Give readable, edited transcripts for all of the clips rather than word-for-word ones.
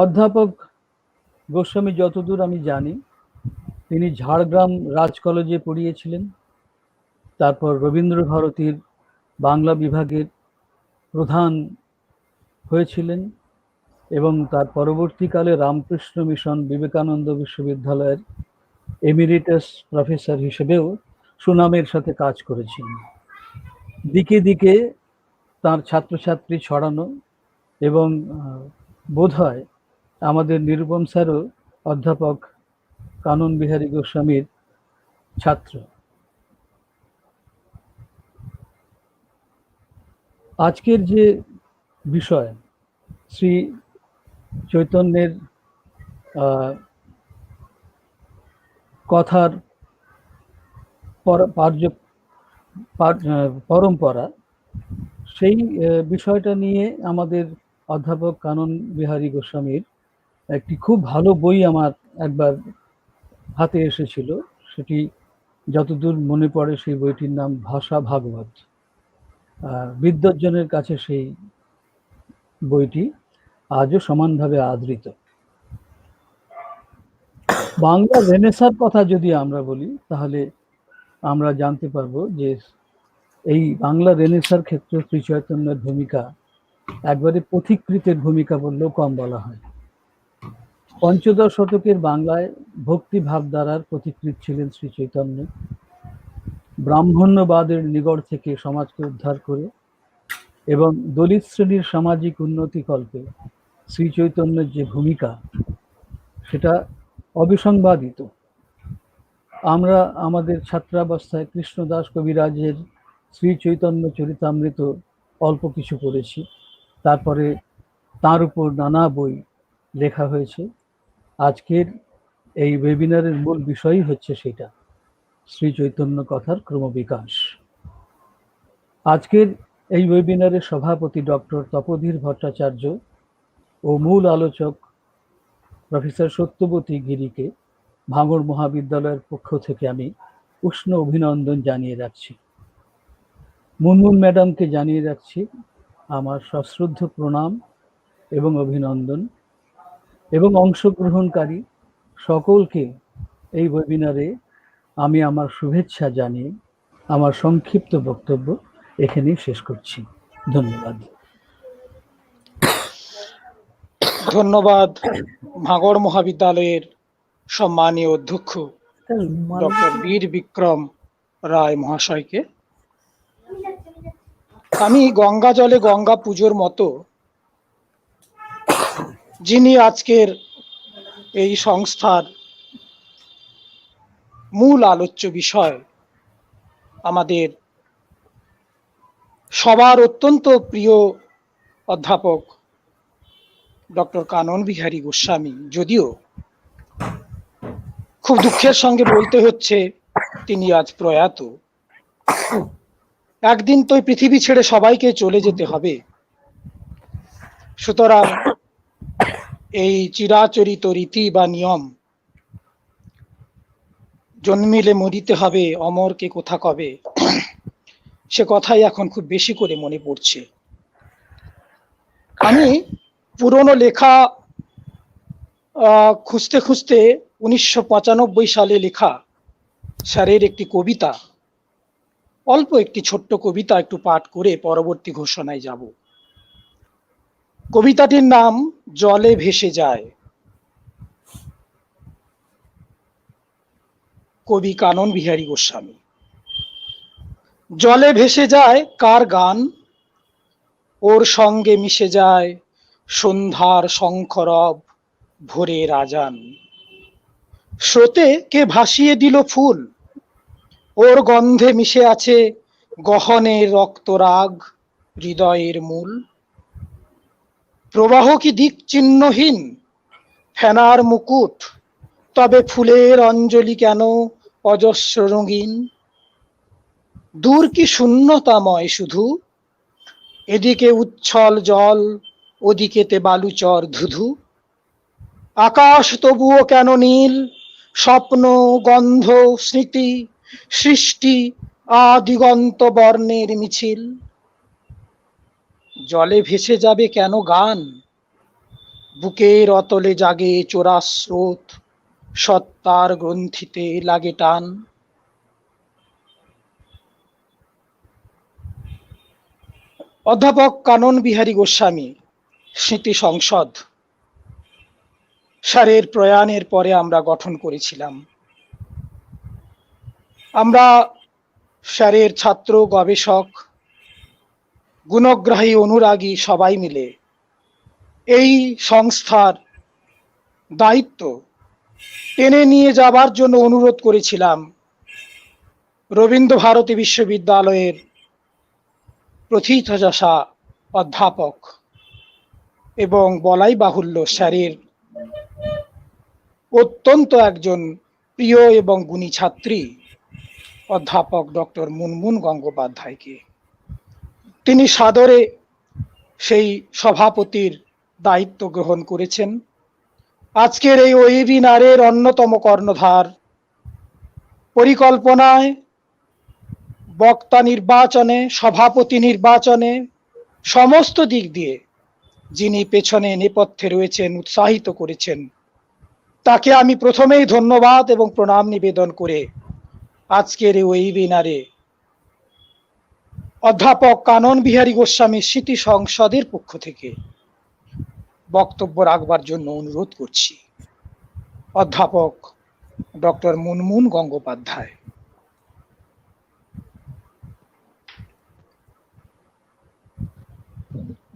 অধ্যাপক গোস্বামী যতদূর আমি জানি তিনি ঝাড়গ্রাম রাজ কলেজে পড়িয়েছিলেন, তারপর রবীন্দ্র ভারতীর বাংলা বিভাগের প্রধান হয়েছিলেন এবং তার পরবর্তীকালে রামকৃষ্ণ মিশন বিবেকানন্দ বিশ্ববিদ্যালয়ের এমিরিটাস প্রফেসর হিসেবেও সুনামের সাথে কাজ করেছিলেন। দিকে দিকে তার ছাত্রছাত্রী ছড়ানো এবং বোধহয় আমাদের নিরুপম স্যারও অধ্যাপক কানন বিহারী গোস্বামীর ছাত্র। আজকের যে বিষয়, শ্রী চৈতন্যের কথার পরম্পরা, সেই বিষয়টা নিয়ে আমাদের অধ্যাপক কানন বিহারী গোস্বামীর একটি খুব ভালো বই আমার একবার হাতে এসেছিল। সেটি যতদূর মনে পড়ে সেই বইটির নাম ভাষা ভাগবত। বিদ্বজ্জনের কাছে সেই বইটি আজও সমানভাবে আদৃত। বাংলা রেনেসার কথা যদি আমরা বলি তাহলে আমরা জানতে পারবো যে এই বাংলা রেনেসার ক্ষেত্রে শ্রী চৈতন্যের ভূমিকা একবারে পথিকৃতের ভূমিকা বললেও কম বলা হয়। পঞ্চদশ শতকের বাংলায় ভক্তি ভাবধারার পথিকৃৎ ছিলেন শ্রী চৈতন্য। ব্রাহ্মণ্যবাদের নিগড় থেকে সমাজকে উদ্ধার করে এবং দলিত শ্রেণীর সামাজিক উন্নতি কল্পে শ্রী চৈতন্যের যে ভূমিকা, সেটা অবিসংবাদিত। আমরা আমাদের ছাত্রাবস্থায় কৃষ্ণদাস কবিরাজের শ্রী চৈতন্য চরিতামৃত অল্প কিছু পড়েছি, তারপরে তার উপর নানা বই লেখা হয়েছে। আজকের এই ওয়েবিনারের মূল বিষয়ই হচ্ছে সেটা, শ্রী চৈতন্য কথার ক্রমবিকাশ। আজকের এই ওয়েবিনারের সভাপতি ডক্টর তপোধীর ভট্টাচার্য ও মূল আলোচক প্রফেসর সত্যবতী গিরিকে ভাঙড় মহাবিদ্যালয়ের পক্ষ থেকে আমি উষ্ণ অভিনন্দন জানিয়ে রাখছি। মুনমুন ম্যাডামকে জানিয়ে রাখছি আমার সশ্রদ্ধ প্রণাম এবং অভিনন্দন, এবং অংশগ্রহণকারী সকলকে এই ওয়েবিনারে আমি আমার শুভেচ্ছা জানিয়ে আমার সংক্ষিপ্ত বক্তব্য এখানেই শেষ করছি। ধন্যবাদ। ধন্যবাদ ভাঙড় মহাবিদ্যালয়ের সম্মানীয় অধ্যক্ষ ডক্টর বীর বিক্রম রায় মহাশয়কে। আমি গঙ্গা জলে গঙ্গা পুজোর মতো যিনি আজকের এই সংস্থার মূল আলোচ্য বিষয়, আমাদের সবার অত্যন্ত প্রিয় অধ্যাপক ডক্টর কানন বিহারী গোস্বামী, যদিও খুব দুঃখের সঙ্গে বলতে হচ্ছে তিনি আজ প্রয়াত। একদিন তো পৃথিবী ছেড়ে সবাইকে চলে যেতে হবে, সুতরাং এই চিরাচরিত রীতি বা নিয়ম, জন্মিলে মরিতে হবে অমরকে কোথা কবে, সে কথাই এখন খুব বেশি করে মনে পড়ছে। আমি পুরনো লেখা খুঁজতে খুঁজতে 1995 সালে লেখা স্যারের একটি কবিতা, অল্প একটি ছোট্ট কবিতা একটু পাঠ করে পরবর্তী ঘোষণায় যাব। কবিতাটির নাম জলে ভেসে যায়। কবি কানন বিহারী গোস্বামী। জলে ভেসে যায় কার গান, ওর সঙ্গে মিশে যায় সন্ধ্যার শঙ্খরব, ভোরের আজান। স্রোতে কে ভাসিয়ে দিল ফুল, ওর গন্ধে মিশে আছে গহনের রক্তরাগ, হৃদয়ের মূল। প্রবাহ কি দিক চিহ্নহীন, ফেনার মুকুট, তবে ফুলের অঞ্জলি কেন অজস্র রঙিন। দূর কি শূন্যতাময় শুধু, এদিকে উচ্ছল জল, ওদিকেতে বালুচর ধুধু। আকাশ তবুও কেন নীল, স্বপ্ন গন্ধ স্মৃতি সৃষ্টি আদিগন্ত বর্ণের মিছিল। জলে ভেসে যাবে কেন গান, বুকের অতলে জাগে চোরা স্রোত, সত্তার গ্রন্থিতে লাগে টান। অধ্যাপক কানন বিহারী গোস্বামী স্মৃতি সংসদ স্যারের প্রয়াণের পরে আমরা গঠন করেছিলাম। আমরা স্যারের ছাত্র, গবেষক, গুণগ্রাহী, অনুরাগী সবাই মিলে এই সংস্থার দায়িত্ব টেনে নিয়ে যাবার জন্য অনুরোধ করেছিলাম রবীন্দ্র ভারতী বিশ্ববিদ্যালয়ের প্রথিতযশা অধ্যাপক এবং বলাই বাহুল্য স্যারের অত্যন্ত একজন প্রিয় এবং গুণী ছাত্রী অধ্যাপক ডক্টর মুনমুন গঙ্গোপাধ্যায়কে। তিনি সাদরে সেই সভাপতির দায়িত্ব গ্রহণ করেছেন। আজকের এই ওয়েবিনারের অন্যতম কর্ণধার, পরিকল্পনায়, বক্তা নির্বাচনে, সভাপতি নির্বাচনে, সমস্ত দিক দিয়ে যিনি পেছনে নেপথ্যে রয়েছেন, উৎসাহিত করেছেন, তাকে আমি প্রথমেই ধন্যবাদ এবং প্রণাম নিবেদন করে আজকের এই ওয়েবিনারে অধ্যাপক কানন বিহারী গোস্বামী স্মৃতি সংসদের পক্ষ থেকে বক্তব্য রাখবার জন্য অনুরোধ করছি অধ্যাপক ডক্টর মুনমুন গঙ্গোপাধ্যায়।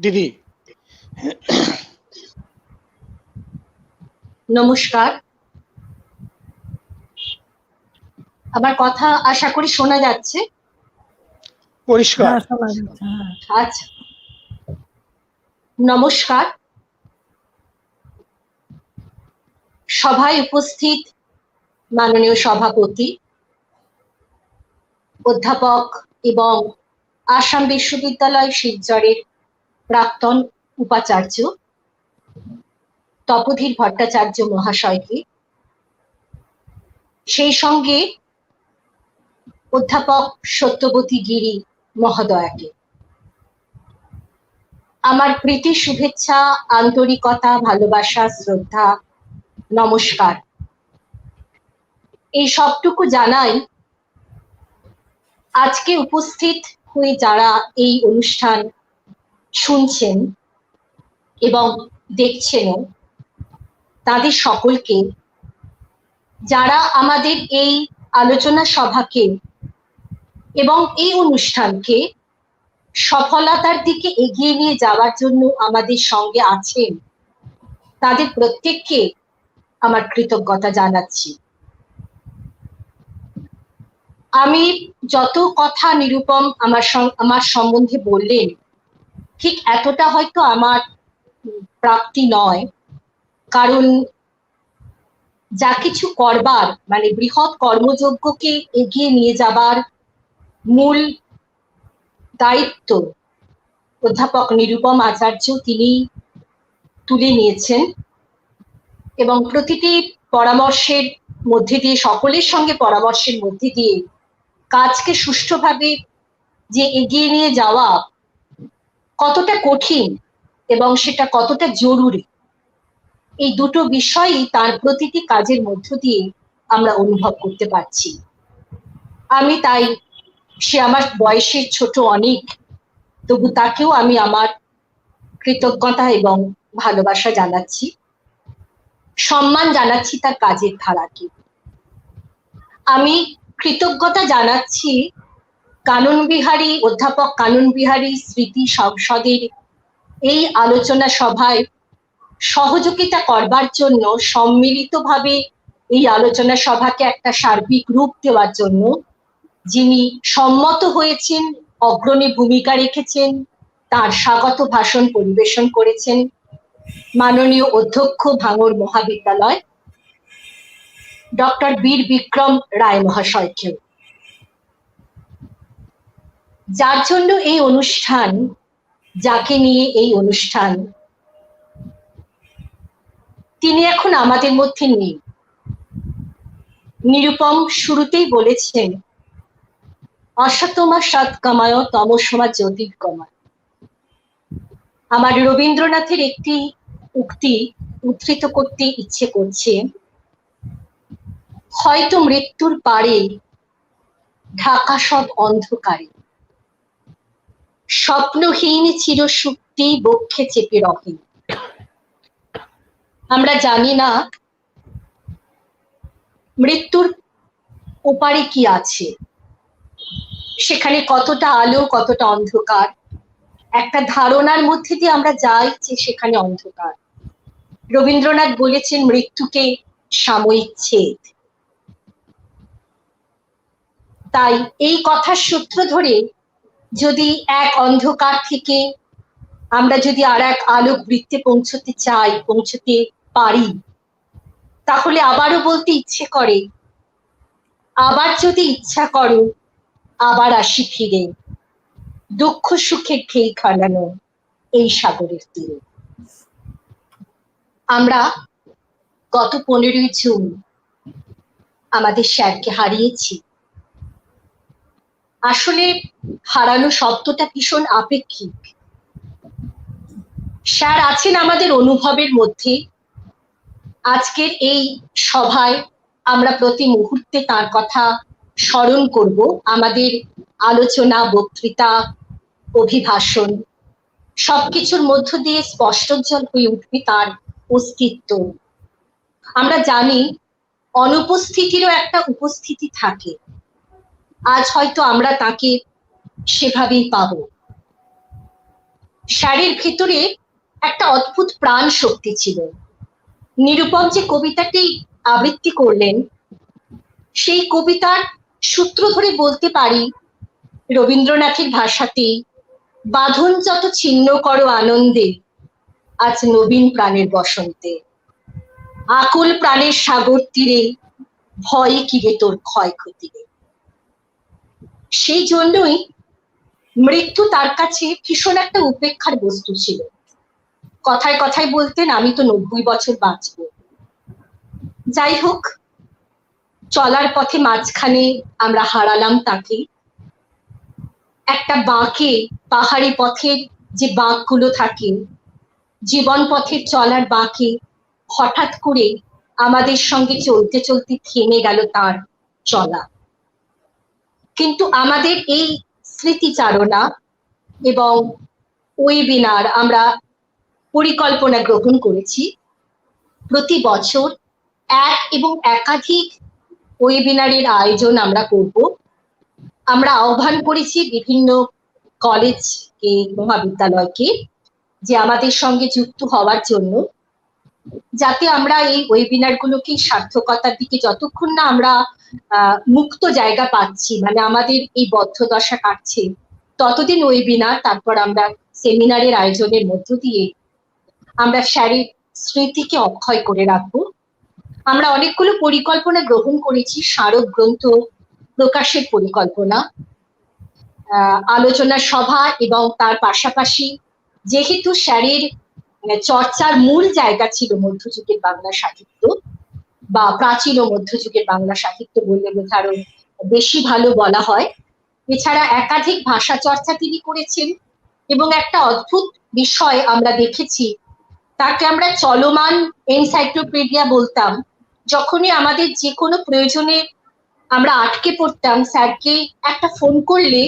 দিদি। নমস্কার, আমার কথা আশা করি শোনা যাচ্ছে? পরিষ্কার। আচ্ছা, নমস্কার। সভায় উপস্থিত মাননীয় সভাপতি, অধ্যাপক এবং আসাম বিশ্ববিদ্যালয় শিলচরের প্রাক্তন উপাচার্য তপোধীর ভট্টাচার্য মহাশয়কে, সেই সঙ্গে অধ্যাপক সত্যবতী গিরি মহোদয়াকে আমার প্রীতি, শুভেচ্ছা, আন্তরিকতা, ভালোবাসা, শ্রদ্ধা, নমস্কার। এই সবটুকু জানাই আজকে উপস্থিত হয়ে যারা এই অনুষ্ঠান শুনছেন এবং দেখছেন, তাদের সকলকে, যারা আমাদের এই আলোচনা সভাকে এবং এই অনুষ্ঠানকে সফলতার দিকে এগিয়ে নিয়ে যাওয়ার জন্য আমাদের সঙ্গে আছেন, তাদের প্রত্যেককে আমার কৃতজ্ঞতা জানাচ্ছি। আমি যত কথা নিরুপম আমার সম্বন্ধে বললেন, ঠিক এতটা হয়তো আমার প্রাপ্তি নয়, কারণ যা কিছু করবার, মানে বৃহৎ কর্মযজ্ঞকে এগিয়ে নিয়ে যাবার মূল দায়িত্ব অধ্যাপক নিরুপম আচার্য তিনি তুলে নিয়েছেন এবং প্রতিটি পরামর্শের মধ্যে দিয়ে, সকলের সঙ্গে পরামর্শের মধ্যে দিয়ে কাজকে সুষ্ঠুভাবে যে এগিয়ে নিয়ে যাওয়া কতটা কঠিন এবং সেটা কতটা জরুরি, এই দুটো বিষয়ই তার প্রতিটি কাজের মধ্য দিয়ে আমরা অনুভব করতে পারছি। আমি তাই, সে আমার বয়সের ছোট অনেক, তবু তাকেও আমি আমার কৃতজ্ঞতা এবং ভালোবাসা জানাচ্ছি, সম্মান জানাচ্ছি তার কাজের ধারাকে। আমি কৃতজ্ঞতা জানাচ্ছি অধ্যাপক কানন বিহারী স্মৃতি সংসদের এই আলোচনা সভায় সহযোগিতা করবার জন্য, সম্মিলিতভাবে এই আলোচনা সভাকে একটা সার্বিক রূপ দেওয়ার জন্য যিনি সম্মত হয়েছেন, অগ্রণী ভূমিকা রেখেছেন, তার স্বাগত ভাষণ পরিবেশন করেছেন মাননীয় অধ্যক্ষ ভাঙড় মহাবিদ্যালয় ডক্টর বীর বিক্রম রায় মহাশয়কে, যার জন্য এই অনুষ্ঠান, যাকে নিয়ে এই অনুষ্ঠান, তিনি এখন আমাদের মধ্যে নেই। নিরুপম শুরুতেই বলেছেন, অসতমা সৎ কামায়, তমসমা জ্যোতির্গময়। আমার রবীন্দ্রনাথের একটি উক্তি উদ্ধৃত করতে ইচ্ছে করছে। হয়তো মৃত্যুর পারে ঢাকা সব অন্ধকারে স্বপ্নহীন চিরসুক্তি বক্ষে চেপে রহে। আমরা জানি না মৃত্যুর ওপারে কি আছে, সেখানে কতটা আলো কতটা অন্ধকার। একটা ধারণার মধ্যে দিয়ে আমরা যাই যে সেখানে অন্ধকার। রবীন্দ্রনাথ বলেছেন মৃত্যুকে সাময়িক ছেদ। তাই এই কথার সূত্র ধরে যদি এক অন্ধকার থেকে আমরা যদি আর এক আলোক বৃত্তে পৌঁছতে চাই, পৌঁছতে পারি, তাহলে আবারও বলতে ইচ্ছে করে, আবার যদি ইচ্ছা করো আবার আসি ফিরে, দুঃখ সুখের ঢেই খানানো এই সাগরের তীরে। আমরা গত 15ই জুন আমাদের স্যারকে হারিয়েছি। আসলে হারানো শব্দটা ভীষণ আপেক্ষিক। স্যার আছেন আমাদের অনুভবের মধ্যে। আজকের এই সভায় আমরা প্রতি মুহূর্তে তার কথা স্মরণ করব। আমাদের আলোচনা, বক্তৃতা, অভিভাষণ সবকিছুর মধ্য দিয়ে স্পষ্টোজ্জ্বল হয়ে উঠবে তার অস্তিত্ব। আমরা জানি অনুপস্থিতিরও একটা উপস্থিতি থাকে। আজ হয়তো আমরা তাকে সেভাবেই পাবো। স্যারের ভিতরে একটা অদ্ভুত প্রাণ শক্তি ছিল। নিরুপম যে কবিতাটি আবৃত্তি করলেন, সেই কবিতার সূত্র ধরে বলতে পারি রবীন্দ্রনাথের ভাষাতেই, বাঁধন যত ছিন্ন করো আনন্দে, আজ নবীন প্রাণের বসন্তে, আকুল প্রাণের সাগর তীরে, ভয় কিরে তোর ক্ষয়ক্ষতি রে। সেই জন্যই মৃত্যু তার কাছে ভীষণ একটা উপেক্ষার বস্তু ছিল। কথায় কথায় বলতেন আমি তো 90 বছর বাঁচব। যাই হোক, চলার পথে মাঝখানে আমরা হারালাম তাকে। একটা বাঁকে, পাহাড়ি পথের যে বাঁকগুলো থাকে, জীবন পথের চলার বাঁকে হঠাৎ করে আমাদের সঙ্গে চলতে চলতে থেমে গেল তার চলা। কিন্তু আমাদের এই স্মৃতিচারণা এবং ওয়েবিনার আমরা পরিকল্পনা গ্রহণ করেছি প্রতি বছর এক এবং একাধিক ওয়েবিনারের আয়োজন আমরা করব। আমরা আহ্বান করেছি বিভিন্ন কলেজকে, মহাবিদ্যালয়কে যে আমাদের সঙ্গে যুক্ত হওয়ার জন্য, যাতে আমরা এই ওয়েবিনার গুলোকে সার্থকতার দিকে, যতক্ষণ না আমরা মুক্ত জায়গা পাচ্ছি, মানে আমাদের এই বদ্ধ দশা কাটছে, ততদিন ওয়েবিনার, তারপর আমরা সেমিনারের আয়োজনের মধ্য দিয়ে আমরা স্যারের স্মৃতিকে অক্ষয় করে রাখবো। আমরা অনেকগুলো পরিকল্পনা গ্রহণ করেছি। স্মারক গ্রন্থ প্রকাশের পরিকল্পনা, আলোচনা সভা, এবং তার পাশাপাশি যেহেতু স্যারের চর্চার মূল জায়গা ছিল মধ্যযুগের বাংলা সাহিত্য বা প্রাচীন ও মধ্যযুগের বাংলা সাহিত্য বললে বোধহয় আরো বেশি ভালো বলা হয়। এছাড়া একাধিক ভাষা চর্চা তিনি করেছেন এবং একটা অদ্ভুত বিষয় আমরা দেখেছি, তাকে আমরা চলমান এনসাইক্লোপিডিয়া বলতাম। যখনই আমাদের যে কোনো প্রয়োজনে আমরা আটকে পড়তাম, স্যারকে একটা ফোন করলে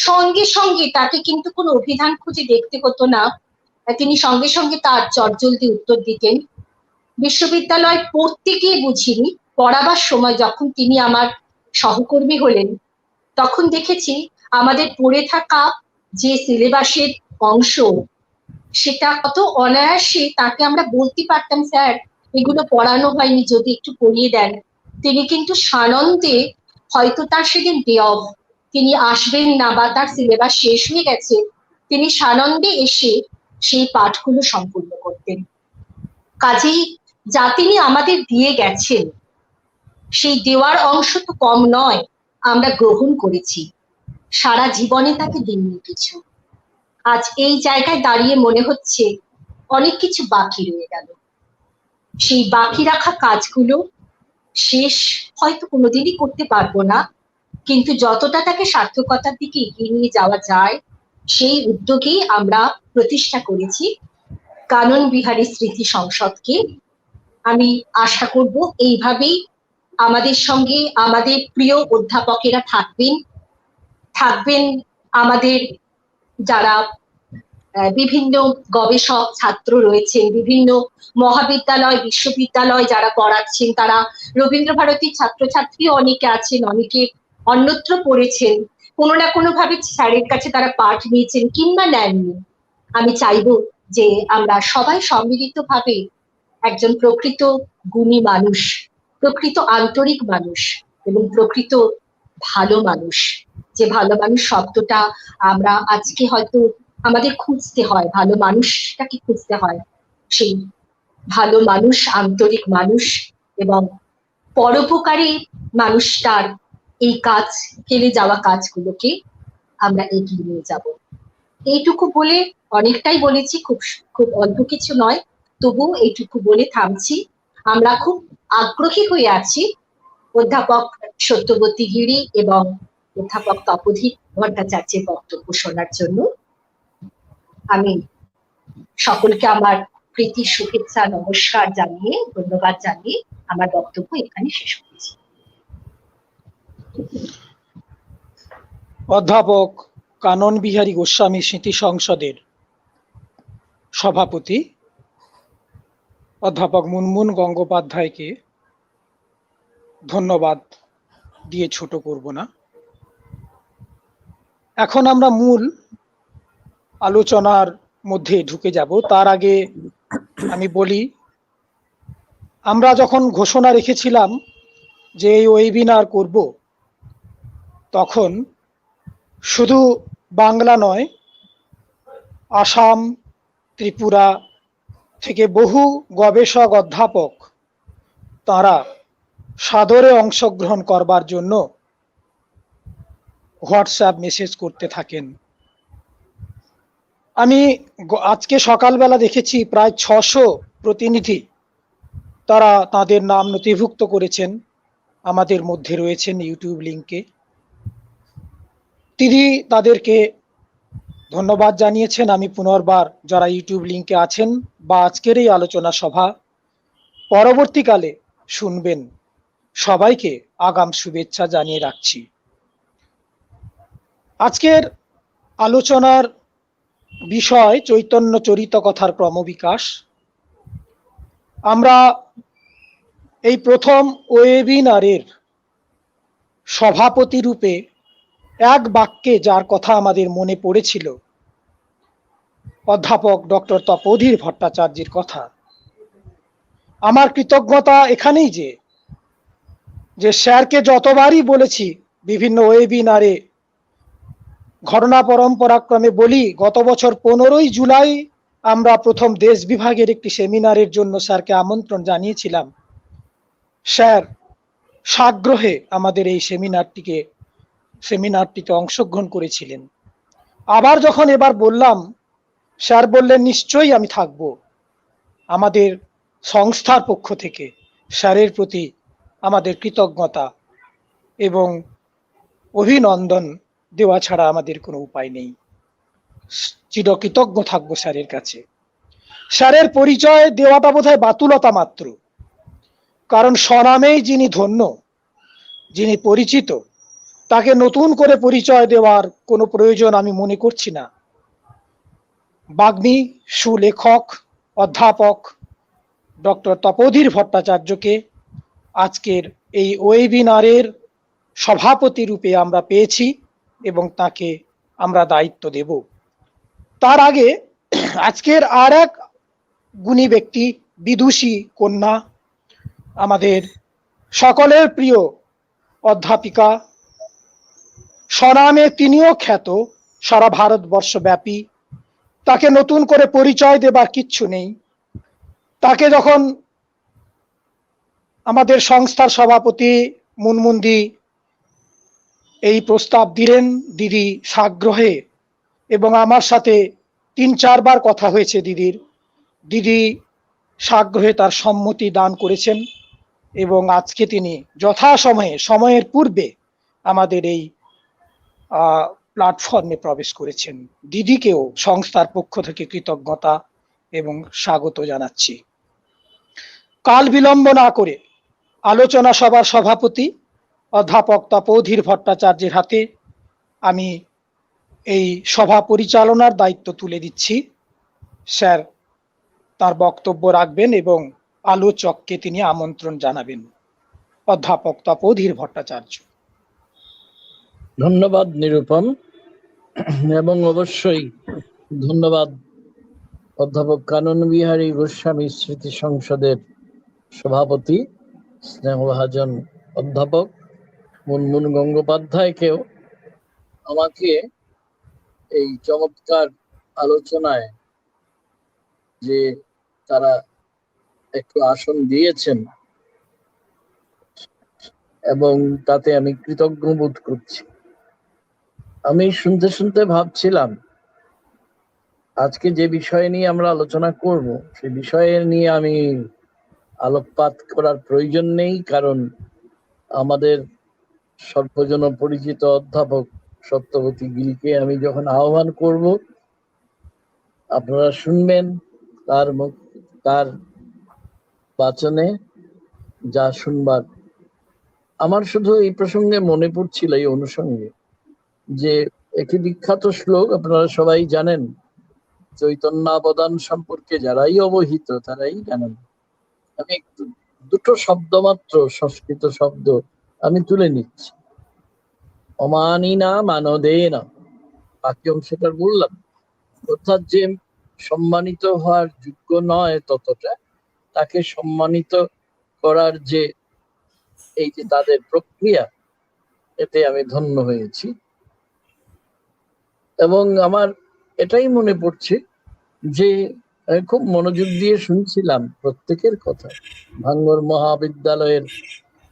সঙ্গে সঙ্গে, তাকে কিন্তু কোনো অভিধান খুঁজে দেখতে হতো না, তিনি সঙ্গে সঙ্গে তার চটজলদি উত্তর দিতেন। বিশ্ববিদ্যালয় পড়তে গিয়ে বুঝিনি, পড়াবার সময় যখন তিনি আমার সহকর্মী হলেন, তখন দেখেছি আমাদের পড়ে থাকা যে সিলেবাসের অংশ, সেটা কত অনায়াসে তাকে আমরা বলতে পারতাম, স্যার এগুলো পড়ানো হয়নি, যদি একটু পড়িয়ে দেন। তিনি কিন্তু সানন্দে, হয়তো তার সেদিন ডে অফ, তিনি আসবেন না বা তার সিলেবাস শেষ হয়ে গেছে, তিনি সানন্দে এসে সেই পাঠগুলো সম্পূর্ণ করতেন। কাজেই যা তিনি আমাদের দিয়ে গেছেন, সেই দেওয়ার অংশ তো কম নয়, আমরা গ্রহণ করেছি। সারা জীবনে তাকে দিননি কিছু। আজ এই জায়গায় দাঁড়িয়ে মনে হচ্ছে অনেক কিছু বাকি রয়ে গেল। সেই বাকি রাখা কাজগুলো শেষ হয়তো কোনোদিনই করতে পারবো না, কিন্তু যতটা তাকে সার্থকতার দিকে এগিয়ে নিয়ে যাওয়া যায়, সেই উদ্যোগেই আমরা প্রতিষ্ঠা করেছি কানন বিহারী স্মৃতি সংসদকে আমি আশা করব এইভাবেই আমাদের সঙ্গে আমাদের প্রিয় অধ্যাপকেরা থাকবেন আমাদের যারা বিভিন্ন গবেষক ছাত্র রয়েছেন, বিভিন্ন মহাবিদ্যালয় বিশ্ববিদ্যালয় যারা পড়াচ্ছেন, তারা রবীন্দ্রভারতীর ছাত্রছাত্রী অনেকে আছেন, অনেকে অন্যত্র পড়েছেন, কোনো না কোনো ভাবে স্যারের কাছে তারা পাঠ নিয়েছেন কিংবা নেননি। আমি চাইবো যে আমরা সবাই সম্মিলিতভাবে একজন প্রকৃত গুণী মানুষ, প্রকৃত আন্তরিক মানুষ এবং প্রকৃত ভালো মানুষ, যে ভালো মানুষ শব্দটা আমরা আজকে হয়তো আমাদের খুঁজতে হয়, ভালো মানুষটাকে খুঁজতে হয়, সেই ভালো মানুষ, আন্তরিক মানুষ এবং পরোপকারী মানুষটার এই কাজ, ফেলে যাওয়া কাজগুলোকে আমরা এগিয়ে নিয়ে যাব। এইটুকু বলে অনেকটাই বলেছি, খুব খুব অল্প কিছু নয়, তবু এইটুকু বলে থামছি। আমরা খুব আগ্রহী হয়ে আছি অধ্যাপক সত্যবতী গিরি এবং অধ্যাপক তপোধীর ভট্টাচার্যের বক্তব্য শোনার জন্য। আমি সকলকে আমার প্রীতি, শুভেচ্ছা, নমস্কার জানিয়ে, ধন্যবাদ জানিয়ে আমার বক্তব্য এখানে শেষ করছি। অধ্যাপক কানন বিহারী গোস্বামী স্মৃতি সংসদের সভাপতি অধ্যাপক মুনমুন গঙ্গোপাধ্যায়কে ধন্যবাদ দিয়ে ছোট করব না। এখন আমরা মূল আলোচনার মধ্যে ঢুকে যাব। তার আগে আমি বলি, আমরা যখন ঘোষণা রেখেছিলাম যে এই ওয়েবিনার করব, তখন শুধু বাংলা নয়, আসাম, ত্রিপুরা থেকে বহু গবেষক অধ্যাপক তারা সাদরে অংশগ্রহণ করবার জন্য হোয়াটসঅ্যাপ মেসেজ করতে থাকেন। আমি আজকে সকালবেলা দেখেছি প্রায় 600 প্রতিনিধি তারা তাদের নাম নথিভুক্ত করেছেন, আমাদের মধ্যে রয়েছেন ইউটিউব লিংকে। তিনি তাদেরকে ধন্যবাদ জানিয়েছেন। আমি পুনর্বার যারা ইউটিউব লিংকে আছেন বা আজকের এই আলোচনা সভা পরবর্তীকালে শুনবেন, সবাইকে আগাম শুভেচ্ছা জানিয়ে রাখছি। আজকের আলোচনার বিষয় চৈতন্য চরিত কথার ক্রমবিকাশ। আমরা এই প্রথম ওয়েবিনারের সভাপতি রূপে এক বাক্যে যার কথা আমাদের মনে পড়েছিল, অধ্যাপক ডক্টর তপোধীর ভট্টাচার্যের কথা। আমার কৃতজ্ঞতা এখানেই যে স্যারকে যতবারই বলেছি বিভিন্ন ওয়েবিনারে, ঘটনা পরম্পরাক্রমে বলি, গত বছর 15ই জুলাই আমরা প্রথম দেশ বিভাগের একটি সেমিনারের জন্য স্যারকে আমন্ত্রণ জানিয়েছিলাম। স্যার সাগ্রহে আমাদের এই সেমিনারটিতে অংশগ্রহণ করেছিলেন। আবার যখন এবার বললাম, স্যার বললেন নিশ্চয়ই আমি থাকব। আমাদের সংস্থার পক্ষ থেকে স্যারের প্রতি আমাদের কৃতজ্ঞতা এবং অভিনন্দন দেওয়া ছাড়া আমাদের কোনো উপায় নেই। চিরকৃতজ্ঞ থাকবো স্যারের কাছে। স্যারের পরিচয় দেওয়াটা বোধহয় বাতুলতা মাত্র, কারণ স্বনামেই যিনি ধন্য, যিনি পরিচিত, তাকে নতুন করে পরিচয় দেওয়ার কোনো প্রয়োজন আমি মনে করছি না। বাগ্মী, সুলেখক, অধ্যাপক ডক্টর তপোধীর ভট্টাচার্যকে আজকের এই ওয়েবিনারের সভাপতি রূপে আমরা পেয়েছি এবং তাকে আমরা দায়িত্ব দেব। তার আগে আজকের আর এক গুণী ব্যক্তি, বিদুষী কন্যা, আমাদের সকলের প্রিয় অধ্যাপিকা, স্বনামে তিনিও খ্যাত সারা ভারতবর্ষ ব্যাপী। তাকে নতুন করে পরিচয় দেবার কিচ্ছু নেই। তাকে যখন আমাদের সংস্থার সভাপতি মুনমুন্দি এই প্রস্তাব দিলেন, দিদি সাগ্রহে, এবং আমার সাথে 3-4 বার কথা হয়েছে দিদি সাগ্রহে তার সম্মতি দান করেছেন এবং আজকে তিনি যথাসময়ে, সময়ের পূর্বে আমাদের এই প্ল্যাটফর্মে প্রবেশ করেছেন। দিদিকেও সংস্থার পক্ষ থেকে কৃতজ্ঞতা এবং স্বাগত জানাচ্ছি। কাল বিলম্ব না করে আলোচনা সভার সভাপতি অধ্যাপক তপোধীর ভট্টাচার্যের হাতে আমি এই সভা পরিচালনার দায়িত্ব তুলে দিচ্ছি। স্যার তার বক্তব্য রাখবেন এবং আলোচককে তিনি আমন্ত্রণ জানাবেন। অধ্যাপক তপোধীর ভট্টাচার্য। ধন্যবাদ নিরুপম, এবং অবশ্যই ধন্যবাদ অধ্যাপক কানন বিহারী গোস্বামী স্মৃতি সংসদের সভাপতি স্নেহভাজন অধ্যাপক মুনমুন গঙ্গোপাধ্যায়কেও আমাকে এই চমৎকার আলোচনায় যে তারা একটু আসন দিয়েছেন এবং তাতে আমি কৃতজ্ঞ বোধ করছি। আমি শুনতে শুনতে ভাবছিলাম আজকে যে বিষয় নিয়ে আমরা আলোচনা করব সেই বিষয়ে নিয়ে আমি আলোকপাত করার প্রয়োজন নেই, কারণ আমাদের সর্বজন পরিচিত অধ্যাপক সত্যবতী গিলকে আমি যখন আহ্বান করব আপনারা শুনবেন তার বাচনে যা শুনবার। আমার শুধু এই প্রসঙ্গে মনে পড়ছিল এই অনুষঙ্গে যে একটি বিখ্যাত শ্লোক আপনারা সবাই জানেন, চৈতন্যাবদান সম্পর্কে যারাই অবহিত তারাই জানেন। আমি একটু দুটো শব্দ মাত্র সংস্কৃত শব্দ আমি তুলে নিচ্ছি। অমানিনা মানদেনা, বাকি অংশটা বললাম, অর্থাৎ যে সম্মানিত হওয়ার যোগ্য নয় ততটা তাকে সম্মানিত করার যে এই যে তাদের প্রক্রিয়া, এতে আমি ধন্য হয়েছি। এবং আমার এটাই মনে পড়ছে যে আমি খুব মনোযোগ দিয়ে শুনছিলাম প্রত্যেকের কথা। ভাঙ্গর মহাবিদ্যালয়ের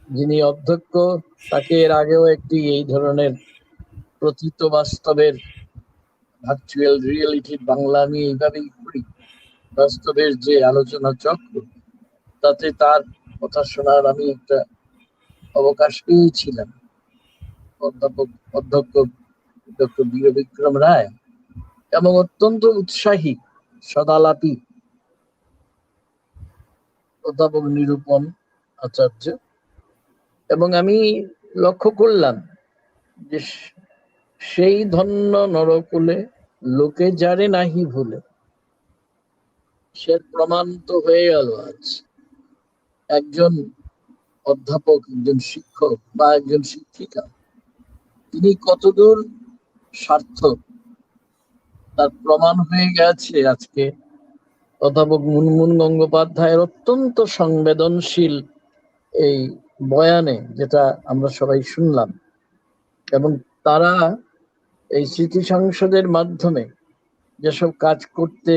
যিনি অধ্যক্ষ, তাকে এর আগেও একটি এই ধরনের প্রতীত বাস্তবের ভার্চুয়াল রিয়েলিটির বাংলা আমি এইভাবেই করি, বাস্তবের যে আলোচনা চক্র, তাতে তার কথা শোনার আমি একটা অবকাশ পেয়েছিলাম। অধ্যক্ষ ডক্টর বীর বিক্রম রায় এবং অত্যন্ত উৎসাহী সদালাপী অধ্যাপক নিরূপম আচার্য। এবং আমি লক্ষ্য করলাম যে সেই ধন্য নরকুলে লোকে যারে নাহি ভুলে, সে প্রমাণ তো হয়ে গেল আজ। একজন অধ্যাপক, একজন শিক্ষক বা একজন শিক্ষিকা তিনি কতদূর সার্থক তার প্রমাণ হয়ে গেছে আজকে অধ্যাপক মুনমুন গঙ্গোপাধ্যায়ের অত্যন্ত সংবেদনশীল এই বয়ানে, যেটা আমরা সবাই শুনলাম। এবং তারা এই স্মৃতি সংসদের মাধ্যমে যেসব কাজ করতে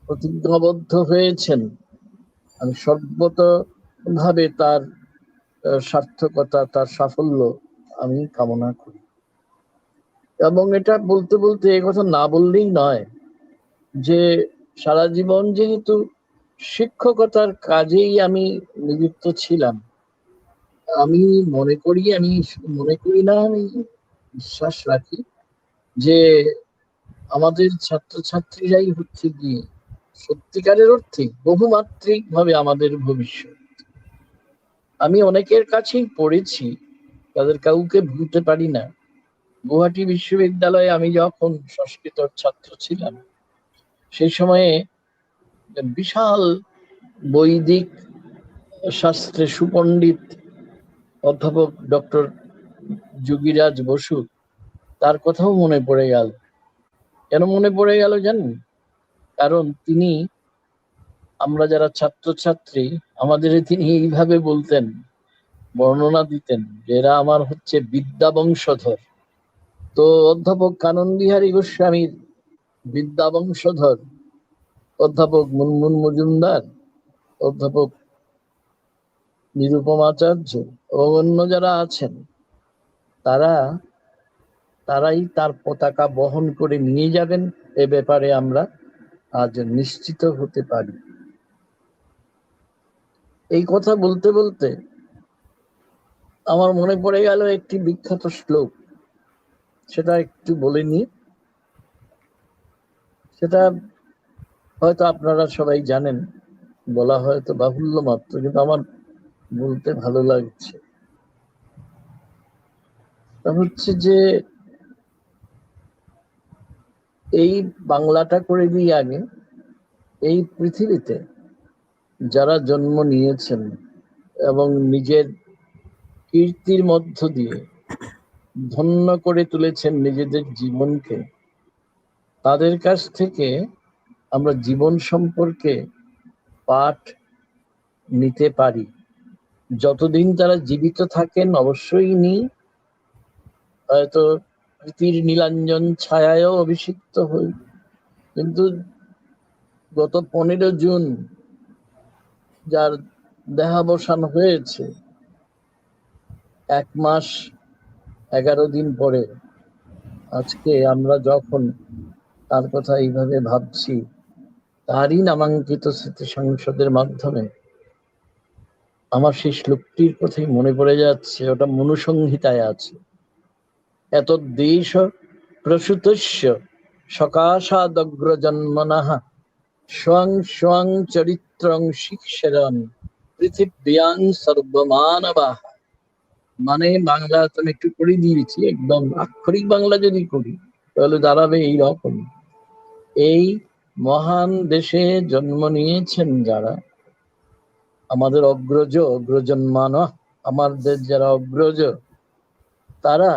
প্রতিজ্ঞাবদ্ধ হয়েছেন, আমি সর্বতভাবে তার সার্থকতা, তার সাফল্য আমি কামনা করি। এবং এটা বলতে বলতে এই কথা না বললেই নয় যে সারা জীবন যেহেতু শিক্ষকতার কাজেই আমি নিযুক্ত ছিলাম, আমি মনে করি না, আমি বিশ্বাস রাখি যে আমাদের ছাত্রছাত্রীরাই হচ্ছে গিয়ে সত্যিকারের অর্থে বহুমাত্রিক ভাবে আমাদের ভবিষ্যৎ। আমি অনেকের কাছেই পড়েছি, তাদের কাউকে ভুলতে পারি না। গুয়াহাটি বিশ্ববিদ্যালয়ে আমি যখন সংস্কৃত ছাত্র ছিলাম, সেই সময়ে বিশাল বৈদিক শাস্ত্রে সুপণ্ডিত অধ্যাপক ডক্টর যোগীরাজ বসু, তার কথাও মনে পড়ে গেল। কেন মনে পড়ে গেল জানেন? কারণ তিনি, আমরা যারা ছাত্রছাত্রী, আমাদের তিনি এইভাবে বলতেন, বর্ণনা দিতেন যে এরা আমার হচ্ছে বিদ্যা বংশধর। তো অধ্যাপক কানন বিহারী গোস্বামীর বিদ্যা বংশধর অধ্যাপক মুনমুন মজুমদার, অধ্যাপক নিরূপম আচার্য এবং অন্য যারা আছেন, তারাই তার পতাকা বহন করে নিয়ে যাবেন, এ ব্যাপারে আমরা আজ নিশ্চিত হতে পারি। এই কথা বলতে বলতে আমার মনে পড়ে গেল একটি বিখ্যাত শ্লোক, সেটা একটু বলে নি। সেটা হয়তো আপনারা সবাই জানেন, বলা হয়তো বাহুল্য মাত্র, কিন্তু আমার বলতে ভালো লাগছে। তা হচ্ছে যে এই বাংলাটা করে দিয়ে আগে এই পৃথিবীতে যারা জন্ম নিয়েছেন এবং নিজের কীর্তির মধ্য দিয়ে ধন্য করে তুলেছেন নিজেদের জীবনকে, তাদের কাছ থেকে আমরা জীবন সম্পর্কে পাঠ নিতে পারি। যতদিন তারা জীবিত থাকেন অবশ্যই নিই, হয়তো প্রীতির নীলাঞ্জন ছায়ায়ও অভিষিক্ত হই। কিন্তু গত 15 জুন যার দেহাবসান হয়েছে, 1 মাস 11 দিন পরে আজকে আমরা যখন তার কথা এইভাবে ভাবছি, তারই নামাঙ্কিত স্মৃতি সংসদের মাধ্যমে আমার সেই শ্লোকটির কথাই মনে পড়ে যাচ্ছে। ওটা মনুসংহিতায় আছে। এত দেশ প্রসূতস্য সকাশাদগ্র জন্মনঃ স্বং স্বং চরিত্রং শিক্ষরণ পৃথিব্যাং সর্বমানবাঃ। মানে বাংলা তুমি একটু করে দিয়েছি, একদম আক্ষরিক বাংলা যদি করি তাহলে দাঁড়াবে এই রকম: এই মহান দেশে জন্ম নিয়েছেন যারা, আমাদের অগ্রজন্মানঃ, আমাদের যারা অগ্রজ, তারা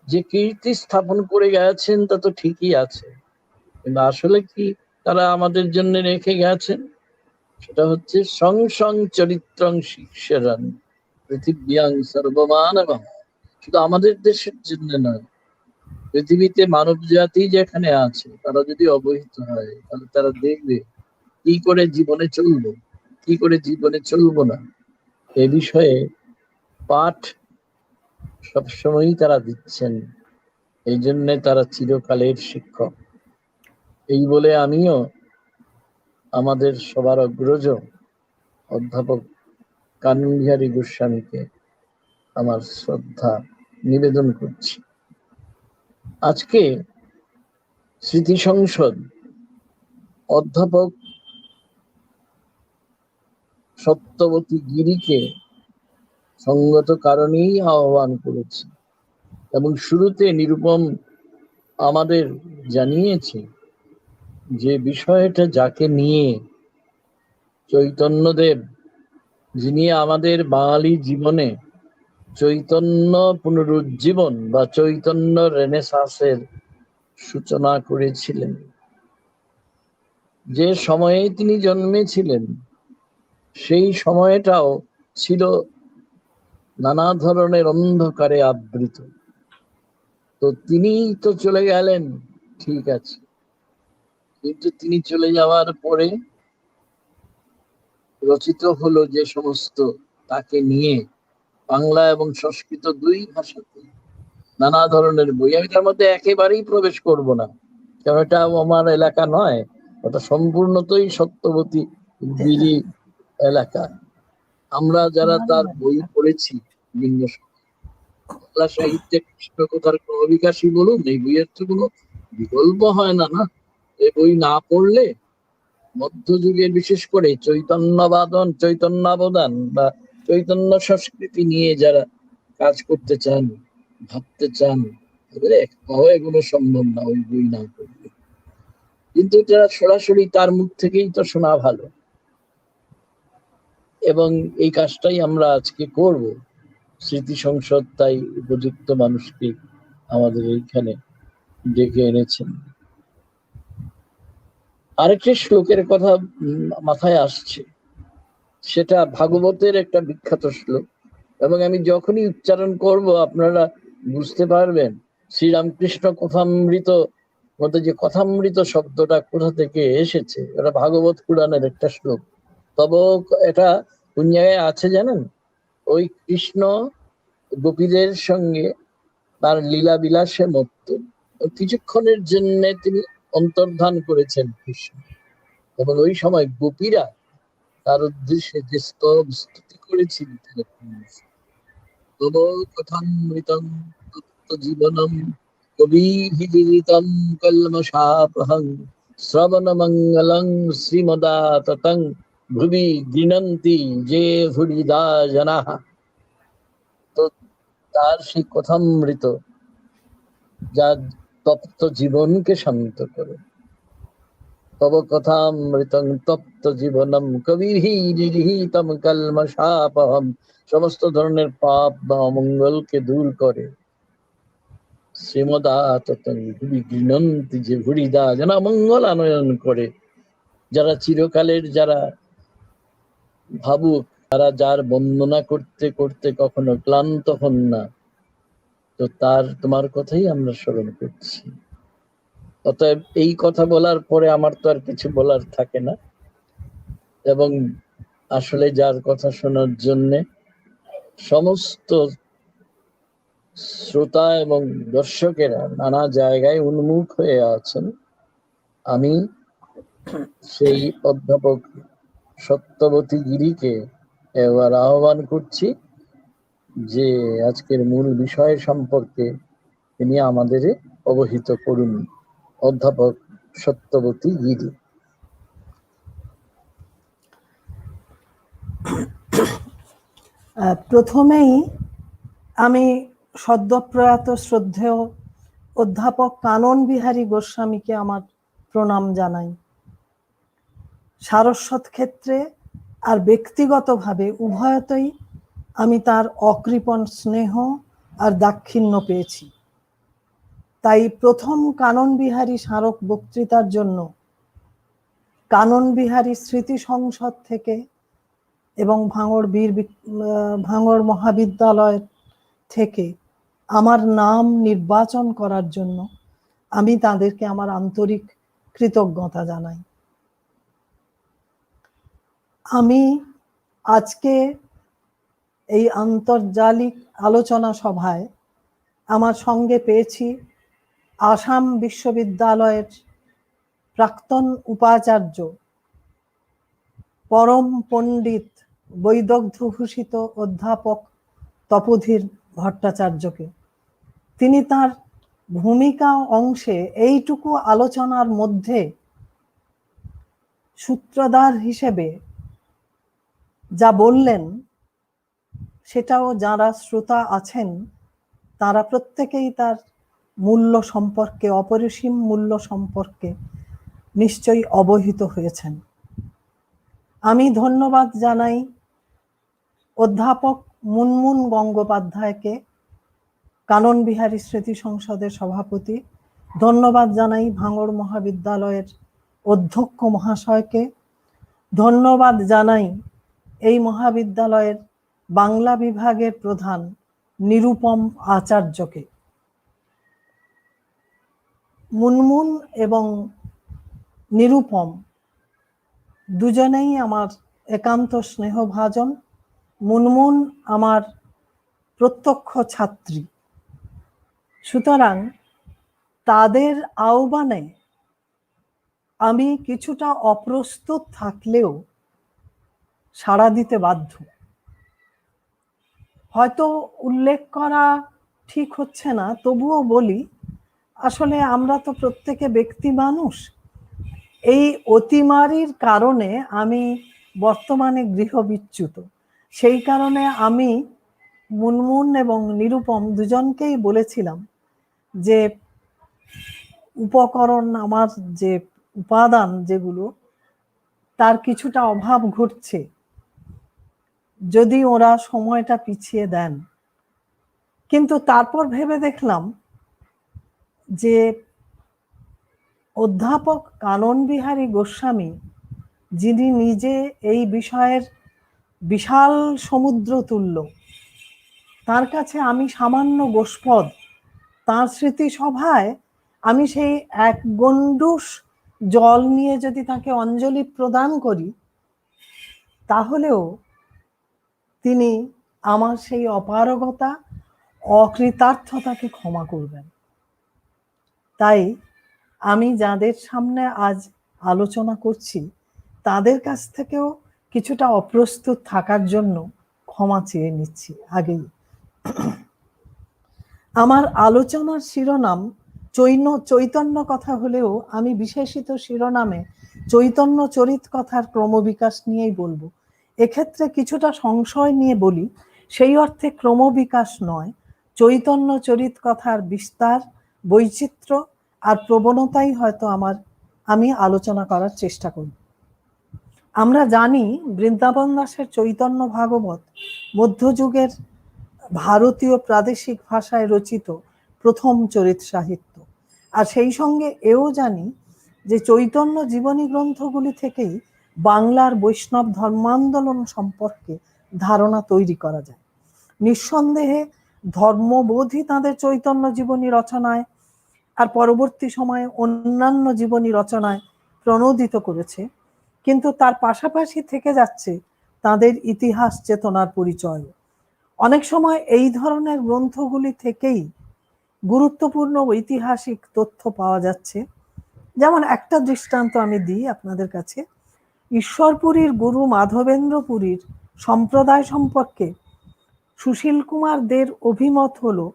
যে কীর্তি স্থাপন করে গেছেন তা তো ঠিকই আছে, কিন্তু আসলে কি তারা আমাদের জন্য রেখে গেছেন? সেটা হচ্ছে সং সং চরিত্রং শিক্ষরণ পৃথিব্যাং সর্বমানবাঃ। শুধু আমাদের দেশের জন্য নয়, পৃথিবীতে মানব জাতি যেখানে আছে তারা যদি অবহিত হয়, তাহলে তারা দেখবে কি করে জীবনে চলবো, কি করে জীবনে চলবো না, এ বিষয়ে পাঠ সবসময়ই তারা দিচ্ছেন। এই জন্য তারা চিরকালের শিক্ষক। এই বলে আমিও আমাদের সবার অগ্রজ অধ্যাপক কাননবিহারী গোস্বামীকে আমার শ্রদ্ধা নিবেদন করছি। আজকে স্মৃতি সংসদ অধ্যাপক সত্যবতী গিরিকে সঙ্গত কারণেই আহ্বান করেছে, এবং শুরুতে নিরুপম আমাদের জানিয়েছে যে বিষয়টা যাকে নিয়ে চৈতন্যদেব, যিনি আমাদের বাঙালি জীবনে চৈতন্য পুনরুজ্জীবন বা চৈতন্য রেনেসাঁসের সূচনা করেছিলেন, যে সময়ে তিনি জন্মেছিলেন সেই সময়টাও ছিল নানা ধরনের অন্ধকারে আবৃত। তো তিনি তো চলে গেলেন, ঠিক আছে, কিন্তু তিনি চলে যাওয়ার পরে রচিত হলো যে সমস্ত তাকে নিয়ে বাংলা এবং সংস্কৃত দুই ভাষাতে নানা ধরনের বই, আমি তার মধ্যে একেবারেই প্রবেশ করব না, কারণ এটা আমার এলাকা নয়, ওটা সম্পূর্ণতই সত্যবতী গিরি এলাকা। আমরা যারা তার বই পড়েছি বিভিন্ন বাংলা সাহিত্যে কৃষ্ণ কথার ক্রমবিকাশী বলুন, এই বইয়ের তো কোনো বিকল্প হয় না। এই বই না পড়লে মধ্যযুগের বিশেষ করে চৈতন্যাবদান বা চৈতন্য সংস্কৃতি নিয়ে যারা কাজ করতে চান, ভাবতে চান, এগুলো সম্ভব না ওই বই না পড়লে। কিন্তু এটা সরাসরি তার মুখ থেকেই তো শোনা ভালো, এবং এই কাজটাই আমরা আজকে করব। স্মৃতি সংসদ তাই উপযুক্ত মানুষকে আমাদের এইখানে ডেকে এনেছেন। আরেকটি শ্লোকের কথা মাথায় আসছে, সেটা ভাগবতের একটা বিখ্যাত শ্লোক, এবং আমি যখনই উচ্চারণ করব আপনারা বুঝতে পারবেন শ্রীরামকৃষ্ণ কথামৃত মধ্যে যে কথামৃত শব্দটা কোথা থেকে এসেছে। এটা ভাগবত পুরাণের একটা শ্লোক। তবে এটা কোন জায়গায় আছে জানেন? ওই কৃষ্ণ গোপীদের সঙ্গে তার লীলা বিলাসে মত্ত কিছুক্ষণের জন্য তিনি অন্তর্ধান করেছেন কৃষ্ণ, এবং ওই সময় গোপীরা তার উদ্দেশ্যে যে স্তব স্তুতি করেছিল, তব কথামৃতং তপ্ত জীবনম কবিভিদিতম কলমশাপহং শ্রবণমঙ্গলং শ্রীমদাততং ভুবি গৃণন্তি যে ভুরিদা জনাঃ। তো তার সেই কথামৃত যা তপ্ত জীবনকে শান্ত করে, তব কথামৃতং তপ্ত জীবনম কবিহিরিহিতম কলমশাপহম, সমস্ত ধরনের পাপ বা অমঙ্গলকে দূর করে। শ্রীমদাততং ভুবি গৃণন্তি যে ভুরিদা জনা, মঙ্গল আনয়ন করে যারা চিরকালের, যারা ভাবুক, তারা যার বন্দনা করতে করতে কখনো ক্লান্ত হন না, তো তার তোমার কথাই আমরা স্মরণ করছি। অতএব এই কথা বলার পরে আমার তো আর কিছু বলার থাকে না, এবং আসলে যার কথা শোনার জন্যে সমস্ত শ্রোতা এবং দর্শকেরা নানা জায়গায় উন্মুখ হয়ে আছেন, আমি সেই অধ্যাপক সত্যবতী গিরিকে এবার আহ্বান করছি যে আজকের মূল বিষয় সম্পর্কে তিনি আমাদের অবহিত করুন। অধ্যাপক সত্যবতী গিরি। প্রথমেই আমি সদ্যপ্রয়াত শ্রদ্ধেয় অধ্যাপক কানন বিহারী গোস্বামীকে আমার প্রণাম জানাই। সারস্বত ক্ষেত্রে আর ব্যক্তিগতভাবে উভয়তেই আমি তার অকৃপণ স্নেহ আর দাক্ষিণ্য পেয়েছি। তাই প্রথম কানন বিহারী স্মারক বক্তৃতার জন্য কানন বিহারী স্মৃতি সংসদ থেকে এবং ভাঙড় মহাবিদ্যালয় থেকে আমার নাম নির্বাচন করার জন্য আমি তাদেরকে আমার আন্তরিক কৃতজ্ঞতা জানাই। আমি আজকে এই আন্তর্জালিক আলোচনা সভায় আমার সঙ্গে পেয়েছি আসাম বিশ্ববিদ্যালয়ের প্রাক্তন উপাচার্য, পরম পণ্ডিত, বৈদগ্ধ্যভূষিত অধ্যাপক তপোধীর ভট্টাচার্যকে। তিনি তার ভূমিকা অংশে এইটুকু আলোচনার মধ্যে সূত্রধার হিসেবে যা বললেন, সেটাও যারা শ্রোতা আছেন তারা প্রত্যেকেই তার মূল্য সম্পর্কে, অপরিসীম মূল্য সম্পর্কে নিশ্চয়ই অবহিত হয়েছেন। আমি ধন্যবাদ জানাই অধ্যাপক মুনমুন গঙ্গোপাধ্যায়কে, কানন বিহারী স্মৃতি সংসদের সভাপতি। ধন্যবাদ জানাই ভাঙড় মহাবিদ্যালয়ের অধ্যক্ষ মহাশয়কে। ধন্যবাদ জানাই এই মহাবিদ্যালয়ের বাংলা বিভাগের প্রধান নিরুপম আচার্যকে। মুনমুন এবং নিরুপম দুজনেই আমার একান্ত স্নেহভাজন। মুনমুন আমার প্রত্যক্ষ ছাত্রী, সুতরাং তাদের আহ্বানে আমি কিছুটা অপ্রস্তুত থাকলেও সাড়া দিতে বাধ্য। হয়তো উল্লেখ করা ঠিক হচ্ছে না, তবুও বলি, আসলে আমরা তো প্রত্যেকে ব্যক্তি মানুষ। এই অতিমারির কারণে আমি বর্তমানে গৃহবিচ্যুত। সেই কারণে আমি মুনমুন এবং নিরুপম দুজনকেই বলেছিলাম যে উপকরণ, আমার যে উপাদান যেগুলো, তার কিছুটা অভাব ঘটছে, যদি ওরা সময়টা পিছিয়ে দেন। কিন্তু তারপর ভেবে দেখলাম যে অধ্যাপক কানন বিহারী গোস্বামী, যিনি নিজে এই বিষয়ের বিশাল সমুদ্র তুল্য, তার কাছে আমি সামান্য গোষ্পদ। তার স্মৃতি সভায় আমি সেই এক গণ্ডূষ জল নিয়ে যদি তাকে অঞ্জলি প্রদান করি, তাহলেও তিনি আমার সেই অপারগতা, অকৃতার্থতাকে ক্ষমা করবেন। তাই আমি যাদের সামনে আজ আলোচনা করছি, তাদের কাছ থেকেও কিছুটা অপ্রস্তুত থাকার জন্য ক্ষমা চেয়ে নিচ্ছি আগেই। আমার আলোচনার শিরোনাম চৈতন্য কথা হলেও আমি বিশেষিত শিরোনামে চৈতন্য চরিত কথার ক্রমবিকাশ নিয়েই বলবো। এক্ষেত্রে কিছুটা সংশয় নিয়ে বলি, সেই অর্থে ক্রমবিকাশ নয়, চৈতন্য চরিত কথার বিস্তার, বৈচিত্র্য আর প্রবণতাই হয়তো আমি আলোচনা করার চেষ্টা করি। আমরা জানি বৃন্দাবন দাসের চৈতন্য ভাগবত মধ্যযুগের ভারতীয় প্রাদেশিক ভাষায় রচিত প্রথম চরিত সাহিত্য। আর সেই সঙ্গে এও জানি যে চৈতন্য জীবনী গ্রন্থগুলি থেকেই বাংলার বৈষ্ণব ধর্মান্দোলন সম্পর্কে ধারণা তৈরি করা যায়। নিঃসন্দেহে ধর্মবোধই তাঁদের চৈতন্য জীবনী রচনায় আর পরবর্তী সময়ে অন্যান্য জীবনী রচনায় প্রণোদিত করেছে, কিন্তু তার পাশাপাশি থেকে যাচ্ছে তাঁদের ইতিহাস চেতনার পরিচয়। অনেক সময় এই ধরনের গ্রন্থগুলি থেকেই গুরুত্বপূর্ণ ঐতিহাসিক তথ্য পাওয়া যাচ্ছে। যেমন একটা দৃষ্টান্ত আমি দিই আপনাদের কাছে। ঈশ্বরপুরীর গুরু মাধবেন্দ্র পুরীর সম্প্রদায় সম্পর্কে সুশীল কুমার দের অভিমত হলো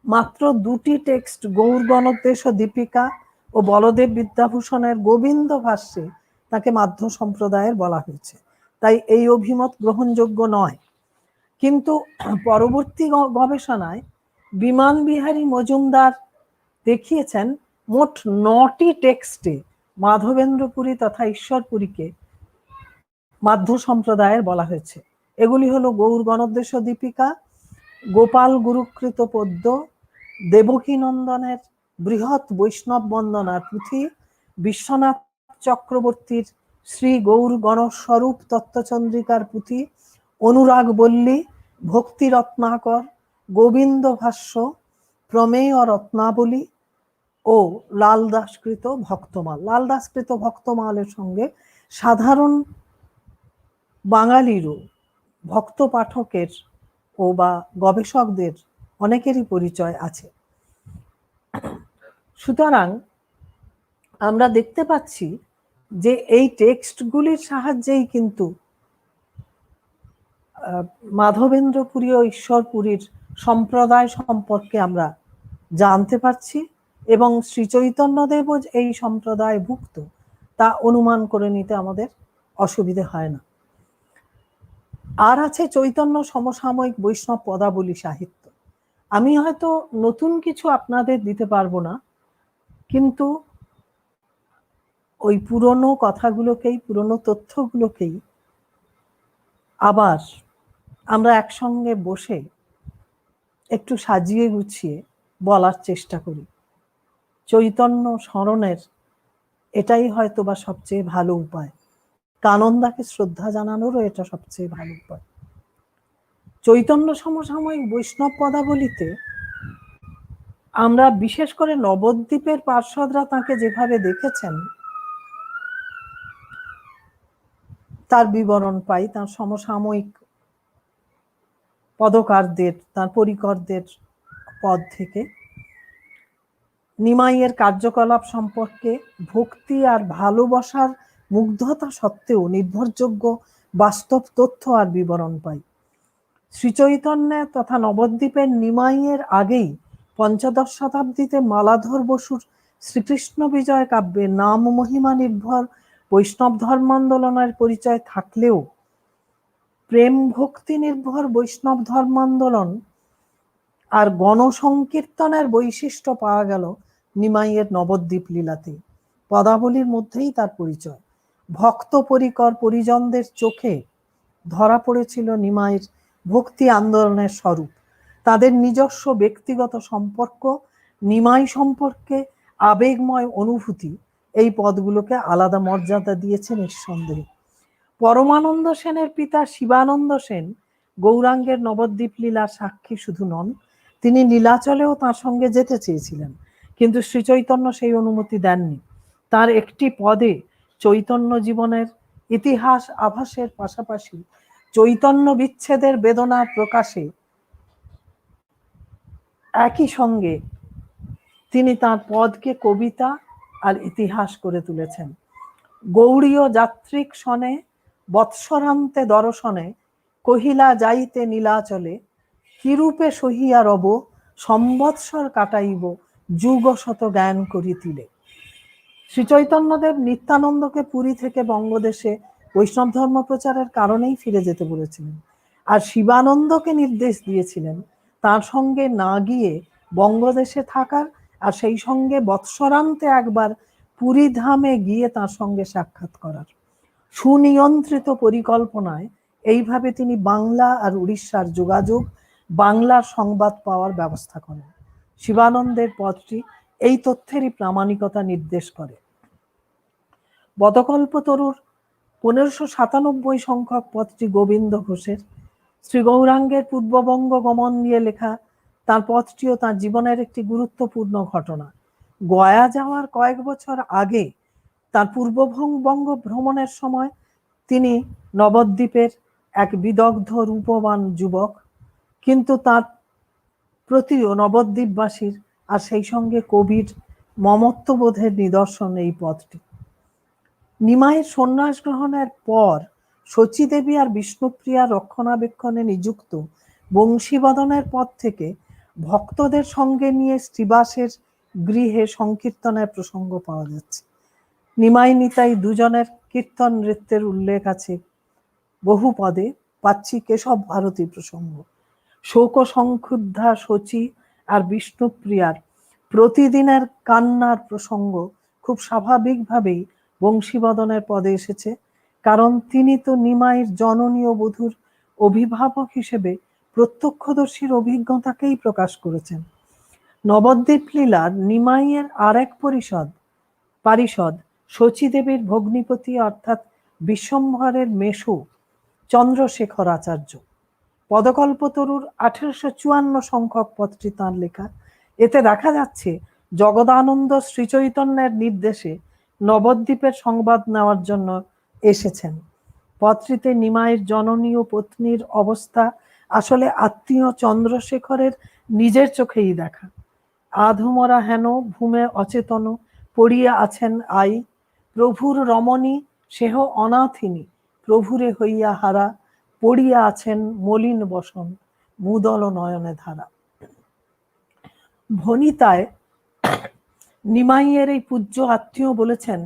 মাত্র দুটি টেক্সট, গৌর গণোদ্দেশ দীপিকা ও বলদেব বিদ্যাভূষণের গোবিন্দ ভাষ্যে তাকে মাধ্য সম্প্রদায়ের বলা হয়েছে, তাই এই অভিমত গ্রহণযোগ্য নয়। কিন্তু পরবর্তী গবেষণায় বিমান বিহারী মজুমদার দেখিয়েছেন মোট 9টি টেক্সটে মাধবেন্দ্রপুরী তথা ঈশ্বরপুরীকে মাধ্য সম্প্রদায়ের বলা হয়েছে। এগুলি হলো গৌর গণোদ্দেশ দীপিকা, গোপাল গুরুকৃত পদ্য, দেবকী নন্দনের বৃহৎ বৈষ্ণব বন্দনার পুঁথি, বিশ্বনাথ চক্রবর্তীর শ্রী গৌর গণস্বরূপ তত্ত্বচন্দ্রিকার পুঁথি, অনুরাগ বল্লী, ভক্তি রত্নাকর, গোবিন্দ ভাষ্য, প্রমেয় রত্নাবলী ও লাল দাসকৃত ভক্তমাল। লাল দাসকৃত ভক্তমালের সঙ্গে সাধারণ বাঙালিরও ভক্ত পাঠকের ও বা গবেষকদের অনেকেরই পরিচয় আছে। সুতরাং আমরা দেখতে পাচ্ছি যে এই টেক্সটগুলির সাহায্যেই কিন্তু মাধবেন্দ্রপুরী ও ঈশ্বরপুরীর সম্প্রদায় সম্পর্কে আমরা জানতে পারছি, এবং শ্রী চৈতন্যদেবও এই সম্প্রদায় ভুক্ত তা অনুমান করে নিতে আমাদের অসুবিধে হয় না। আর আছে চৈতন্য সমসাময়িক বৈষ্ণব পদাবলী সাহিত্য। আমি হয়তো নতুন কিছু আপনাদের দিতে পারবো না, কিন্তু ওই পুরনো কথাগুলোকেই, পুরনো তথ্যগুলোকেই আবার আমরা একসঙ্গে বসে একটু সাজিয়ে গুছিয়ে বলার চেষ্টা করি। চৈতন্য স্মরণের এটাই হয়তো বা সবচেয়ে ভালো উপায়, কানন্দাকে শ্রদ্ধা জানানোরও এটা সবচেয়ে ভালো উপায়। চৈতন্য সমসাময়িক বৈষ্ণব পদাবলীতে আমরা বিশেষ করে নবদ্বীপের পার্ষদরা তাকে যেভাবে দেখেছেন তার বিবরণ পাই তার সমসাময়িক পদকারদের, তার পরিকরদের পদ থেকে। নিমাইয়ের কার্যকলাপ সম্পর্কে ভক্তি আর ভালোবাসার মুগ্ধতা সত্ত্বেও নির্ভরযোগ্য বাস্তব তথ্য আর বিবরণ পাই। শ্রীচৈতন্যে তথা নবদ্বীপের নিমাইয়ের আগেই 15শ শতাব্দীতে মালাধর বসুর শ্রীকৃষ্ণ বিজয় কাব্যে নাম মহিমা নির্ভর বৈষ্ণব ধর্মান্দোলনের পরিচয় থাকলেও প্রেম ভক্তি নির্ভর বৈষ্ণব ধর্মান্দোলন আর গণসংকীর্তনের বৈশিষ্ট্য পাওয়া গেল নিমাইয়ের নবদ্বীপ লীলাতে। পদাবলীর মধ্যেই তার পরিচয়। ভক্ত পরিকর পরিজনদের চোখে ধরা পড়েছিল নিমাইয়ের ভক্তি আন্দোলনের স্বরূপ। তাদের নিজস্ব ব্যক্তিগত সম্পর্ক, নিমাই সম্পর্কে আবেগময় অনুভূতি এই পদগুলোকে আলাদা মর্যাদা দিয়েছে নিঃসন্দেহে। পরমানন্দ সেনের পিতা শিবানন্দ সেন গৌরাঙ্গের নবদ্বীপ লীলার সাক্ষী শুধু নন, তিনি নীলাচলেও তার সঙ্গে যেতে চেয়েছিলেন, কিন্তু শ্রীচৈতন্য সেই অনুমতি দেননি। তার একটি পদে চৈতন্য জীবনের ইতিহাস আভাসের পাশাপাশি চৈতন্য বিচ্ছেদের বেদনার প্রকাশে একই সঙ্গে তিনি তার পদকে কবিতা আর ইতিহাস করে তুলেছেন। গৌড়ীয় যাত্রিক সনে বৎসরান্তে দর্শনে কহিলা যাইতে নীলাচলে, কিরূপে সহিয়া রব সম্বৎসর কাটাইব যুগ শত জ্ঞান করি তিলে। শ্রী চৈতন্যদেব নিত্যানন্দকে পুরী থেকে বঙ্গদেশে বৈষ্ণব ধর্ম প্রচারের কারণেই ফিরে যেতে বলেছিলেন, আর শিবানন্দকে নির্দেশ দিয়েছিলেন তার সঙ্গে না গিয়ে বঙ্গদেশে থাকার, আর সেই সঙ্গে বৎসরান্তে একবার পুরী ধামে গিয়ে তার সঙ্গে সাক্ষাৎ করার। সুনিয়ন্ত্রিত পরিকল্পনায় এইভাবে তিনি বাংলা আর উড়িষ্যার যোগাযোগ, বাংলার সংবাদ পাওয়ার ব্যবস্থা করেন। শিবানন্দের পথটি এই তথ্যেরই প্রামাণিকতা নির্দেশ করে। বদকল্পতরুর 1597 সংখ্যক পথটি গোবিন্দ ঘোষের। শ্রী গৌরাঙ্গের পূর্ববঙ্গ গমন নিয়ে লেখা তার পথটিও তার জীবনের একটি গুরুত্বপূর্ণ ঘটনা। গয়া যাওয়ার কয়েক বছর আগে তার পূর্ববঙ্গ ভ্রমণের সময় তিনি নবদ্বীপের এক বিদগ্ধ রূপবান যুবক, কিন্তু তার প্রতিও নবদ্বীপবাসীর আর সেই সঙ্গে কবির মমত্ববোধের নিদর্শন এই পথটি। নিমাইয়ের সন্ন্যাস গ্রহণের পর শচীদেবী আর বিষ্ণুপ্রিয়া রক্ষণাবেক্ষণে নিযুক্ত বংশীবদনের পথ থেকে ভক্তদের সঙ্গে নিয়ে শ্রীবাসের গৃহে সংকীর্তনের প্রসঙ্গ পাওয়া যাচ্ছে। নিমাই নিতাই দুজনের কীর্তন নৃত্যের উল্লেখ আছে বহু পদে। পাচ্ছি কেশব ভারতী প্রসঙ্গ। শোক সংক্ষুব্ধা শচী আর বিষ্ণুপ্রিয়ার প্রতিদিনের কান্নার প্রসঙ্গ খুব স্বাভাবিকভাবেই বংশীবদনের পদে এসেছে, কারণ তিনি তো নিমাইয়ের জননী ও বধূর অভিভাবক হিসেবে প্রত্যক্ষদর্শীর অভিজ্ঞতাকেই প্রকাশ করেছেন। নবদ্বীপ লীলার নিমাইয়ের আর এক পারিষদ শচীদেবীর ভগ্নিপতি অর্থাৎ বিশ্বম্ভরের মেশো চন্দ্রশেখর আচার্য। পদকল্পতরুর 1854 সংখ্যক পথটি তাঁর লেখা। এতে দেখা যাচ্ছে জগদানন্দ শ্রীচৈতন্যের নির্দেশে নবদ্বীপের সংবাদ নেওয়ার জন্য এসেছেন। পত্রিতে নিমাইয়ের জননী ও পত্নীর অবস্থা আসলে আত্মীয় চন্দ্রশেখরের নিজের চোখেই দেখা। আধুমরা হেন ভূমে অচেতন পড়িয়া আছেন আই, প্রভুর রমণী সেহ অনাথিনী প্রভুরে হইয়া হারা, পড়িয়া আছেন মলিন বসন মুদল নয়নে ধারা। ভনিতায় নিমাইয়ের এই পূজ্য আত্মীয় বলেছেন,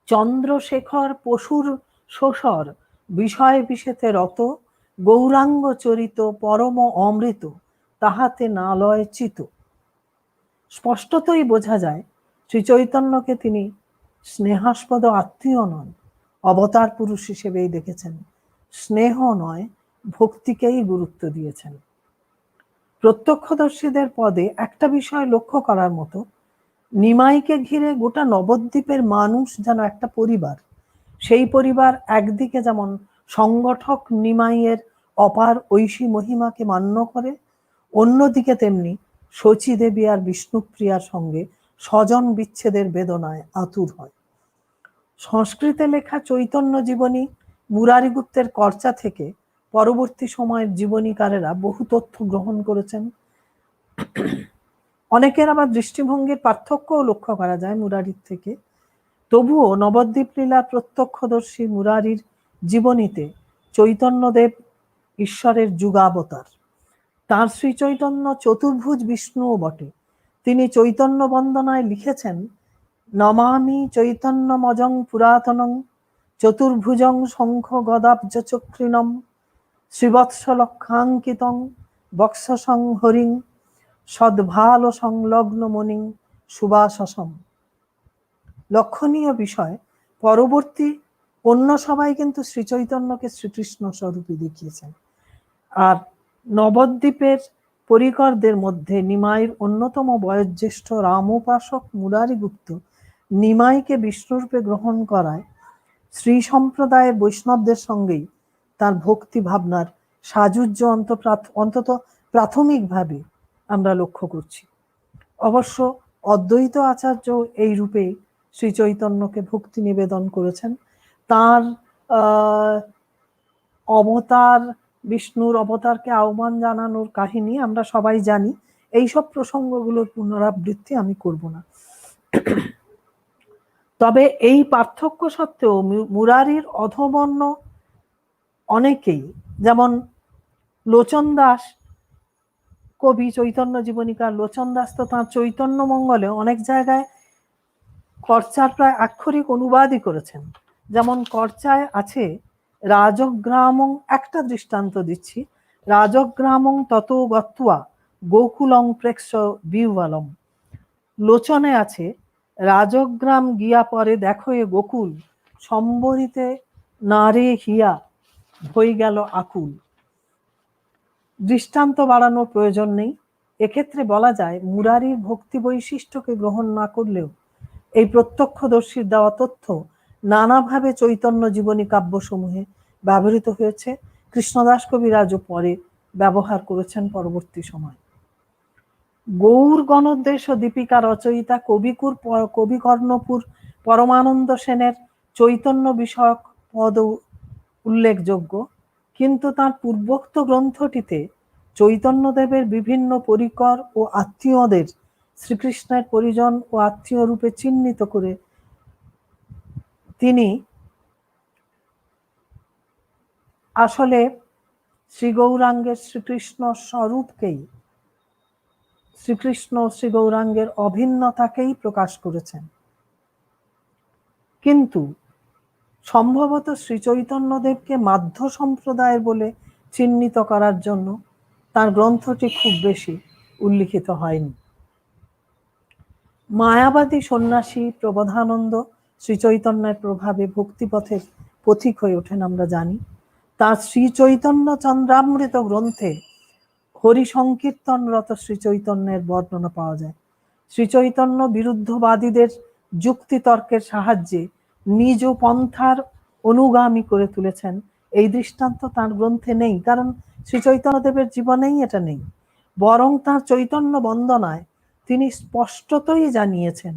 চন্দ্রশেখর পশুর শোষর বিষয় বিষেতে রত, গৌরাঙ্গ চরিত পরম অমৃত তাহাতে না লয় চিত। স্পষ্টতই বোঝা যায় শ্রী চৈতন্যকে তিনি স্নেহাস্পদ আত্মীয় নন, অবতার পুরুষ হিসেবেই দেখেছেন। স্নেহ নয়, ভক্তিকেই গুরুত্ব দিয়েছেন। প্রত্যক্ষদর্শীদের পদে একটা বিষয় লক্ষ্য করার মতো, নিমাইকে ঘিরে গোটা নবদ্বীপের মানুষ যেন একটা পরিবার। সেই পরিবার একদিকে যেমন সংগঠক নিমাইয়ের অপার ঐশী মহিমাকে মান্য করে, অন্যদিকে তেমনি শচীদেবী আর বিষ্ণুপ্রিয়ার সঙ্গে স্বজন বিচ্ছেদের বেদনায় আতুর হয়। সংস্কৃতে লেখা চৈতন্য জীবনী মুরারিগুপ্তের কর্চা থেকে পরবর্তী সময়ের জীবনীকারেরা বহু তথ্য গ্রহণ করেছেন। অনেকের আবার দৃষ্টিভঙ্গির পার্থক্যও লক্ষ্য করা যায় মুরারির থেকে। তবুও নবদ্বীপ লীলা প্রত্যক্ষদর্শী মুরারির জীবনীতে চৈতন্যদেব ঈশ্বরের যুগাবতার। তাঁর শ্রী চৈতন্য চতুর্ভুজ বিষ্ণুও বটে। তিনি চৈতন্য বন্দনায় লিখেছেন, নমামি চৈতন্যমজং পুরাতনং চতুর্ভুজং শঙ্খ গদাব্জ চক্রিণম শ্রীবৎস লক্ষাঙ্কিতং বক্ষসং হরিং সদ্ভাল সংলগ্ন মণিং সুবাসসম। লক্ষণীয় বিষয়, পরবর্তী অন্য সবাই কিন্তু শ্রীচৈতন্যকে শ্রীকৃষ্ণ স্বরূপে দেখিয়েছেন, আর নবদ্বীপের পরিকরদের মধ্যে নিমাইয়ের অন্যতম বয়োজ্যেষ্ঠ রামোপাসক মুরারিগুপ্ত নিমাইকে বিষ্ণুরূপে গ্রহণ করায় শ্রী সম্প্রদায়ের বৈষ্ণবদের সঙ্গেই তার ভক্তি ভাবনার সাযুজ্য অন্তত প্রাথমিকভাবে আমরা লক্ষ্য করছি। অবশ্য অদ্বৈত আচার্য এই রূপে শ্রী চৈতন্যকে ভক্তি নিবেদন করেছেন। তার অবতার, বিষ্ণুর অবতারকে আহ্বান জানানোর কাহিনী আমরা সবাই জানি। এইসব প্রসঙ্গগুলোর পুনরাবৃত্তি আমি করব না। তবে এই পার্থক্য সত্ত্বেও মুরারির অধবর্ণ অনেকেই, যেমন লোচন দাস কবি চৈতন্য জীবনীকার লোচন দাস তো তাঁর চৈতন্য মঙ্গলে অনেক জায়গায় কর্চার প্রায় আক্ষরিক অনুবাদই করেছেন। যেমন কর্চায় আছে রাজগ্রামং, একটা দৃষ্টান্ত দিচ্ছি, রাজগ্রামং তত গত্বা গোকুলং প্রেক্ষ বিহ্বলম। লোচনে আছে রাজগ্রাম গিয়া পরে দেখো এ গোকুল, সম্বরিতে নারে হিয়া হয়ে গেল আকুল। দৃষ্টান্ত বাড়ানোর প্রয়োজন নেই। এক্ষেত্রে বলা যায় মুরারির ভক্তি বৈশিষ্ট্যকে গ্রহণ না করলেও এই প্রত্যক্ষদর্শীর দেওয়া তথ্য নানাভাবে চৈতন্য জীবনী কাব্যসমূহে ব্যবহৃত হয়েছে। কৃষ্ণদাস কবিরাজও পরে ব্যবহার করেছেন পরবর্তী সময়। গৌর গণোদ্দেশ দীপিকা রচয়িতা কবিকর্ণপুর পরমানন্দ সেনের চৈতন্য বিষয়ক পদ উল্লেখযোগ্য, কিন্তু তার পূর্বোক্ত গ্রন্থটিতে চৈতন্যদেবের বিভিন্ন পরিকর ও আত্মীয়দের শ্রীকৃষ্ণের পরিজন ও আত্মীয় রূপে চিহ্নিত করে তিনি আসলে শ্রী গৌরাঙ্গের শ্রীকৃষ্ণ স্বরূপকেই, শ্রীকৃষ্ণ শ্রী গৌরাঙ্গের অভিন্নতাকেই প্রকাশ করেছেন। কিন্তু সম্ভবত শ্রী চৈতন্যদেবকে মাধ্য সম্প্রদায়ের বলে চিহ্নিত করার জন্য তার গ্রন্থটি খুব বেশি উল্লিখিত হয়নি। মায়াবাদী সন্ন্যাসী প্রবোধানন্দ শ্রী চৈতন্যের প্রভাবে ভক্তিপথের পথিক হয়ে ওঠেন আমরা জানি। তার শ্রী চৈতন্য চন্দ্রামৃত গ্রন্থে হরি সংকীর্তনরত শ্রী চৈতন্যের বর্ণনা পাওয়া যায়। শ্রী চৈতন্য বিরুদ্ধবাদীদের যুক্তিতর্কের সাহায্যে নিজ পন্থার অনুগামী করে তুলেছেন, এই দৃষ্টান্ত তার গ্রন্থে নেই, কারণ শ্রী চৈতন্যদেবের জীবনেই এটা নেই। বরং তার চৈতন্য বন্দনায় তিনি স্পষ্টতই জানিয়েছেন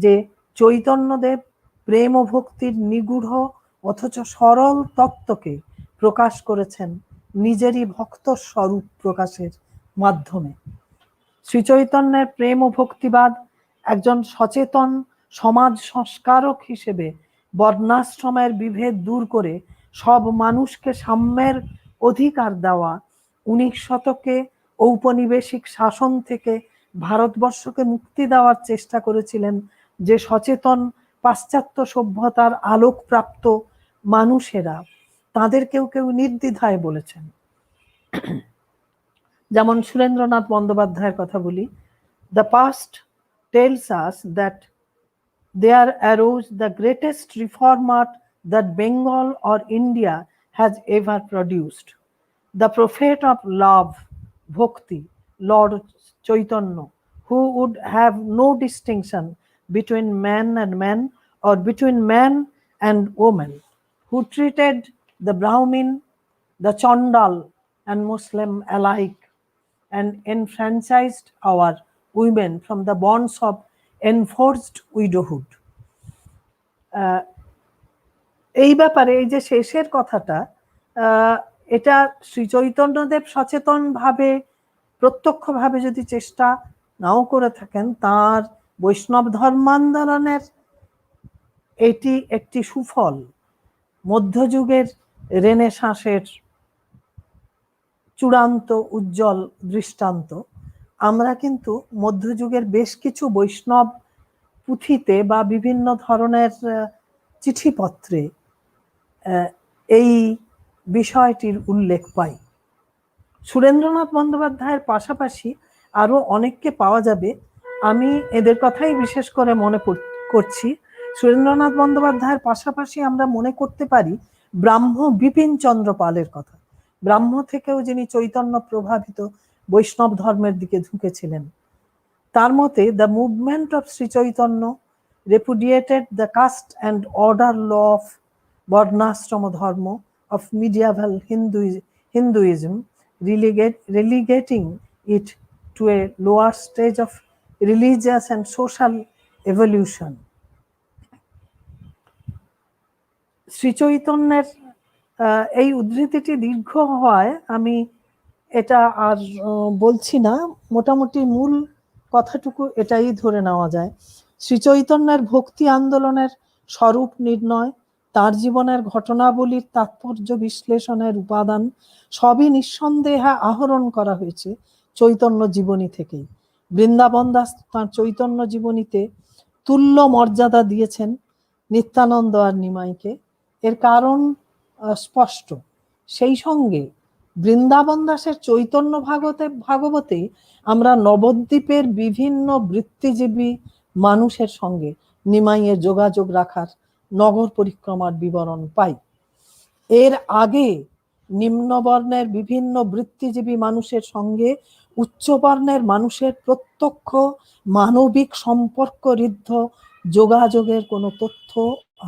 যে চৈতন্যদেব প্রেম ও ভক্তির নিগূঢ় অথচ সরল তত্ত্বকে প্রকাশ করেছেন নিজেরই ভক্ত স্বরূপ প্রকাশের মাধ্যমে। শ্রী চৈতন্যের প্রেম ও ভক্তিবাদ একজন সচেতন সমাজ সংস্কারক হিসেবে বর্ণাশ্রমের বিভেদ দূর করে সব মানুষকে সাম্যের অধিকার দেওয়া, 19 শতকে ঔপনিবেশিক শাসন থেকে ভারতবর্ষকে মুক্তি দেওয়ার চেষ্টা করেছিলেন যে সচেতন পাশ্চাত্য সভ্যতার আলোকপ্রাপ্ত মানুষেরা, তাদের কেউ কেউ নির্দ্বিধায় বলেছেন। যেমন সুরেন্দ্রনাথ বন্দ্যোপাধ্যায়ের কথা বলি, the past tells us that there arose the greatest reformer that Bengal or India has ever produced, the prophet of love, Bhakti, Lord Chaitanya, who would have no distinction between man and man or between man and woman, who treated the Brahmin, the Chandal and Muslim alike, and enfranchised our women from the bonds of enforced widowhood. এই ব্যাপারে এই যে শেষের কথাটা, এটা শ্রী চৈতন্যদেব সচেতন ভাবে প্রত্যক্ষভাবে যদি চেষ্টা নাও করে থাকেন, তার বৈষ্ণব ধর্মান্দোলনের এটি একটি সুফল, মধ্যযুগের রেনেসাঁসের চূড়ান্ত উজ্জ্বল দৃষ্টান্ত। আমরা কিন্তু মধ্যযুগের বেশ কিছু বৈষ্ণব পুঁথিতে বা বিভিন্ন ধরনের চিঠিপত্রে এই বিষয়টির উল্লেখ পাই। সুরেন্দ্রনাথ বন্দ্যোপাধ্যায়ের পাশাপাশি আরো অনেককে পাওয়া যাবে, আমি এদের কথাই বিশেষ করে মনে করছি। সুরেন্দ্রনাথ বন্দ্যোপাধ্যায়ের পাশাপাশি আমরা মনে করতে পারি ব্রাহ্ম বিপিন চন্দ্র পালের কথা। ব্রাহ্ম থেকেও যিনি চৈতন্য প্রভাবিত বৈষ্ণব ধর্মের দিকে ঝুঁকেছিলেন। তার মতে the movement of Shri Chaitanya repudiated the caste and order law of Varnashrama dharma of medieval Hinduism, relegating it to a lower stage of religious and social evolution. Shri চৈতন্যের এই উদ্ধৃতিটি দীর্ঘ হওয়ায় আমি এটা আর বলছি না, মোটামুটি মূল কথাটুকু এটাই ধরে নেওয়া যায়। শ্রী চৈতন্যের ভক্তি আন্দোলনের স্বরূপ নির্ণয়, তার জীবনের ঘটনাবলীর তাৎপর্য বিশ্লেষণের উপাদান সবই নিঃসন্দেহে আহরণ করা হয়েছে চৈতন্য জীবনী থেকেই। বৃন্দাবন দাস তাঁর চৈতন্য জীবনীতে তুল্য মর্যাদা দিয়েছেন নিত্যানন্দ আর নিমাইকে। এর কারণ স্পষ্ট। সেই সঙ্গে বৃন্দাবন দাসের চৈতন্য ভাগবতে আমরা নবদ্বীপের বিভিন্ন বৃত্তিজীবী মানুষের সঙ্গে নিমাইয়ের যোগাযোগ রাখার নগর পরিক্রমার বিবরণ পাই। এর আগে নিম্নবর্ণের বিভিন্ন বৃত্তিজীবী মানুষের সঙ্গে উচ্চবর্ণের মানুষের প্রত্যক্ষ মানবিক সম্পর্কঋদ্ধ যোগাযোগের কোনো তথ্য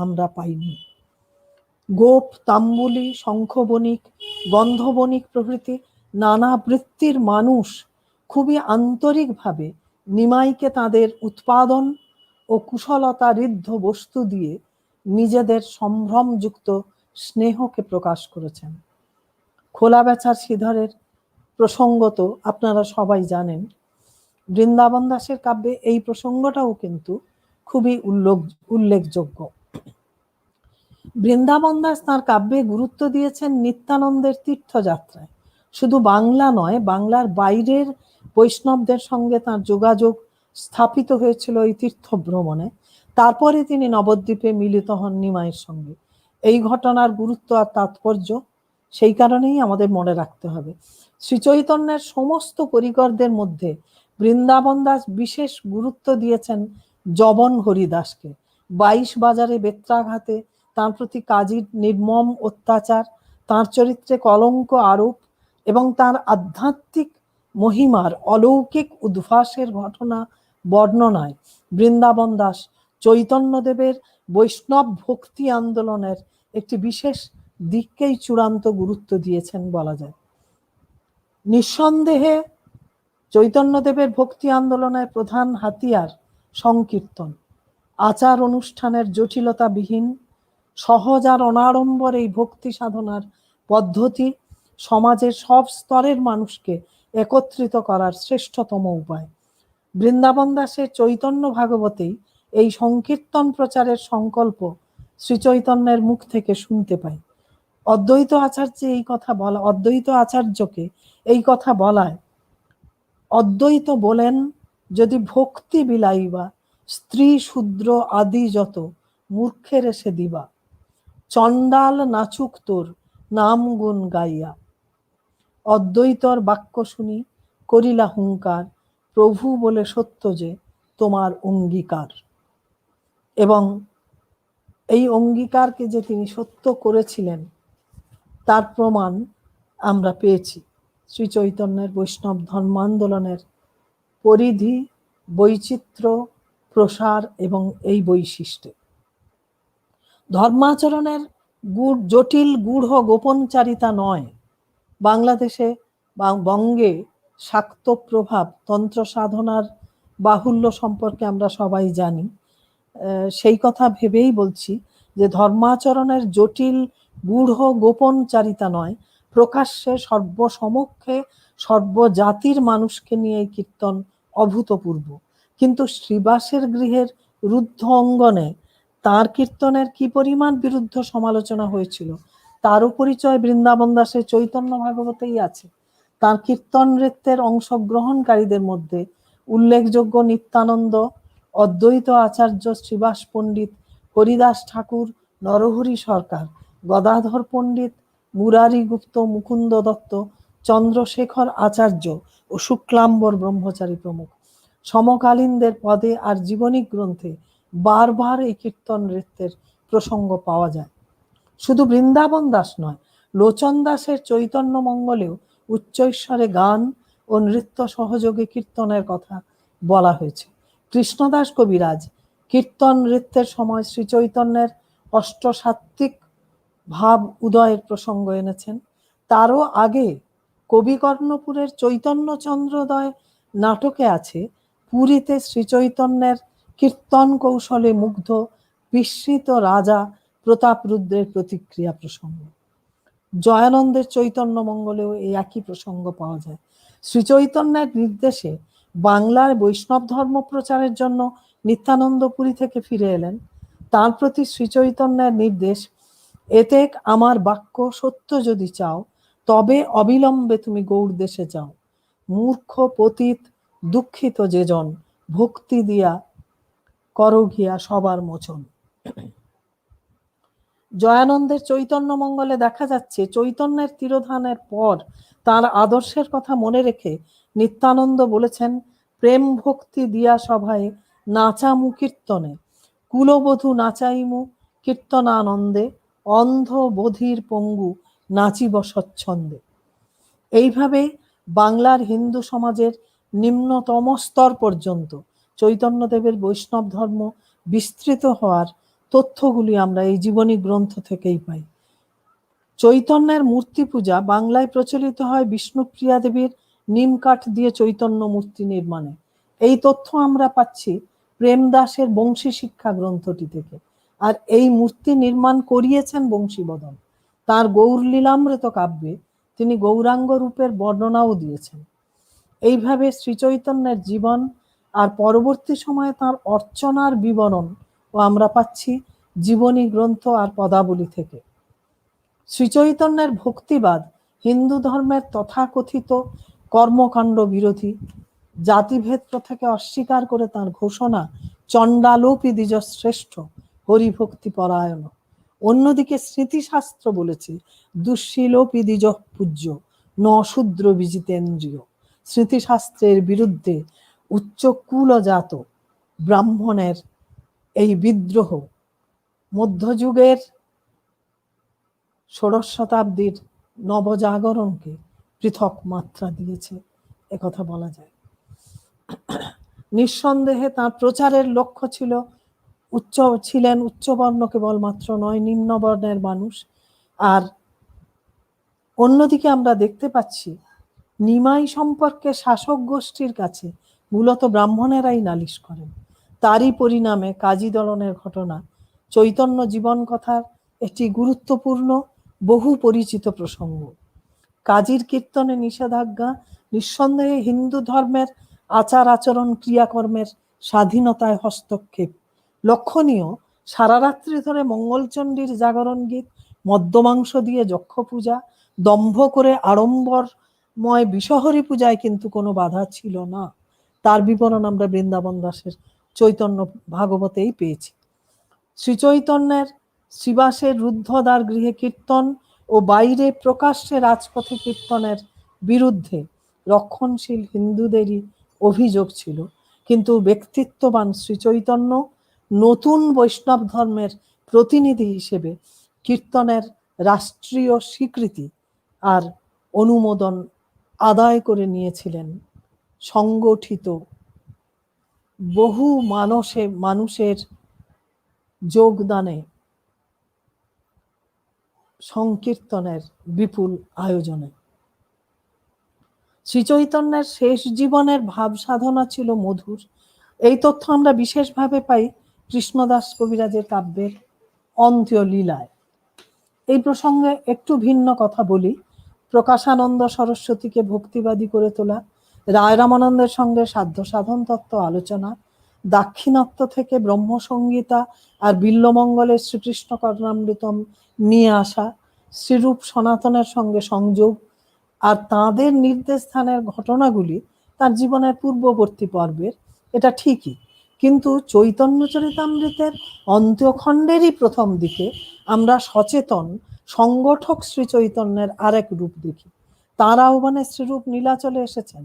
আমরা পাইনি। গোপ, তাম্বুলি, শঙ্খবণিক, গন্ধবণিক প্রভৃতি নানা বৃত্তির মানুষ খুবই আন্তরিকভাবে নিমাইকে তাদের উৎপাদন ও কুশলতা ঋদ্ধ বস্তু দিয়ে নিজেদের সম্ভ্রমযুক্ত স্নেহকে প্রকাশ করেছেন। খোলা বেচার শ্রীধরের প্রসঙ্গ তো আপনারা সবাই জানেন। বৃন্দাবন দাসের কাব্যে এই প্রসঙ্গটাও কিন্তু খুবই উল্লেখযোগ্য। বৃন্দাবন দাস তাঁর কাব্যে গুরুত্ব দিয়েছেন নিত্যানন্দের তীর্থযাত্রায়। শুধু বাংলা নয়, বাংলার বাইরের বৈষ্ণবদের সঙ্গে তাঁর যোগাযোগ স্থাপিত হয়েছিল এই তীর্থ ভ্রমণে। তারপরে তিনি নবদ্বীপে মিলিত হন নিমাইয়ের সঙ্গে। এই ঘটনার গুরুত্ব আর তাৎপর্য সেই কারণেই আমাদের মনে রাখতে হবে। শ্রীচৈতন্যের সমস্ত পরিকরদের মধ্যে বৃন্দাবন দাস বিশেষ গুরুত্ব দিয়েছেন জবন হরিদাসকে। 22 বাজারে বেত্রাঘাতে তাঁর প্রতি কাজীর নির্মম অত্যাচার, তাঁর চরিত্রে কলঙ্ক আরোপ এবং তাঁর আধ্যাত্মিক মহিমার অলৌকিক উদ্ভাসের ঘটনা বর্ণনায় বৃন্দাবন দাস চৈতন্যদেবের বৈষ্ণব ভক্তি আন্দোলনের একটি বিশেষ দিককেই চূড়ান্ত গুরুত্ব দিয়েছেন বলা যায়। নিঃসন্দেহে চৈতন্যদেবের ভক্তি আন্দোলনের প্রধান হাতিয়ার সংকীর্তন। আচার অনুষ্ঠানের জটিলতাবিহীন, সহজ আর অনাড়ম্বর এই ভক্তি সাধনার পদ্ধতি সমাজের সব স্তরের মানুষকে একত্রিত করার শ্রেষ্ঠতম উপায়। বৃন্দাবন দাসের চৈতন্য ভাগবতেই এই সংকীর্তন প্রচারের সংকল্প শ্রীচৈতন্যের মুখ থেকে শুনতে পাই। অদ্বৈত আচার্যকে এই কথা বলায় অদ্বৈত বলেন, যদি ভক্তি বিলাইবা স্ত্রী শূদ্র আদি যত মূর্খের এসে দিবা, চণ্ডাল নাচুক তোর নাম গুণ গাইয়া। অদ্বৈতর বাক্য শুনি করিলা হুঙ্কার, প্রভু বলে সত্য যে তোমার অঙ্গীকার। এবং এই অঙ্গীকারকে যে তিনি সত্য করেছিলেন তার প্রমাণ আমরা পেয়েছি শ্রী চৈতন্যের বৈষ্ণব ধর্মান্দোলনের পরিধি, বৈচিত্র্য, প্রসার এবং এই বৈশিষ্ট্যে। ধর্মাচরণের জটিল গূঢ় গোপনচারিতা নয়। বাংলাদেশে বা বঙ্গে শাক্ত প্রভাব তন্ত্র সাধনার বাহুল্য সম্পর্কে আমরা সবাই জানি। সেই কথা ভেবেই বলছি যে ধর্মাচরণের জটিল গূঢ় গোপনচারিতা নয়, প্রকাশ্যে সর্বসমক্ষে সর্বজাতির মানুষকে নিয়ে এই কীর্তন অভূতপূর্ব। কিন্তু শ্রীবাসের গৃহের রুদ্ধ অঙ্গনে তাঁর কীর্তনের কি পরিমাণ বিরুদ্ধ সমালোচনা হয়েছিল তারও পরিচয় বৃন্দাবন দাসের চৈতন্য ভাগবতেই আছে। তাঁর কীর্তন নৃত্যের অংশগ্রহণকারীদের মধ্যে উল্লেখযোগ্য নিত্যানন্দ, অদ্বৈত আচার্য শ্রীবাস পণ্ডিত, হরিদাস ঠাকুর, নরহরি সরকার, গদাধর পণ্ডিত, মুরারি গুপ্ত, মুকুন্দ দত্ত, চন্দ্রশেখর আচার্য ও শুক্লাম্বর ব্রহ্মচারী প্রমুখ। সমকালীনদের পদে আর জীবনী গ্রন্থে বারবার এই কীর্তন নৃত্যের প্রসঙ্গ পাওয়া যায়। শুধু বৃন্দাবন দাস নয়, লোচন দাসের চৈতন্য মঙ্গলেও উচ্চৈশ্বরে গান ও নৃত্য সহযোগে কীর্তনের কথা বলা হয়েছে। কৃষ্ণদাস কবিরাজ কীর্তন নৃত্যের সময় শ্রী চৈতন্যের অষ্টসাত্ত্বিক ভাব উদয়ের প্রসঙ্গ এনেছেন। তারও আগে কবিকর্ণপুরের চৈতন্য চন্দ্রোদয় নাটকে আছে পুরীতে শ্রীচৈতন্যের কীর্তন কৌশলে মুগ্ধ বিস্মিত রাজা প্রতাপরুদ্রের প্রতিক্রিয়া প্রসঙ্গ। জয়ানন্দের চৈতন্য মঙ্গলেও এই একই প্রসঙ্গ পাওয়া যায়। শ্রীচৈতন্যের নির্দেশে বাংলার বৈষ্ণব ধর্ম প্রচারের জন্য নিত্যানন্দ পুরী থেকে ফিরে এলেন। তার প্রতি শ্রীচৈতন্যের নির্দেশ, এতেক আমার বাক্য সত্য যদি চাও তবে অবিলম্বে তুমি গৌড় দেশে যাও। মূর্খ পতিত দুঃখিত যেজন, ভক্তি দিয়া করো গিয়া সবার মোচন। জয়ানন্দের চৈতন্য মঙ্গলে দেখা যাচ্ছে চৈতন্যের তিরোধানের পর তার আদর্শের কথা মনে রেখে নিত্যানন্দ বলেছেন, প্রেম ভক্তি দিয়া সভায় নাচামু কীর্তনে, কুলবধূ নাচাইমু কীর্তনানন্দে, অন্ধ বধির পঙ্গু নাচিব স্বচ্ছন্দে। এইভাবে বাংলার হিন্দু সমাজের নিম্নতম স্তর পর্যন্ত চৈতন্যদেবের বৈষ্ণব ধর্ম বিস্তৃত হওয়ার তথ্যগুলি আমরা এই জীবনী গ্রন্থ থেকেই পাই। চৈতন্যের মূর্তি পূজা বাংলায় প্রচলিত হয় বিষ্ণুপ্রিয়া দেবীর নিম কাঠ দিয়ে চৈতন্য মূর্তি নির্মাণে। এই তথ্য আমরা পাচ্ছি প্রেমদাসের বংশী শিক্ষা গ্রন্থটি থেকে। আর এই মূর্তি নির্মাণ করিয়েছেন বংশীবদন। তার গৌরলীলামৃত কাব্যে তিনি গৌরাঙ্গ রূপের বর্ণনাও দিয়েছেন। এইভাবে শ্রীচৈতন্যের জীবন আর পরবর্তী সময়ে তার অর্চনার বিবরণ ও আমরা পাচ্ছি জীবনী গ্রন্থ আর পদাবলী থেকে। শ্রীচৈতন্যের ভক্তিবাদ হিন্দু ধর্মের তথাকথিত কর্মকাণ্ড বিরোধী, জাতিভেদ প্রথাকে অস্বীকার করে তার ঘোষণা চণ্ডালোপি দ্বিজ শ্রেষ্ঠ হরিভক্তি পরায়ণ। অন্যদিকে স্মৃতিশাস্ত্র বলেছে দুঃশীলোপি দ্বিজ পূজ্য ন শূদ্র বিজিতেন্দ্রিয়। স্মৃতিশাস্ত্রের বিরুদ্ধে উচ্চ কুলজাত ব্রাহ্মণের এই বিদ্রোহ মধ্যযুগের ষোড়শ শতাব্দীর নবজাগরণকে পৃথক মাত্রা দিয়েছে, একথা বলা যায়। নিঃসন্দেহে তার প্রচারের লক্ষ্য ছিলেন উচ্চবর্ণ কেবলমাত্র নয়, নিম্নবর্ণের মানুষ। আর অন্যদিকে আমরা দেখতে পাচ্ছি নিমাই সম্পর্কে শাসক গোষ্ঠীর কাছে মূলত ব্রাহ্মণেরাই নালিশ করেন। তারই পরিণামে কাজী দলনের ঘটনা চৈতন্য জীবন কথার একটি গুরুত্বপূর্ণ বহু পরিচিত প্রসঙ্গ। কাজীর কীর্তনে নিষেধাজ্ঞা নিঃসন্দেহে হিন্দু ধর্মের আচার আচরণ ক্রিয়াকর্মের স্বাধীনতায় হস্তক্ষেপ। লক্ষণীয়, সারা রাত্রি ধরে মঙ্গলচণ্ডীর জাগরণ গীত, মদ্যমাংস দিয়ে যক্ষ পূজা, দম্ভ করে আড়ম্বরময় বিষহরী পূজায় কিন্তু কোনো বাধা ছিল না। তার বিবরণ আমরা বৃন্দাবন দাসের চৈতন্য ভাগবতেই পেয়েছি। শ্রীচৈতন্যের শ্রীবাসের রুদ্ধদ্বার গৃহে কীর্তন ও বাইরে প্রকাশ্যে রাজপথে কীর্তনের বিরুদ্ধে রক্ষণশীল হিন্দুদেরই অভিযোগ ছিল, কিন্তু ব্যক্তিত্ববান শ্রীচৈতন্য নতুন বৈষ্ণব ধর্মের প্রতিনিধি হিসেবে কীর্তনের রাষ্ট্রীয় স্বীকৃতি আর অনুমোদন আদায় করে নিয়েছিলেন। সংগঠিত বহু মানুষের যোগদানে সংকীর্তনের বিপুল আয়োজনে শ্রীচৈতন্যের শেষ জীবনের ভাব সাধনা ছিল মধুর। এই তথ্য আমরা বিশেষভাবে পাই কৃষ্ণদাস কবিরাজের কাব্যের অন্ত্য লীলায়। এই প্রসঙ্গে একটু ভিন্ন কথা বলি। প্রকাশানন্দ সরস্বতীকে ভক্তিবাদী করে তোলা, রায় রামানন্দের সঙ্গে সাধ্য সাধন তত্ত্ব আলোচনা, দাক্ষিণাত্য থেকে ব্রহ্মসংগীতা আর বিল্বমঙ্গলের শ্রীকৃষ্ণ কর্ণামৃতম নিয়ে আসা, শ্রীরূপ সনাতনের সঙ্গে সংযোগ আর তাঁদের নির্দেশ স্থানের ঘটনাগুলি তার জীবনের পূর্ববর্তী পর্বের, এটা ঠিকই। কিন্তু চৈতন্য চরিতামৃতের অন্ত্যখণ্ডেরই প্রথম দিকে আমরা সচেতন সংগঠক শ্রী চৈতন্যের আরেক রূপ দেখি। তার আহ্বানে শ্রীরূপ নীলাচলে এসেছেন।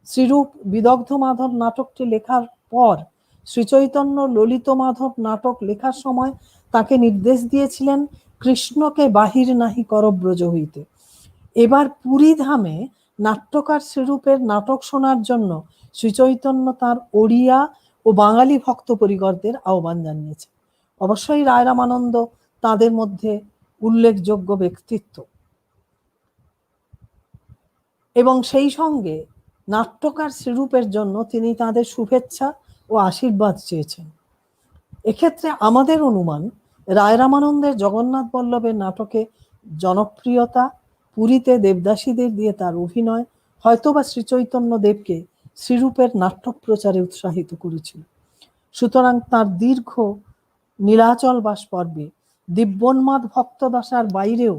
শ্রীরূপ বিদগ্ধ মাধব নাটকটি লেখার পর শ্রীচৈতন্য ললিত মাধব নাটক লেখার সময় তাকে নির্দেশ দিয়েছিলেন কৃষ্ণকে বাহির নাহি করব্রজ হইতে। এবার পুরী ধামে নাট্যকার শ্রীরূপের নাটক শোনার জন্য শ্রীচৈতন্য তার ওড়িয়া ও বাঙালি ভক্ত পরিগরদের আহ্বান জানিয়েছেন। অবশ্যই রায় রামানন্দ তাদের মধ্যে উল্লেখযোগ্য ব্যক্তিত্ব, এবং সেই সঙ্গে নাট্যকার শ্রীরূপের জন্য তিনি তাদের শুভেচ্ছা ও আশীর্বাদ চেয়েছেন। এক্ষেত্রে আমাদের অনুমান রায় রামানন্দের জগন্নাথ বল্লভের নাটকে জনপ্রিয়তা, পুরীতে দেবদাসীদের দিয়ে তার অভিনয় হয়তোবা শ্রীচৈতন্য দেবকে শ্রীরূপের নাট্য প্রচারে উৎসাহিত করেছিল। সুতরাং তার দীর্ঘ নীলাচল বাস পর্বে দিব্যোন্মাদ ভক্তদশার বাইরেও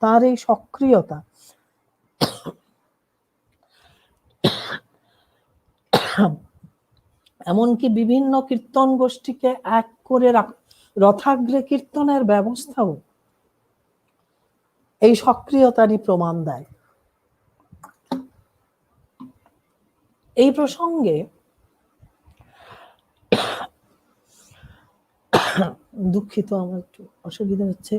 তার এই সক্রিয়তা এমনকি বিভিন্ন কীর্তন গোষ্ঠীকে এক করে রথাগ্রে কীর্তনের ব্যবস্থাও এই সক্রিয়তারই প্রমাণ দেয়। এই প্রসঙ্গে দুঃখিত, আমার একটু অসুবিধা হচ্ছে।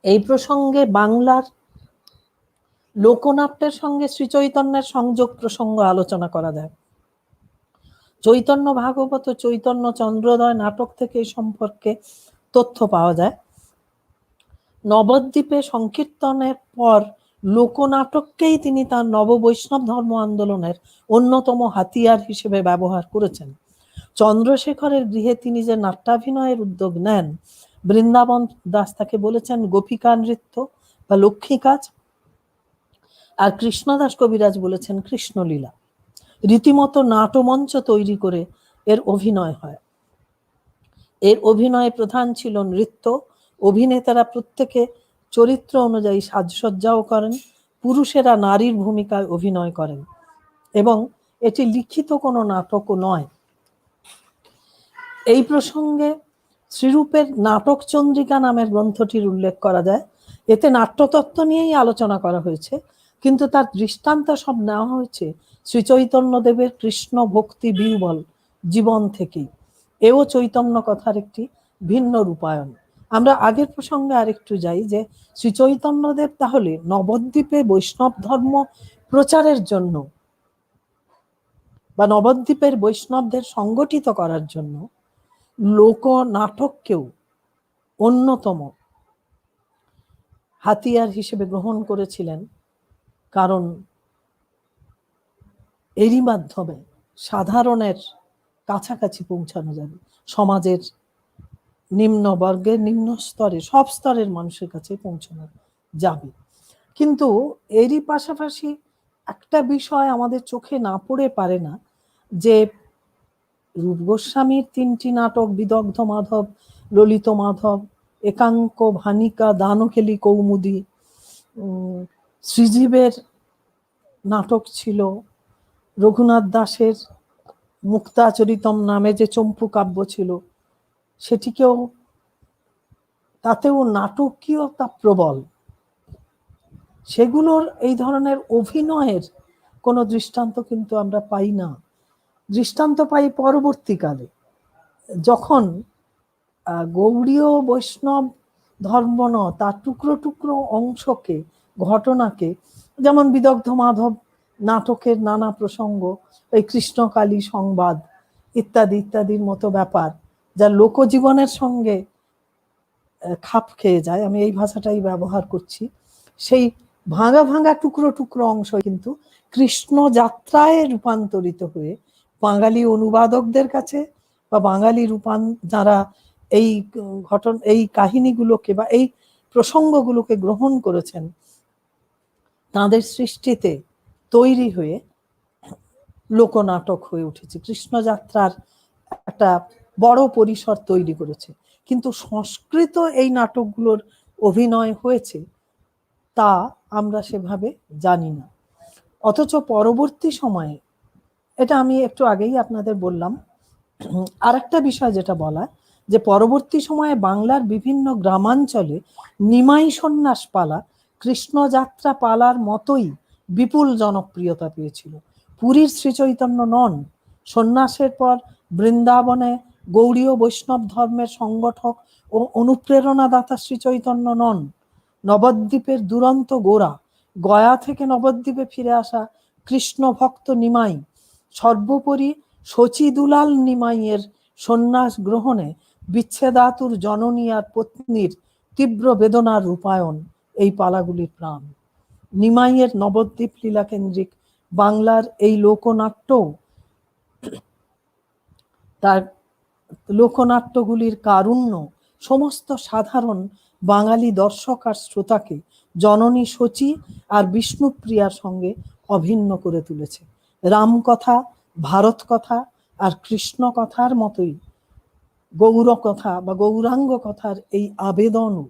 এই প্রসঙ্গে বাংলার লোকনাট্যের সঙ্গে শ্রী চৈতন্যের সংযোগ প্রসঙ্গ আলোচনা করা যায়। চৈতন্য ভাগবত, চৈতন্য চন্দ্রোদয় নাটক থেকে এই সম্পর্কে তথ্য পাওয়া যায়। নবদ্বীপে সংকীর্তনের পর লোকনাটককেই তিনি তার নববৈষ্ণব ধর্ম আন্দোলনের অন্যতম হাতিয়ার হিসেবে ব্যবহার করেছেন। চন্দ্রশেখরের গৃহে তিনি যে নাট্যাভিনয়ের উদ্যোগ নেন, বৃন্দাবন দাস তাকে বলেছেন গোপিকা নৃত্য বা লক্ষ্মী কাজ, আর কৃষ্ণদাস কবিরাজ বলেছেন কৃষ্ণলীলা। রীতিমতো নাটমঞ্চ তৈরি করে এর অভিনয় হয়। এর অভিনয়ে প্রধান ছিল নৃত্য। অভিনেতারা প্রত্যেকে চরিত্র অনুযায়ী সাজসজ্জাও করেন। পুরুষেরা নারীর ভূমিকায় অভিনয় করেন এবং এটি লিখিত কোনো নাটকও নয়। এই প্রসঙ্গে শ্রীরূপের নাটক চন্দ্রিকা নামের গ্রন্থটির উল্লেখ করা যায়। এতে নাট্যতত্ত্ব নিয়েই আলোচনা করা হয়েছে, কিন্তু তার দৃষ্টান্ত সব নেওয়া হয়েছে শ্রীচৈতন্যদেবের কৃষ্ণ ভক্তি বিহ্বল জীবন থেকেই। এও চৈতন্য কথার একটি ভিন্ন রূপায়ণ। আমরা আগের প্রসঙ্গে আরেকটু যাই যে শ্রীচৈতন্যদেব তাহলে নবদ্বীপে বৈষ্ণব ধর্ম প্রচারের জন্য বা নবদ্বীপের বৈষ্ণবদের সংগঠিত করার জন্য লোক নাটককেও অন্যতম হাতিয়ার হিসেবে গ্রহণ করেছিলেন, কারণ এরই মাধ্যমে সাধারণের কাছাকাছি পৌঁছানো যাবে, সমাজের নিম্ন বর্গের, নিম্ন স্তরে, সব স্তরের মানুষের কাছে পৌঁছানো যাবে। কিন্তু এরই পাশাপাশি একটা বিষয় আমাদের চোখে না পড়ে পারে না, যে রূপ গোস্বামীর 3টি নাটক বিদগ্ধ মাধব, ললিত মাধব, একাঙ্ক ভানিকা, দানকেলি কৌমুদী, শ্রীজীবের নাটক ছিল, রঘুনাথ দাসের মুক্তাচরিতম নামে যে চম্পু কাব্য ছিল সেটিকেও, তাতেও নাটকীয়তা প্রবল। সেগুলোর এই ধরনের অভিনয়ের কোনো দৃষ্টান্ত কিন্তু আমরা পাই না। দৃষ্টান্ত পাই পরবর্তীকালে, যখন গৌড়ীয় বৈষ্ণব ধর্ম তার টুকরো টুকরো অংশকে, ঘটনাকে, যেমন বিদগ্ধ মাধব নাটকের নানা প্রসঙ্গ, এই কৃষ্ণকালী সংবাদ ইত্যাদি ইত্যাদির মতো ব্যাপার, যা লোকজীবনের সঙ্গে খাপ খেয়ে যায়, আমি এই ভাষাটাই ব্যবহার করছি, সেই ভাঙা ভাঙা টুকরো টুকরো অংশ কিন্তু কৃষ্ণ যাত্রায় রূপান্তরিত হয়ে বাঙালি অনুবাদকদের কাছে বা বাঙালি যারা এই এই কাহিনীগুলোকে বা এই প্রসঙ্গগুলোকে গ্রহণ করেছেন, তাদের সৃষ্টিতে তৈরি হয়ে লোকনাটক হয়ে উঠেছে, কৃষ্ণযাত্রার একটা বড় পরিসর তৈরি করেছে। কিন্তু সংস্কৃত এই নাটকগুলোর অভিনয় হয়েছে তা আমরা সেভাবে জানি না। অথচ পরবর্তী সময়ে, এটা আমি একটু আগেই আপনাদের বললাম, আর একটা বিষয় যেটা বলা, যে পরবর্তী সময়ে বাংলার বিভিন্ন গ্রামাঞ্চলে নিমাই সন্ন্যাস পালা কৃষ্ণযাত্রা পালার মতোই বিপুল জনপ্রিয়তা পেয়েছিল। পুরীর শ্রীচৈতন্য নন, সন্ন্যাসের পর বৃন্দাবনে গৌড়ীয় বৈষ্ণব ধর্মের সংগঠক ও অনুপ্রেরণাদাতা শ্রীচৈতন্য নন, নবদ্বীপের দুরন্ত গোরা, গয়া থেকে নবদ্বীপে ফিরে আসা কৃষ্ণ ভক্ত নিমাই, সর্বোপরি শচী দুলাল নিমাইয়ের সন্ন্যাস গ্রহণে বিচ্ছেদাতুর জননী আর পত্নীর তীব্র বেদনার রূপায়ণ এই পালাগুলির প্রাণ। নিমাইয়ের নবদ্বীপ লীলা কেন্দ্রিক বাংলার এই লোকনাট্য, তার লোকনাট্যগুলির কারুণ্য সমস্ত সাধারণ বাঙালি দর্শক আর শ্রোতাকে জননী শচী আর বিষ্ণুপ্রিয়ার সঙ্গে অভিন্ন করে তুলেছে। রামকথা, ভারত কথা আর কৃষ্ণ কথার মতোই গৌর কথা বা গৌরাঙ্গ কথার এই আবেদনও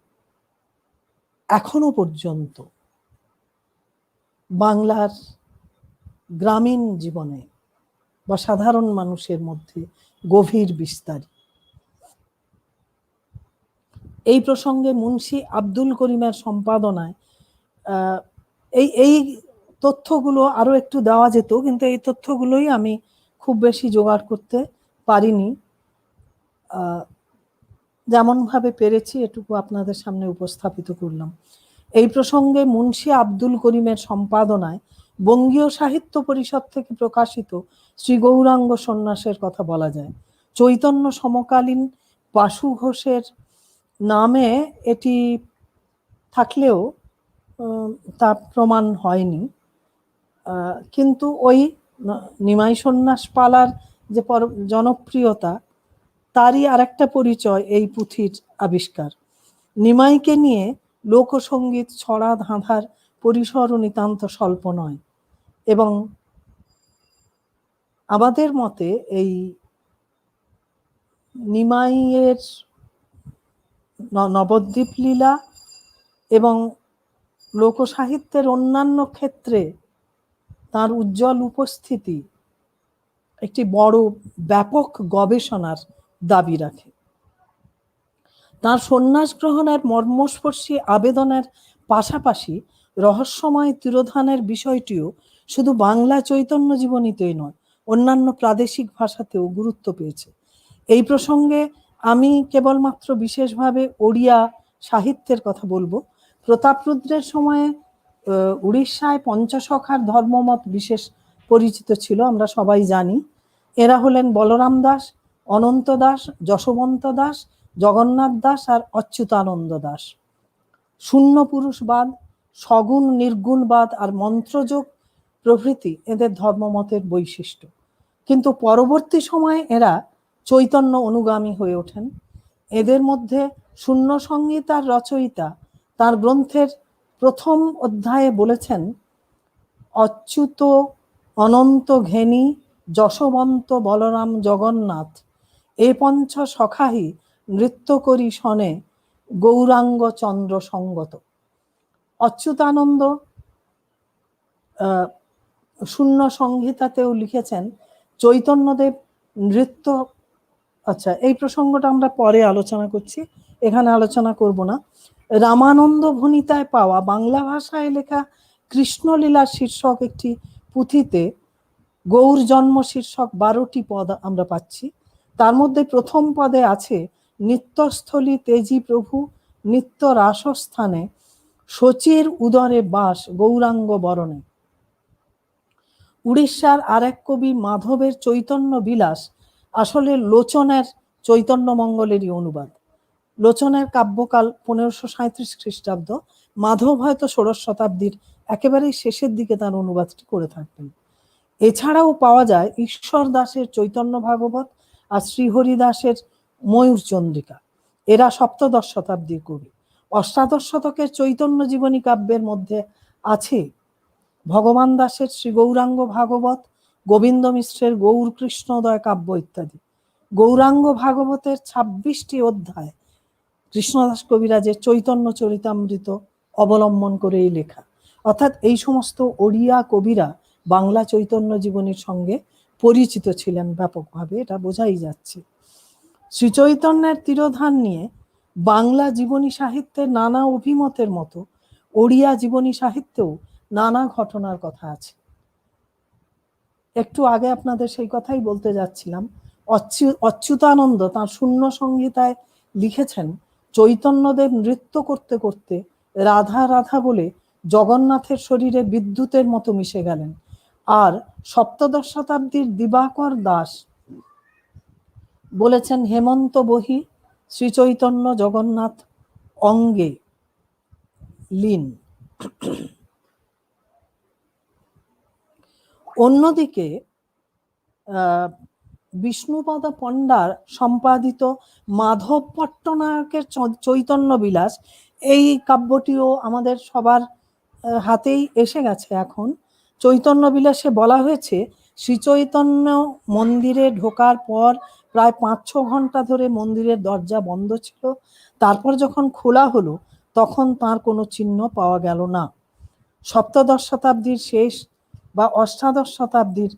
এখনো পর্যন্ত বাংলার গ্রামীণ জীবনে বা সাধারণ মানুষের মধ্যে গভীর বিস্তারী। এই প্রসঙ্গে মুন্সি আব্দুল করিমের সম্পাদনায় এই এই তথ্যগুলো আরো একটু দেওয়া যেত, কিন্তু এই তথ্যগুলোই আমি খুব বেশি জোগাড় করতে পারিনি। যেমন ভাবে পেরেছি এটুকু আপনাদের সামনে উপস্থাপিত করলাম। এই প্রসঙ্গে মুন্সি আব্দুল করিমের সম্পাদনায় বঙ্গীয় সাহিত্য পরিষদ থেকে প্রকাশিত শ্রী গৌরাঙ্গ সন্ন্যাসের কথা বলা যায়। চৈতন্য সমকালীন বাসু ঘোষের নামে এটি থাকলেও তা প্রমাণ হয়নি, কিন্তু ওই নিমাই সন্ন্যাস পালার যে জনপ্রিয়তা তারই আরেকটা পরিচয় এই পুঁথির আবিষ্কার। নিমাইকে নিয়ে লোকসঙ্গীত ছড়া ধাঁধার পরিসরও নিতান্ত স্বল্প নয়, এবং আমাদের মতে এই নিমাইয়ের নবদ্বীপ লীলা এবং লোকসাহিত্যের অন্যান্য ক্ষেত্রে তার উজ্জ্বল উপস্থিতি একটি বড় ব্যাপক গবেষণার দাবি রাখে। তার সন্ন্যাস গ্রহণের মর্মস্পর্শী আবেদনের পাশাপাশি রহস্যময় তিরোধানের বিষয়টিও শুধু বাংলা চৈতন্য জীবনীতেই নয়, অন্যান্য প্রাদেশিক ভাষাতেও গুরুত্ব পেয়েছে। এই প্রসঙ্গে আমি কেবলমাত্র বিশেষভাবে ওড়িয়া সাহিত্যের কথা বলবো। প্রতাপরুদ্রের সময়ে উড়িষ্যায় পঞ্চসখার ধর্মমত বিশেষ পরিচিত ছিল, আমরা সবাই জানি। এরা হলেন বলরাম দাস, অনন্ত দাস, যশবন্ত দাস, জগন্নাথ দাস আর অচ্যুতানন্দ দাস। শূন্য পুরুষবাদ, সগুণ নির্গুণবাদ আর মন্ত্রযোগ প্রভৃতি এদের ধর্মমতের বৈশিষ্ট্য। কিন্তু পরবর্তী সময়ে এরা চৈতন্য অনুগামী হয়ে ওঠেন। এদের মধ্যে শূন্য সংহিতার রচয়িতা তার গ্রন্থের প্রথম অধ্যায়ে বলেছেন, অচ্যুত অনন্ত ঘেনী যশবন্ত বলরাম জগন্নাথ এ পঞ্চ সখাহি নৃত্য করি শনে গৌরাঙ্গ চন্দ্র সঙ্গত। অচ্যুতানন্দ শূন্য সংহিতাতেও লিখেছেন চৈতন্যদেব নৃত্য, আচ্ছা এই প্রসঙ্গটা আমরা পরে আলোচনা করছি, এখানে আলোচনা করব না। রামানন্দ ভণিতায় পাওয়া বাংলা ভাষায় লেখা কৃষ্ণলীলা শীর্ষক একটি পুঁথিতে গৌর জন্ম শীর্ষক 12টি পদ আমরা পাচ্ছি। তার মধ্যে প্রথম পদে আছে, নিত্যস্থলী তেজি প্রভু নিত্য রাসস্থানে শচীর উদরে বাস গৌরাঙ্গ বরণে। উড়িষ্যার আরেক কবি মাধবের চৈতন্য বিলাস আসলে লোচনের চৈতন্য মঙ্গলেরই অনুবাদ। লোচনের কাব্যকাল 1537 খ্রিস্টাব্দ, মাধব হয়তো 16 শতাব্দীর একেবারেই শেষের দিকে তার অনুবাদটি করে থাকবেন। এছাড়াও পাওয়া যায় ঈশ্বর দাসের চৈতন্য ভাগবত আর শ্রীহরি দাসের ময়ূর চন্দ্রিকা। এরা সপ্তদশ শতাব্দীর কবি। অষ্টাদশ শতকের চৈতন্য জীবনী কাব্যের মধ্যে আছে ভগবান দাসের শ্রী গৌরাঙ্গ ভাগবত, গোবিন্দ মিশ্রের গৌর কৃষ্ণোদয় কাব্য ইত্যাদি। গৌরাঙ্গ ভাগবতের 26টি অধ্যায় কৃষ্ণদাস কবিরাজের চৈতন্য চরিতামৃত অবলম্বন করেই লেখা। অর্থাৎ এই সমস্ত ওড়িয়া কবিরা বাংলা চৈতন্য জীবনীর সঙ্গে পরিচিত ছিলেন ব্যাপকভাবে, এটা বোঝাই যাচ্ছে। শ্রী চৈতন্যের তিরোধান নিয়ে বাংলা জীবনী সাহিত্যের নানা অভিমতের মতো ওড়িয়া জীবনী সাহিত্যেও নানা ঘটনার কথা আছে। একটু আগে আপনাদের সেই কথাই বলতে যাচ্ছিলাম। অচ্যুতানন্দ তাঁর শূন্য সংহিতায় লিখেছেন, চৈতন্যদেব নৃত্য করতে করতে রাধা রাধা বলে জগন্নাথের শরীরে বিদ্যুতের মতো মিশে গেলেন। আর সপ্তদশ শতাব্দীর দিবাকর দাস বলেছেন, হেমন্ত বহি শ্রীচৈতন্য জগন্নাথ অঙ্গে লীন। অন্যদিকে বিষ্ণুপদ পণ্ডার সম্পাদিত মাধব পট্টনায়কের চৈতন্য বিলাস, এই কাব্যটিও আমাদের সবার হাতেই এসে গেছে এখন। চৈতন্য বিলাসে বলা হয়েছে, শ্রীচৈতন্য মন্দিরে ঢোকার পর প্রায় 5-6 ঘন্টা ধরে মন্দিরের দরজা বন্ধ ছিল। তারপর যখন খোলা হলো তখন তার কোনো চিহ্ন পাওয়া গেল না। সপ্তদশ শতাব্দীর শেষ বা অষ্টাদশ শতাব্দীর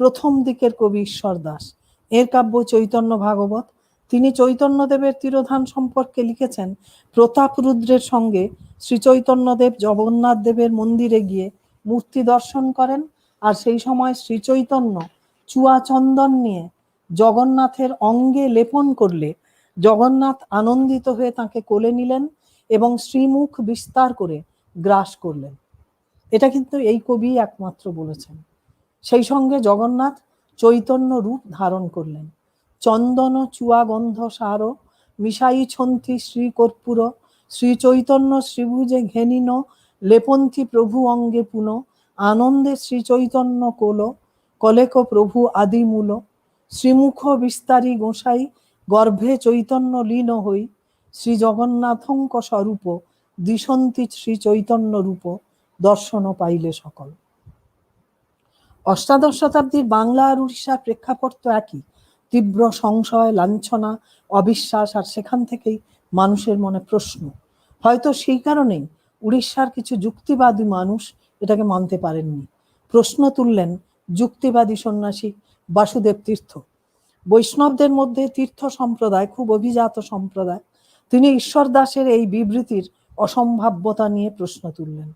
প্রথম দিকের কবি ঈশ্বর দাস, এর কাব্য চৈতন্য ভাগবত। তিনি চৈতন্যদেবের তিরোধান সম্পর্কে লিখেছেন, প্রতাপ রুদ্রের সঙ্গে শ্রী চৈতন্যদেব জগন্নাথ দেবের মন্দিরে গিয়ে মূর্তি দর্শন করেন, আর সেই সময় শ্রী চৈতন্য চুয়া চন্দন নিয়ে জগন্নাথের অঙ্গে লেপন করলে জগন্নাথ আনন্দিত হয়ে তাকে কোলে নিলেন এবং শ্রীমুখ বিস্তার করে গ্রাস করলেন। এটা কিন্তু এই কবি একমাত্র বলেছেন। সেই সঙ্গে জগন্নাথ চৈতন্য রূপ ধারণ করলেন। চন্দন চুয়া গন্ধ সার মিশাই ছন্তি শ্রী কর্পূর, শ্রী চৈতন্য শ্রীভুজে ঘেনিন লেপন্থি প্রভু অঙ্গে পুন, আনন্দে শ্রী চৈতন্য কোল কলেক প্রভু আদিমূল, শ্রীমুখ বিস্তারী গোসাই গর্ভে চৈতন্য লীন হই, শ্রী জগন্নাথঙ্ক স্বরূপ দিশন্তি শ্রী চৈতন্য রূপ, দর্শন পাইলে সকল। অষ্টাদশ শতাব্দীর বাংলা আর উড়িষ্যার প্রেক্ষাপট তো একই, তীব্র সংশয়, লাঞ্ছনা, অবিশ্বাস, আর সেখান থেকেই মানুষের মনে প্রশ্ন। হয়তো সেই কারণেই উড়িষ্যার কিছু যুক্তিবাদী মানুষ এটাকে মানতে পারেননি। প্রশ্ন তুললেন যুক্তিবাদী সন্ন্যাসী বাসুদেব তীর্থ। বৈষ্ণবদের মধ্যে তীর্থ সম্প্রদায় খুব অভিজাত সম্প্রদায়। তিনি ঈশ্বর দাসের এই বিবৃতির অসম্ভাব্যতা নিয়ে প্রশ্ন তুললেন।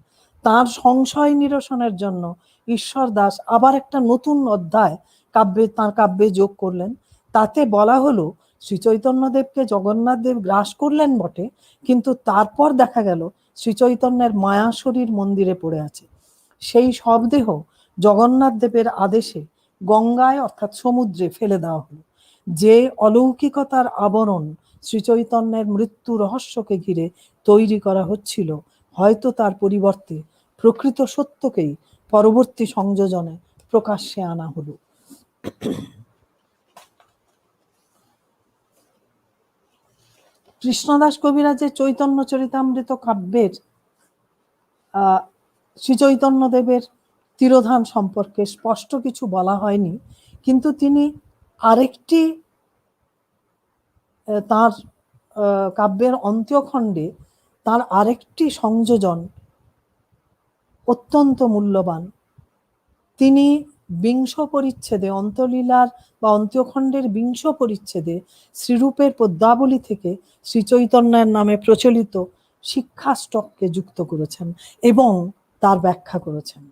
তার সংশয় নিরসনের জন্য ঈশ্বর দাস আবার একটা নতুন অধ্যায় তাঁর কাব্যে যোগ করলেন। তাতে বলা হলো শ্রী চৈতন্যদেবকে জগন্নাথ দেব গ্রাস করলেন বটে, কিন্তু তারপর দেখা গেল শ্রী চৈতন্যের মায়া শরীর মন্দিরে পড়ে আছে। সেই সব দেহ জগন্নাথ দেবের আদেশে গঙ্গায় অর্থাৎ সমুদ্রে ফেলে দেওয়া হলো। যে অলৌকিকতার আবরণ শ্রী চৈতন্যের মৃত্যু রহস্যকে ঘিরে তৈরি করা হচ্ছিল, হয়তো তার পরিবর্তে প্রকৃত সত্যকেই পরবর্তী সংযোজনে প্রকাশ্যে আনা হলো। কৃষ্ণদাস কবিরাজের চৈতন্য চরিতামৃত কাব্যের শ্রী চৈতন্যদেবের তিরোধান সম্পর্কে স্পষ্ট কিছু বলা হয়নি, কিন্তু তিনি আরেকটি তার কাব্যের অন্ত্যখণ্ডে তার আরেকটি সংযোজন অত্যন্ত মূল্যবান। তিনি বিংশ পরিচ্ছেদে, অন্তলীলার বা অন্ত্যখণ্ডের বিংশ পরিচ্ছেদে শ্রীরূপের পদ্মাবলী থেকে শ্রী চৈতন্যের নামে প্রচলিত শিক্ষাষ্টককে যুক্ত করেছেন এবং তার ব্যাখ্যা করেছেন।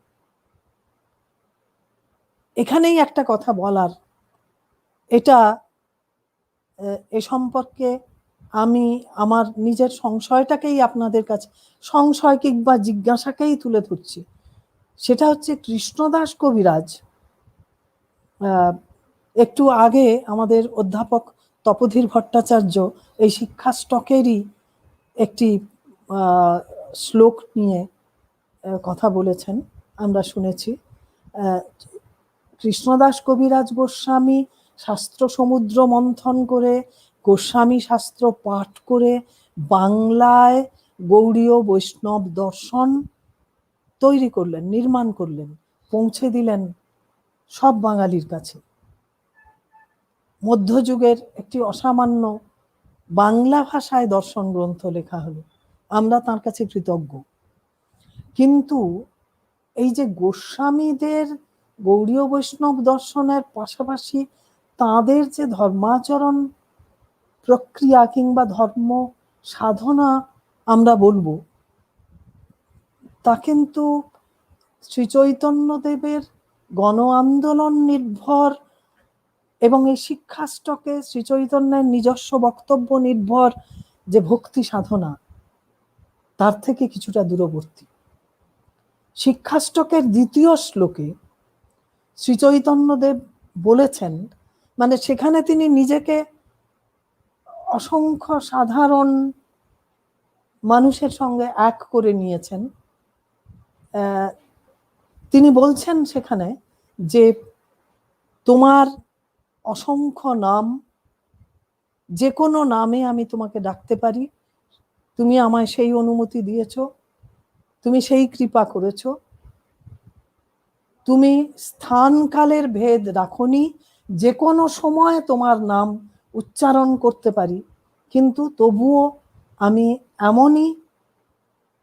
এখানেই একটা কথা বলার, এটা এ সম্পর্কে আমি আমার নিজের সংশয়টাকেই আপনাদের কাছে, সংশয় কিংবা জিজ্ঞাসাকেই তুলে ধরছি। সেটা হচ্ছে কৃষ্ণদাস কবিরাজ একটু আগে আমাদের অধ্যাপক তপোধীর ভট্টাচার্য এই শিক্ষাষ্টকেরই একটি শ্লোক নিয়ে কথা বলেছেন, আমরা শুনেছি। কৃষ্ণদাস কবিরাজ গোস্বামী শাস্ত্র সমুদ্র মন্থন করে, গোস্বামী শাস্ত্র পাঠ করে বাংলায় গৌড়ীয় বৈষ্ণব দর্শন তৈরি করলেন, নির্মাণ করলেন, পৌঁছে দিলেন সব বাঙালির কাছে। মধ্যযুগের একটি অসামান্য বাংলা ভাষায় দর্শন গ্রন্থ লেখা হলো, আমরা তার কাছে কৃতজ্ঞ। কিন্তু এই যে গোস্বামীদের গৌড়ীয় বৈষ্ণব দর্শনের পাশাপাশি তাদের যে ধর্মাচরণ প্রক্রিয়া কিংবা ধর্ম সাধনা আমরা বলবো, তা কিন্তু শ্রী চৈতন্যদেবের গণ আন্দোলন নির্ভর এবং এই শিক্ষাষ্টকে শ্রী চৈতন্যের নিজস্ব বক্তব্য নির্ভর যে ভক্তি সাধনা, তার থেকে কিছুটা দূরবর্তী। শিক্ষাষ্টকের দ্বিতীয় শ্লোকে শ্রী চৈতন্যদেব বলেছেন, মানে সেখানে তিনি নিজেকে অসংখ্য সাধারণ মানুষের সঙ্গে এক করে নিয়েছেন। তিনি বলছেন সেখানে যে তোমার অসংখ্য নাম, যে কোনো নামে আমি তোমাকে ডাকতে পারি, তুমি আমায় সেই অনুমতি দিয়েছো, তুমি সেই কৃপা করেছো। তুমি স্থানকালের ভেদ রাখনি, যে কোনো সময় তোমার নাম উচ্চারণ করতে পারি, কিন্তু তবুও আমি এমনই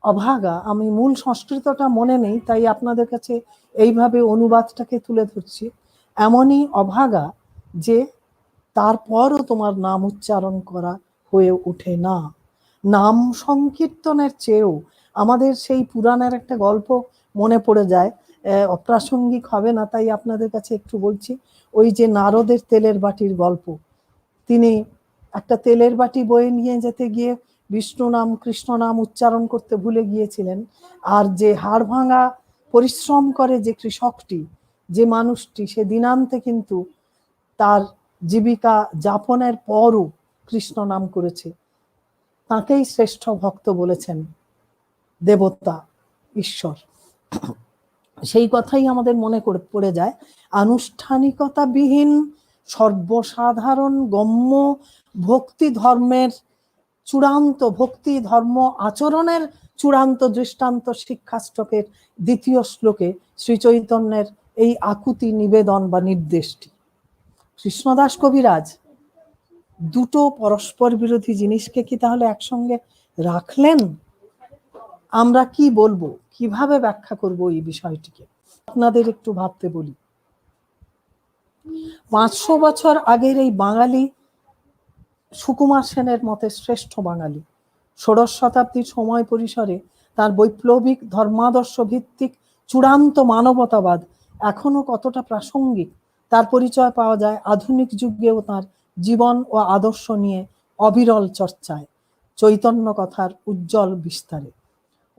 অভাগা, আমি মূল সংস্কৃতটা মনে নেই তাই আপনাদের কাছে এইভাবে অনুবাদটাকে তুলে ধরছি। এমনই অভাগা যে তারপরও তোমার নাম উচ্চারণ করা হয়ে ওঠে না। নাম সংকীর্তনের চেয়েও আমাদের সেই পুরাণের একটা গল্প মনে পড়ে যায়, অপ্রাসঙ্গিক হবে না তাই আপনাদের কাছে একটু বলছি। ওই যে নারদের তেলের বাটির গল্প, তিনি একটা তেলের বাটি বয়ে নিয়ে যেতে গিয়ে বিষ্ণু নাম কৃষ্ণ নাম উচ্চারণ করতে ভুলে গিয়েছিলেন। আর যে হাড় ভাঙা পরিশ্রম করে যে কৃষকটি, যে মানুষটি, সে দিনান্তে কিন্তু তার জীবিকা যাপনের পরও কৃষ্ণ নাম করেছে, তাকেই শ্রেষ্ঠ ভক্ত বলেছেন দেবতা, ঈশ্বর। সেই কথাই আমাদের মনে পড়ে যায়। আনুষ্ঠানিকতাবিহীন সর্বসাধারণ গম্য ভক্তি ধর্মের চূড়ান্ত, ভক্তি ধর্ম আচরণের চূড়ান্ত দৃষ্টান্ত শিক্ষাষ্টকের 2য় শ্লোকে শ্রী চৈতন্যের এই আকুতি নিবেদন বা নির্দেশটি। কৃষ্ণদাস কবিরাজ দুটো পরস্পর বিরোধী জিনিসকে কি তাহলে একসঙ্গে রাখলেন? আমরা কি বলবো, কিভাবে ব্যাখ্যা করব এই বিষয়টিকে, আপনাদের একটু ভাবতে বলি। 500 বছর আগের এই বাঙালি, সুকুমার সেনের মতে শ্রেষ্ঠ বাঙালি, 16শ শতাব্দীর সময় পরিসরে তার বৈপ্লবিক ধর্মাদর্শ ভিত্তিক চূড়ান্ত মানবতাবাদ এখনো কতটা প্রাসঙ্গিক তার পরিচয় পাওয়া যায় আধুনিক যুগেও তার জীবন ও আদর্শ নিয়ে অবিরল চর্চায়, চৈতন্য কথার উজ্জ্বল বিস্তারে।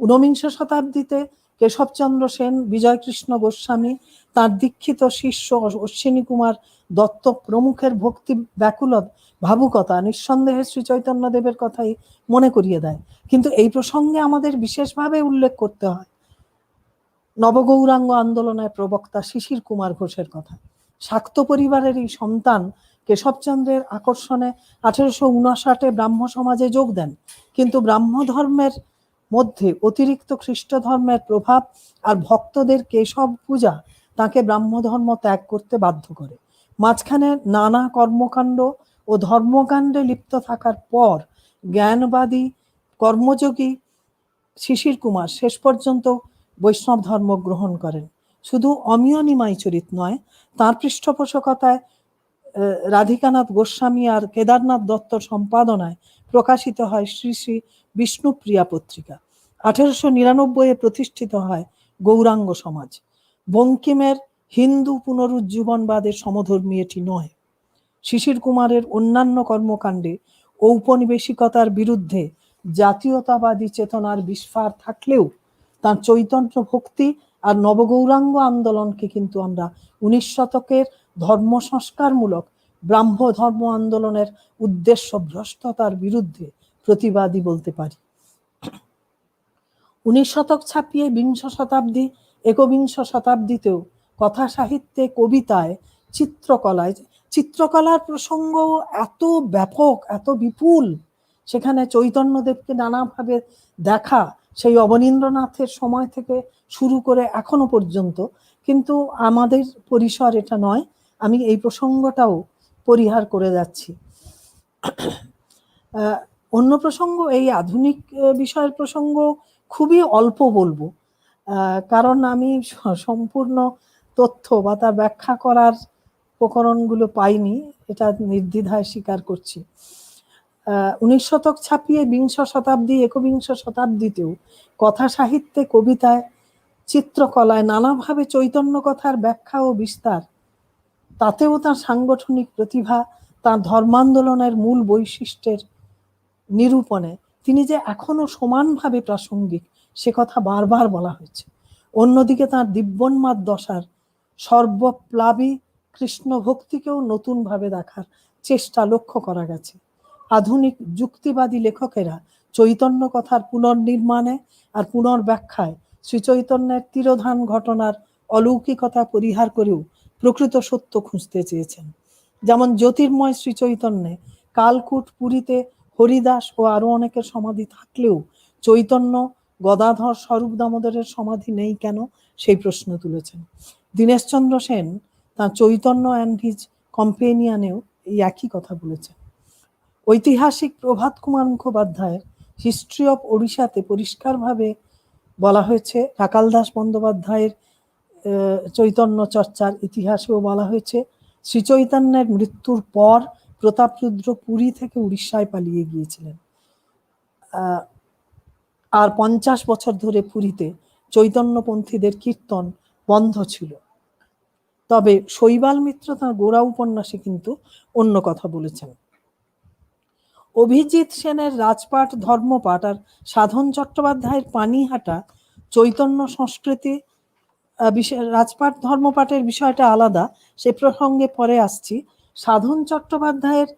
19শ শতাব্দীতে কেশবচন্দ্র সেন, বিজয়কৃষ্ণ গোস্বামী, তার দীক্ষিত শিষ্য অশ্বিনী কুমার দত্ত প্রমুখের ভক্তি ব্যাকুলত ভাবুকতা নিঃসন্দেহে শ্রী চৈতন্য দেবের কথাই মনে করিয়ে দেয়। কিন্তু এই প্রসঙ্গে আমাদের বিশেষভাবে উল্লেখ করতে হয় নবগৌরাঙ্গ আন্দোলনের প্রবক্তা শিশির কুমার ঘোষের কথা। শাক্ত পরিবারের এই সন্তান কেশবচন্দ্রের আকর্ষণে 1859 ব্রাহ্ম সমাজে যোগ দেন, কিন্তু ব্রাহ্ম ধর্মের মধ্যে অতিরিক্ত খ্রিস্ট ধর্মের প্রভাব আর ভক্তদের কেশব পূজা তাকে ব্রাহ্ম ধর্ম ত্যাগ করতে বাধ্য করে। মাঝখানে নানা কর্মকাণ্ড ও ধর্মকাণ্ডে লিপ্ত থাকার পর জ্ঞানবাদী কর্মযোগী শিশির কুমার শেষ পর্যন্ত বৈষ্ণব ধর্ম গ্রহণ করেন। শুধু অমিয় নিমাই চরিত নয়, তাঁর পৃষ্ঠপোষকতায় রাধিকানাথ গোস্বামী আর কেদারনাথ দত্তর সম্পাদনায় প্রকাশিত হয় শ্রী শ্রী বিষ্ণুপ্রিয়া পত্রিকা। 1899 প্রতিষ্ঠিত হয় গৌরাঙ্গ সমাজ। বঙ্কিমের হিন্দু পুনরুজ্জীবনবাদের সমধর্মী এটি নয়। শিশির কুমারের অন্যান্য কর্মকাণ্ডে ঔপনিবেশিকতার বিরুদ্ধে জাতীয়তাবাদী চেতনার বিস্ফার থাকলেও তার চৈতন্য ভক্তি আর নবগৌরাঙ্গ আন্দোলনকে কিন্তু আমরা 19 শতকের ধর্ম সংস্কারমূলক ব্রাহ্ম ধর্ম আন্দোলনের উদ্দেশ্য ভ্রষ্টতার বিরুদ্ধে প্রতিবাদী বলতে পারি। 19 শতক ছাপিয়ে বিংশ শতাব্দী, একবিংশ শতাব্দীতেও কথা সাহিত্যে, কবিতায়, চিত্রকলার প্রসঙ্গ এত ব্যাপক, এত বিপুল, সেখানে চৈতন্যদেবকে নানাভাবে দেখা সেই অবনীন্দ্রনাথের সময় থেকে শুরু করে এখনো পর্যন্ত। কিন্তু আমাদের পরিসর এটা নয়, আমি এই প্রসঙ্গটাও পরিহার করে যাচ্ছি। অন্য প্রসঙ্গ, এই আধুনিক বিষয়ের প্রসঙ্গ খুবই অল্প বলবো, কারণ আমি সম্পূর্ণ তথ্য বা তার ব্যাখ্যা করার উপকরণগুলো পাইনি, এটা নির্দ্বিধায় স্বীকার করছি। 19 শতক ছাপিয়ে বিংশ শতাব্দী, একবিংশ শতাব্দীতেও কথা সাহিত্যে, কবিতায়, চিত্রকলায় নানাভাবে চৈতন্য কথার ব্যাখ্যা ও বিস্তার, তাতেও তার সাংগঠনিক প্রতিভা, তার ধর্মান্দোলনের মূল বৈশিষ্ট্যের নিরূপণে তিনি যে এখনো সমানভাবে প্রাসঙ্গিক সে কথা বারবার বলা হয়েছে। অন্যদিকে তার দিব্যোন্মাদ দশার সর্বপ্লাবী কৃষ্ণ ভক্তিকেও নতুনভাবে দেখার চেষ্টা লক্ষ্য করা গেছে। আধুনিক যুক্তিবাদী লেখকেরা চৈতন্য কথার পুনর্নির্মাণে আর পুনর্ব্যাখ্যায় শ্রীচৈতন্যের তিরোধান ঘটনার অলৌকিকতা পরিহার করেও প্রকৃত সত্য খুঁজতে চেয়েছেন। যেমন জ্যোতির্ময় শ্রীচৈতন্যে কালকুট, পুরীতে হরিদাস ও আরো অনেকের সমাধি থাকলেও চৈতন্য, গদাধর, স্বরূপ দামোদরের সমাধি নেই কেন, সেই প্রশ্ন তুলেছেন। দীনেশচন্দ্র সেন তাঁর চৈতন্য অ্যান্ড হিজ কম্পেনিয়নেও এই একই কথা বলেছেন। ঐতিহাসিক প্রভাত কুমার মুখোপাধ্যায়ের হিস্ট্রি অফ ওড়িশাতে পরিষ্কারভাবে বলা হয়েছে। রাকালদাস বন্দ্যোপাধ্যায়ের চৈতন্য চর্চার ইতিহাসেও বলা হয়েছে শ্রী চৈতন্যের মৃত্যুর পর প্রতাপরুদ্র পুরী থেকে উড়িষ্যায় পালিয়ে গিয়েছিলেন, আর 50 বছর ধরে পুরীতে চৈতন্যপন্থীদের কীর্তন বন্ধ ছিল। তবে শৈবাল মিত্র তাঁর গোড়া উপন্যাসে কিন্তু অন্য কথা বলেছেন। অভিজিৎ সেনের রাজপাট ধর্মপাঠ আর সাধন চট্টোপাধ্যায়ের পানিহাটা চৈতন্য সংস্কৃতি রাজপাট ধর্মপাঠের বিষয়টা আলাদা, সে প্রসঙ্গে পরে আসছি। সাধন চট্টোপাধ্যায়ের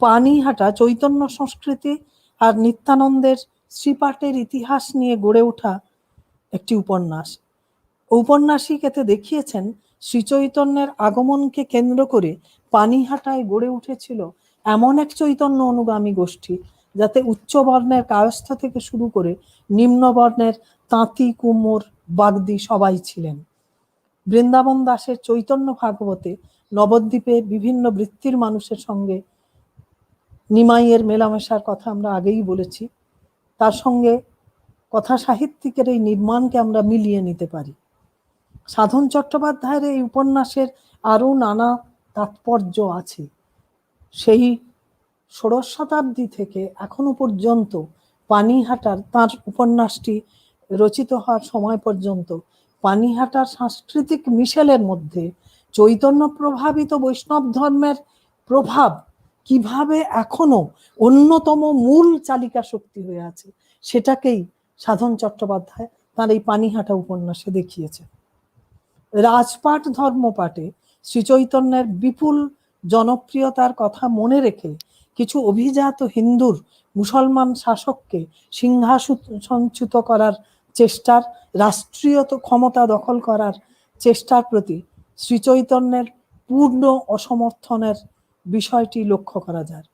পানিহাটা চৈতন্য সংস্কৃতি আর নিত্যানন্দের শ্রীপাঠের ইতিহাস নিয়ে গড়ে ওঠা একটি উপন্যাস। ঔপন্যাসিক এতে দেখিয়েছেন শ্রীচৈতন্যের আগমনকে কেন্দ্র করে পানিহাটায় গড়ে উঠেছিল এমন এক চৈতন্য অনুগামী গোষ্ঠী যাতে উচ্চ বর্ণের কায়স্থ থেকে শুরু করে নিম্ন বর্ণের তাঁতি, কুমোর, বাগদি সবাই ছিলেন। বৃন্দাবন দাসের চৈতন্য ভাগবতে নবদ্বীপে বিভিন্ন বৃত্তির মানুষের সঙ্গে নিমাইয়ের মেলামেশার কথা আমরা আগেই বলেছি। তার সঙ্গে কথা সাহিত্যিকের এই নির্মাণকে আমরা মিলিয়ে নিতে পারি। সাধন চট্টোপাধ্যায়ের এই উপন্যাসের আরো নানা তাৎপর্য আছে। সেই ষোড়শ শতাব্দী থেকে এখনো পর্যন্ত পানিহাটার, তাঁর উপন্যাসটি রচিত হওয়ার সময় পর্যন্ত পানিহাটার সাংস্কৃতিক মিশেলের মধ্যে চৈতন্য প্রভাবিত বৈষ্ণব ধর্মের প্রভাব কিভাবে এখনো অন্যতম মূল চালিকা শক্তি হয়ে আছে, সেটাকেই সাধন চট্টোপাধ্যায় তার এই পানিহাটা উপন্যাসে দেখিয়েছে। রাজপাট ধর্মপাঠে শ্রীচৈতন্যের বিপুল জনপ্রিয়তার কথা মনে রেখে কিছু অভিজাত হিন্দুর মুসলমান শাসককে সিংহাসনচ্যুত করার চেষ্টার, রাষ্ট্রীয় ক্ষমতা দখল করার চেষ্টার প্রতি শ্রীচৈতন্যের পূর্ণ অসমর্থনের বিষয়টি লক্ষ্য করা যায়।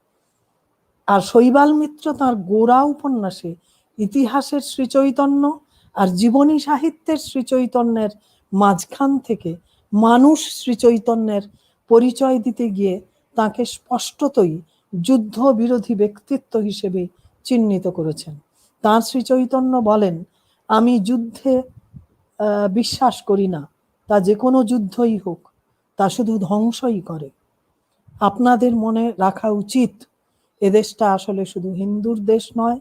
আর শৈবাল মিত্র তাঁর গোড়া উপন্যাসে ইতিহাসের শ্রীচৈতন্য আর জীবনী সাহিত্যের শ্রীচৈতন্যের মাঝখান থেকে মানুষ শ্রীচৈতন্যের পরিচয় দিতে গিয়ে তাকে স্পষ্টতই যুদ্ধ বিরোধী ব্যক্তিত্ব হিসেবে চিহ্নিত করেছেন। তাঁর শ্রীচৈতন্য বলেন, আমি যুদ্ধে বিশ্বাস করি না, তা যে কোনো যুদ্ধই হোক, তা শুধু ধ্বংসই করে। আপনাদের মনে রাখা উচিত এদেশটা আসলে শুধু হিন্দুর দেশ নয়,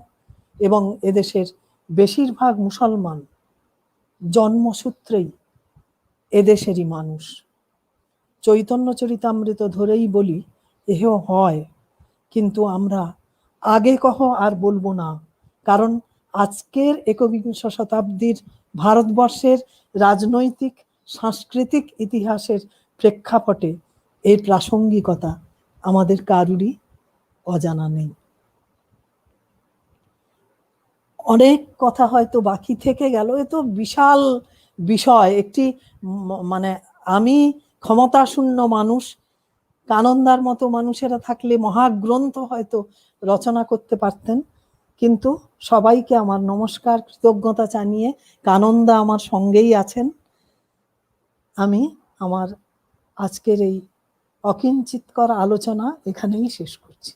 এবং এদেশের বেশিরভাগ মুসলমান জন্মসূত্রেই এদেশেরই মানুষ। চৈতন্য চরিতামৃত ধরেই বলি, এহ হয়, কিন্তু আমরা আগে কহ আর বলবো না, কারণ আজকের একবিংশ শতাব্দীর ভারতবর্ষের রাজনৈতিক সাংস্কৃতিক ইতিহাসের প্রেক্ষাপটে এর প্রাসঙ্গিকতা আমাদের কারুরই অজানা নেই। অনেক কথা হয়তো বাকি থেকে গেল, এ তো বিশাল বিষয়। একটি মানে আমি ক্ষমতাশূন্য মানুষ, কানন্দার মতো মানুষেরা থাকলে মহাগ্রন্থ হয়তো রচনা করতে পারতেন, কিন্তু সবাইকে আমার নমস্কার, কৃতজ্ঞতা জানিয়ে কানন্দা আমার সঙ্গেই আছেন। আমি আমার আজকের এই অকিঞ্চিৎকর আলোচনা এখানেই শেষ করছি।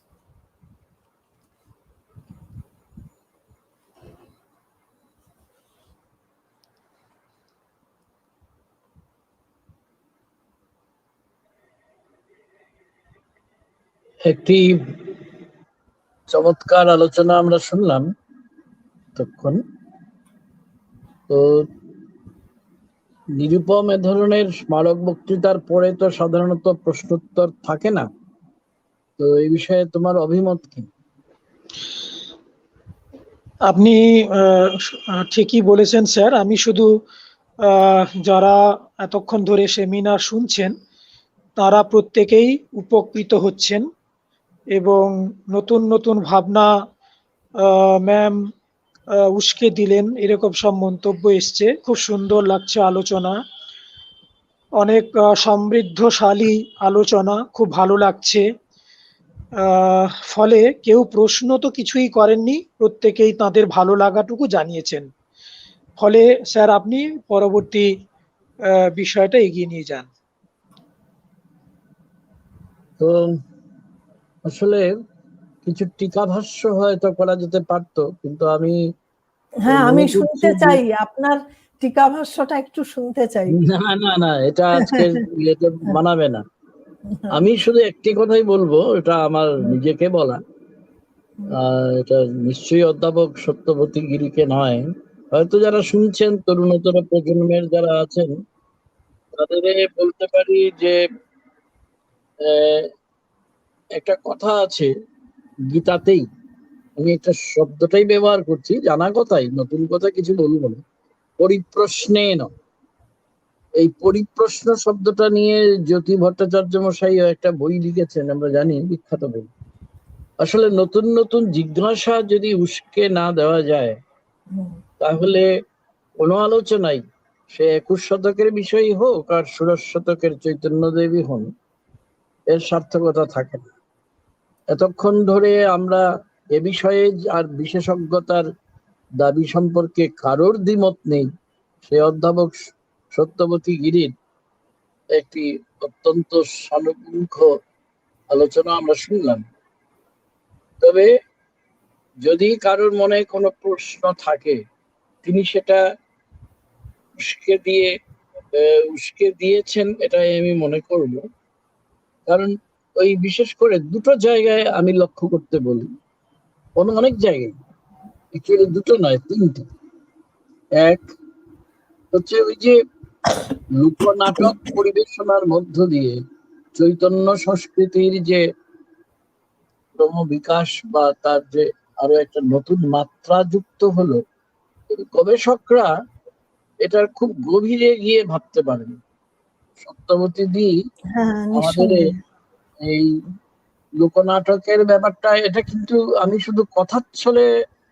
একটি চমৎকার আলোচনা আমরা শুনলাম তখন। তো নিরুপম এ ধরনের স্মারক বক্তৃতার পরে তো সাধারণত প্রশ্নোত্তর থাকে না, তো এই বিষয়ে তোমার অভিমত কি? আপনি ঠিকই বলেছেন স্যার। আমি শুধু যারা এতক্ষণ ধরে সেমিনার শুনছেন তারা প্রত্যেকেই উপকৃত হচ্ছেন, এবং নতুন নতুন ভাবনা ম্যাম উস্কে দিলেন, এরকম সব মন্তব্য এসছে। খুব সুন্দর লাগছে আলোচনা, অনেক সমৃদ্ধশালী আলোচনা, খুব ভালো লাগছে। ফলে কেউ প্রশ্ন তো কিছুই করেননি, প্রত্যেকেই তাদের ভালো লাগাটুকু জানিয়েছেন। ফলে স্যার আপনি পরবর্তী বিষয়টা এগিয়ে নিয়ে যান। তো আসলে কিছু টিকাভাষ্য হয়তো করা যেতে পারতো, কিন্তু আমি হ্যাঁ, মনে আমি করছি শুনতে যে চাই, আপনার টিকাভাষ্যটা একটু শুনতে চাই। না না না, এটা আজকের ইয়েতে মানাবে না। আমি শুধু একটি কথাই বলবো, এটা আমার নিজেকে বলা, এটা নিশ্চয়ই অধ্যাপক সত্যবতী গিরিকে নয়, হয়তো যারা শুনছেন তরুণতর প্রজন্মের যারা আছেন তাদের বলতে পারি যে আহ, একটা কথা আছে গীতাতেই, আমি একটা শব্দটাই ব্যবহার করছি, জানা কথাই, নতুন কথা কিছু বলবো না, পরিপ্রশ্নেন। এই পরিপ্রশ্ন শব্দটা নিয়ে জ্যোতি ভট্টাচার্য মশাইও একটা বই লিখেছেন, আমরা জানি, বিখ্যাত বই। আসলে নতুন নতুন জিজ্ঞাসা যদি উস্কে না দেওয়া যায়, তাহলে কোনো আলোচনাই, সে 21 শতকের বিষয়ই হোক আর 16 শতকের চৈতন্যদেবী হন, এর সার্থকতা থাকে না। এতক্ষণ ধরে আমরা এ বিষয়ে আর বিশেষজ্ঞতার দাবি সম্পর্কে কারোর দ্বিমত নেই, সে অধ্যাপক সত্যবতী গিরির একটি অত্যন্ত সানুপুঙ্খ আলোচনা আমরা শুনলাম। তবে যদি কারোর মনে কোনো প্রশ্ন থাকে, তিনি সেটা উস্কে দিয়েছেন, এটাই আমি মনে করব। কারণ ওই বিশেষ করে দুটো জায়গায় আমি লক্ষ্য করতে বলি, অনেক জায়গায়, অ্যাকচুয়ালি দুটো নয়, তিনটে। এক হচ্ছে ওই যে লোকনাটক পরিবেশনার মধ্য দিয়ে চৈতন্য সংস্কৃতির যে ক্রমবিকাশ বা তার যে আরো একটা নতুন মাত্রা যুক্ত হলো, গবেষকরা এটার খুব গভীরে গিয়ে ভাবতে পারেন। সত্যবতী দি হ্যাঁ, আমাদের নিঃসন্দেহে। এই লোকনাটকের ব্যাপারটা, এটা কিন্তু আমি শুধু কথার ছলে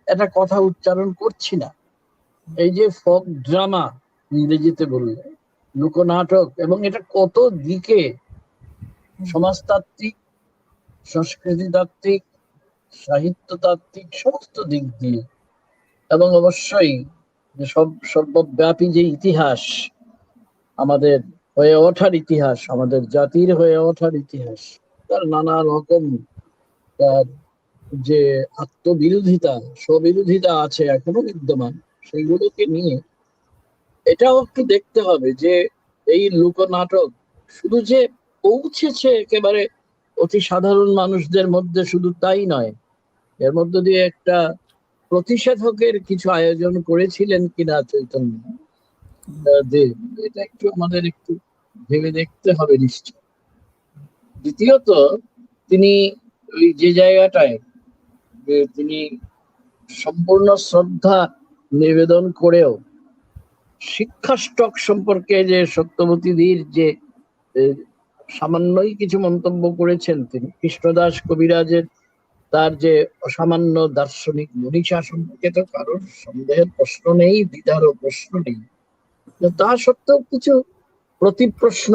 একটা কথা উচ্চারণ করছি না। এই যে ফোক ড্রামা ইংরেজিতে বললে, লোকনাটক, এবং এটা কত দিকে, সমাজতাত্ত্বিক, সংস্কৃতিতাত্ত্বিক, সাহিত্যতাত্ত্বিক, সমস্ত দিক দিয়ে, এবং অবশ্যই যে সর্বব্যাপী যে ইতিহাস, আমাদের হয়ে ওঠার ইতিহাস, আমাদের জাতির হয়ে ওঠার ইতিহাস, তার নানা রকম তার যে আত্মবিরোধিতা, স্ববিরোধিতা আছে এখনো বিদ্যমান, সেইগুলোকে নিয়ে এটাও একটু দেখতে হবে যে এই লোকনাটক শুধু যে পৌঁছেছে একেবারে অতি সাধারণ মানুষদের মধ্যে, শুধু তাই নয়, এর মধ্যে দিয়ে একটা প্রতিষেধকের কিছু আয়োজন করেছিলেন কিনা চৈতন্য দেব, এটা একটু আমাদের একটু ভেবে দেখতে হবে নিশ্চয়। দ্বিতীয়ত, তিনি ওই যে জায়গাটায় তিনি সম্পূর্ণ শ্রদ্ধা নিবেদন করেও শিক্ষা স্টক সম্পর্কে যে সত্যবতীদির যে সামান্যই কিছু মন্তব্য করেছেন তিনি, কৃষ্ণদাস কবিরাজের তার যে অসামান্য দার্শনিক মনীষা সম্পর্কে তো কারোর সন্দেহের প্রশ্ন নেই, দ্বিধারও প্রশ্ন নেই। তা সত্ত্বেও কিছু প্রতিপ্রশ্ন,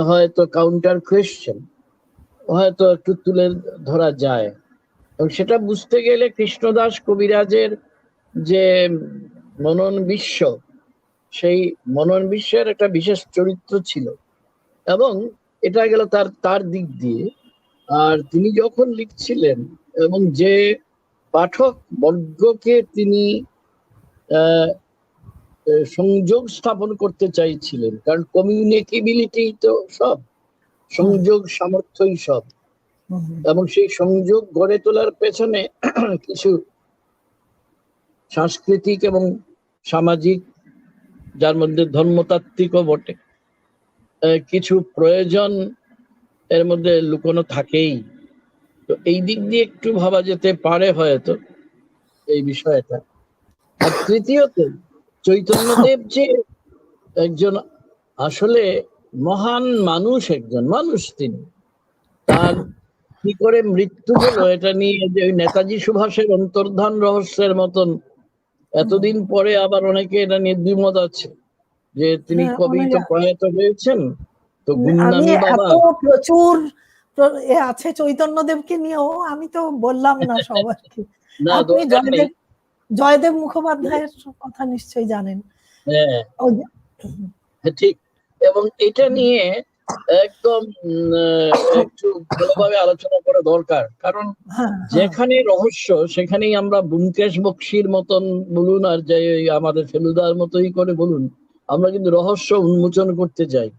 হয়তো কাউন্টার কোয়েশ্চেন হয়তো একটু তুলে ধরা যায়, এবং সেটা বুঝতে গেলে কৃষ্ণদাস কবিরাজের যে মনন বিশ্ব, সেই মনন বিশ্বের একটা বিশেষ চরিত্র ছিল, এবং এটা গেল তার দিক দিয়ে। আর তিনি যখন লিখছিলেন এবং যে পাঠক বর্গকে তিনি সংযোগ স্থাপন করতে চাইছিলেন, কারণ কমিউনিকেবিলিটি তো সব, সংযোগ সামর্থ্যই সব, এবং সেই সংযোগ গড়ে তোলার পেছনে কিছু সাংস্কৃতিক এবং সামাজিক, যার মধ্যে ধর্মতাত্ত্বিকও বটে, কিছু প্রয়োজন এর মধ্যে লুকোনো থাকেই। তো এই দিক দিয়ে একটু ভাবা যেতে পারে হয়তো এই বিষয়টা। আর তৃতীয়ত, চৈতন্যদেব যে একজন আসলে মহান মানুষ, একজন মানুষ, তিনি তার কি করে মৃত্যু হলো এটা নিয়ে যে ওই নেতাজি সুভাষের অন্তর্ধান রহস্যের মতন এতদিন পরে আবার অনেকে এটা নিয়ে দ্বিমত আছে যে তিনি হ্যাঁ, কবেই তো প্রয়াত হয়েছেন, তো আমি গুমনামি বাবা। এত প্রচুর আছে চৈতন্যদেবকে নিয়েও, আমি তো বললাম না সবাইকে। না, আপনি দরকার নেই। জয়দেব মুখোপাধ্যায়ের কথা নিশ্চয়ই জানেন। হ্যাঁ, ঠিক। এবং এটা নিয়ে একদম একটু ভালোভাবে আলোচনা করা দরকার, কারণ হ্যাঁ, যেখানে রহস্য সেখানেই আমরা ব্যোমকেশ বক্সীর মতন বলুন আর যে আমাদের ফেলুদার মতোই করে বলুন, আমরা কিন্তু রহস্য উন্মোচন করতে যাই।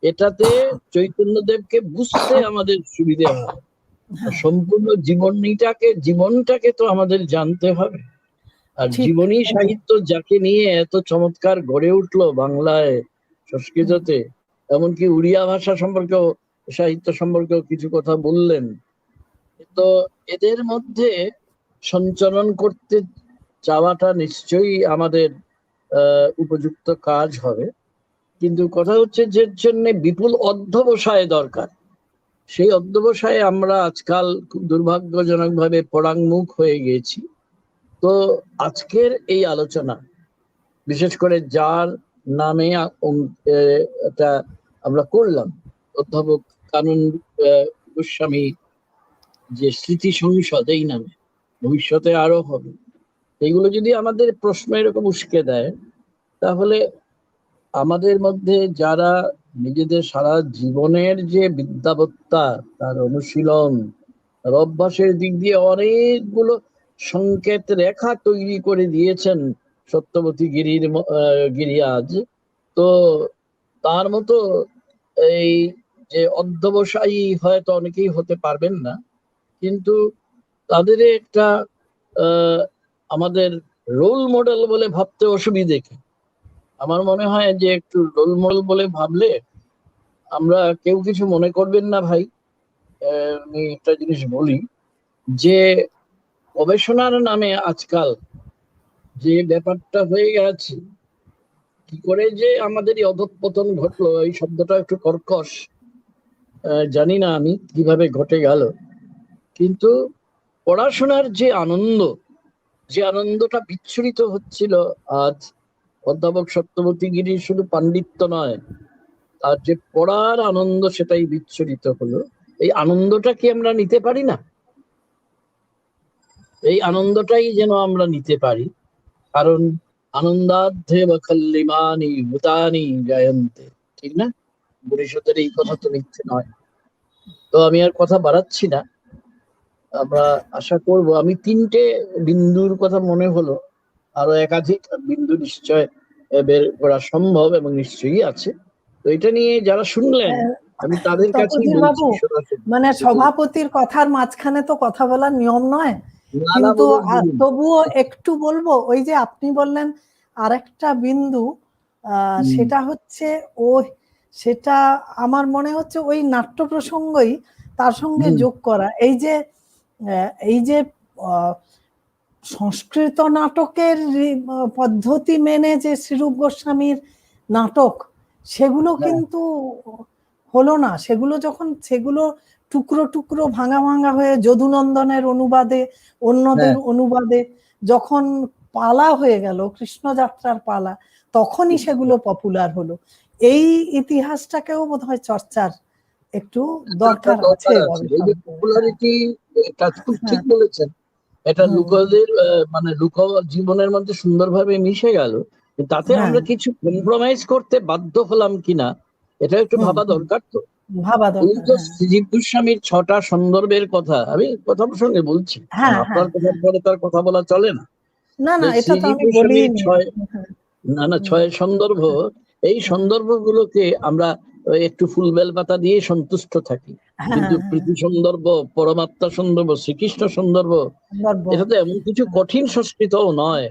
এটাতে চৈতন্যদেবকে বুঝতে আমাদের সুবিধে হয়। সম্পূর্ণ জীবনটাকে তো আমাদের জানতে হবে। আর ঠিক। জীবনী সাহিত্য যাকে নিয়ে এত চমৎকার গড়ে উঠলো বাংলায়, সংস্কৃততে, এমনকি উড়িয়া ভাষা সম্পর্কেও, সাহিত্য সম্পর্কেও কিছু কথা বললেন। তো এদের মধ্যে সঞ্চালন করতে চাওয়াটা নিশ্চয়ই আমাদের উপযুক্ত কাজ হবে। কিন্তু কথা হচ্ছে যে জন্য বিপুল অধ্যবসায় দরকার, সেই অধ্যবসায়ে আমরা আজকাল খুব দুর্ভাগ্যজনকভাবে পরাঙ্মুখ হয়ে গেছি। তো আজকের এই আলোচনা, বিশেষ করে যার নামে এটা আমরা করলাম, অধ্যাপক কানন গোস্বামী যে স্মৃতি সংসদ, এই নামে ভবিষ্যতে আরো হবে, এগুলো যদি আমাদের প্রশ্ন এরকম উস্কে দেয়, তাহলে আমাদের মধ্যে যারা নিজেদের সারা জীবনের যে বিদ্যাবত্তা, তার অনুশীলন, তার অভ্যাসের দিক দিয়ে অনেকগুলো সংকেত রেখা তৈরি করে দিয়েছেন সত্যবতী গিরিয়াজ, তো তার মতো এই যে অধ্যবসায়ী হয়তো অনেকেই হতে পারবেন না, কিন্তু তাদের একটা আমাদের রোল মডেল বলে ভাবতে অসুবিধে কি? আমার মনে হয় যে একটু রোল মডেল বলে ভাবলে আমরা কেউ কিছু মনে করবেন না ভাই। আমি একটা জিনিস বলি, যে গবেষণার নামে আজকাল যে ব্যাপারটা হয়ে গেছে, কি করে যে আমাদের এই অধঃপতন ঘটলো, এই শব্দটা একটু কর্কশ, জানি না আমি কিভাবে ঘটে গেল, কিন্তু পড়াশোনার যে আনন্দটা বিচ্ছুরিত হচ্ছিল আজ, অধ্যাপক সত্যবতী গিরির শুধু পাণ্ডিত্য নয়, আর যে পড়ার আনন্দ সেটাই বিচ্ছুরিত হলো। এই আনন্দটা কি আমরা নিতে পারি না? এই আনন্দটাই যেন আমরা নিতে পারি, কারণ আনন্দাধ্যে বখল্লিমানি ভূতানি জায়ন্তে, ঠিক না? উপনিষদের এই কথা তো মিথ্যে নয়। তো আমি আর কথা বাড়াচ্ছি না, আমরা আশা করব, আমি 3টে বিন্দুর কথা মনে হলো, আরো একাধিক বিন্দু নিশ্চয় বের করা সম্ভব এবং নিশ্চয়ই আছে। তো এটা নিয়ে যারা শুনলেন, আমি তাদের কাছেই তপোধীর বলছি, বাবু, মানে সভাপতির কথার মাঝখানে তো কথা বলার নিয়ম নয়, কিন্তু তবুও একটু বলবো। ওই যে আপনি বললেন আরেকটা বিন্দু, সেটা হচ্ছে সেটা আমার মনে হচ্ছে ওই নাট্য প্রসঙ্গই তার সঙ্গে যোগ করা। এই যে সংস্কৃত নাটকের পদ্ধতি মেনে যে শ্রীরূপ গোস্বামীর নাটক, সেগুলো কিন্তু হলো না। সেগুলো টুকরো টুকরো ভাঙা ভাঙা হয়ে যদুনন্দনের অনুবাদে, অন্যদের অনুবাদে যখন পালা হয়ে গেল, কৃষ্ণযাত্রার পালা, তখনই সেগুলো পপুলার হলো। এই ইতিহাসটাকেও বোধহয় চর্চার একটু দরকার আছে। পপুলারিটি, এটা খুব ঠিক বলেছেন, এটা লোকদের মানে লোক জীবনের মধ্যে সুন্দরভাবে মিশে গেল, তাতে আমরা কিছু কম্প্রোমাইজ করতে বাধ্য হলাম কিনা এটা একটু ভাবা দরকার। তো শ্রীজীব গোস্বামীর 6টা সন্দর্ভের কথা আমি কথা প্রসঙ্গে বলছি, আপনার কথার পরে তার কথা বলা চলে না। শ্রীজীব গোস্বামীর 6 সন্দর্ভ, এই সন্দর্ভগুলোকে আমরা একটু ফুল বেল পাতা দিয়ে সন্তুষ্ট থাকি, কিন্তু প্রীতি সন্দর্ভ, পরমাত্মা সন্দর্ভ, শ্রীকৃষ্ণ সন্দর্ভ, এটা তো এমন কিছু কঠিন সংস্কৃতও নয়।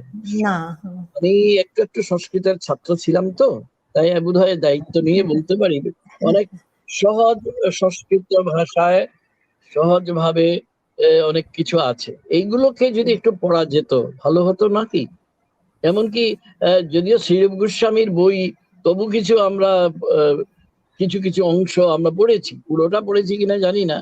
আমি একটু সংস্কৃতের ছাত্র ছিলাম, তো তাই বোধহয় দায়িত্ব নিয়ে বলতে পারি, অনেক সহজ সংস্কৃত ভাষায় সহজভাবে অনেক কিছু আছে, এইগুলোকে যদি একটু পড়া যেত ভালো হতো নাকি? এমনকি যদিও শ্রীরূপ গোস্বামীর বই, তবু কিছু আমরা কিছু কিছু অংশ আমরা পড়েছি, পুরোটা পড়েছি কিনা জানি না,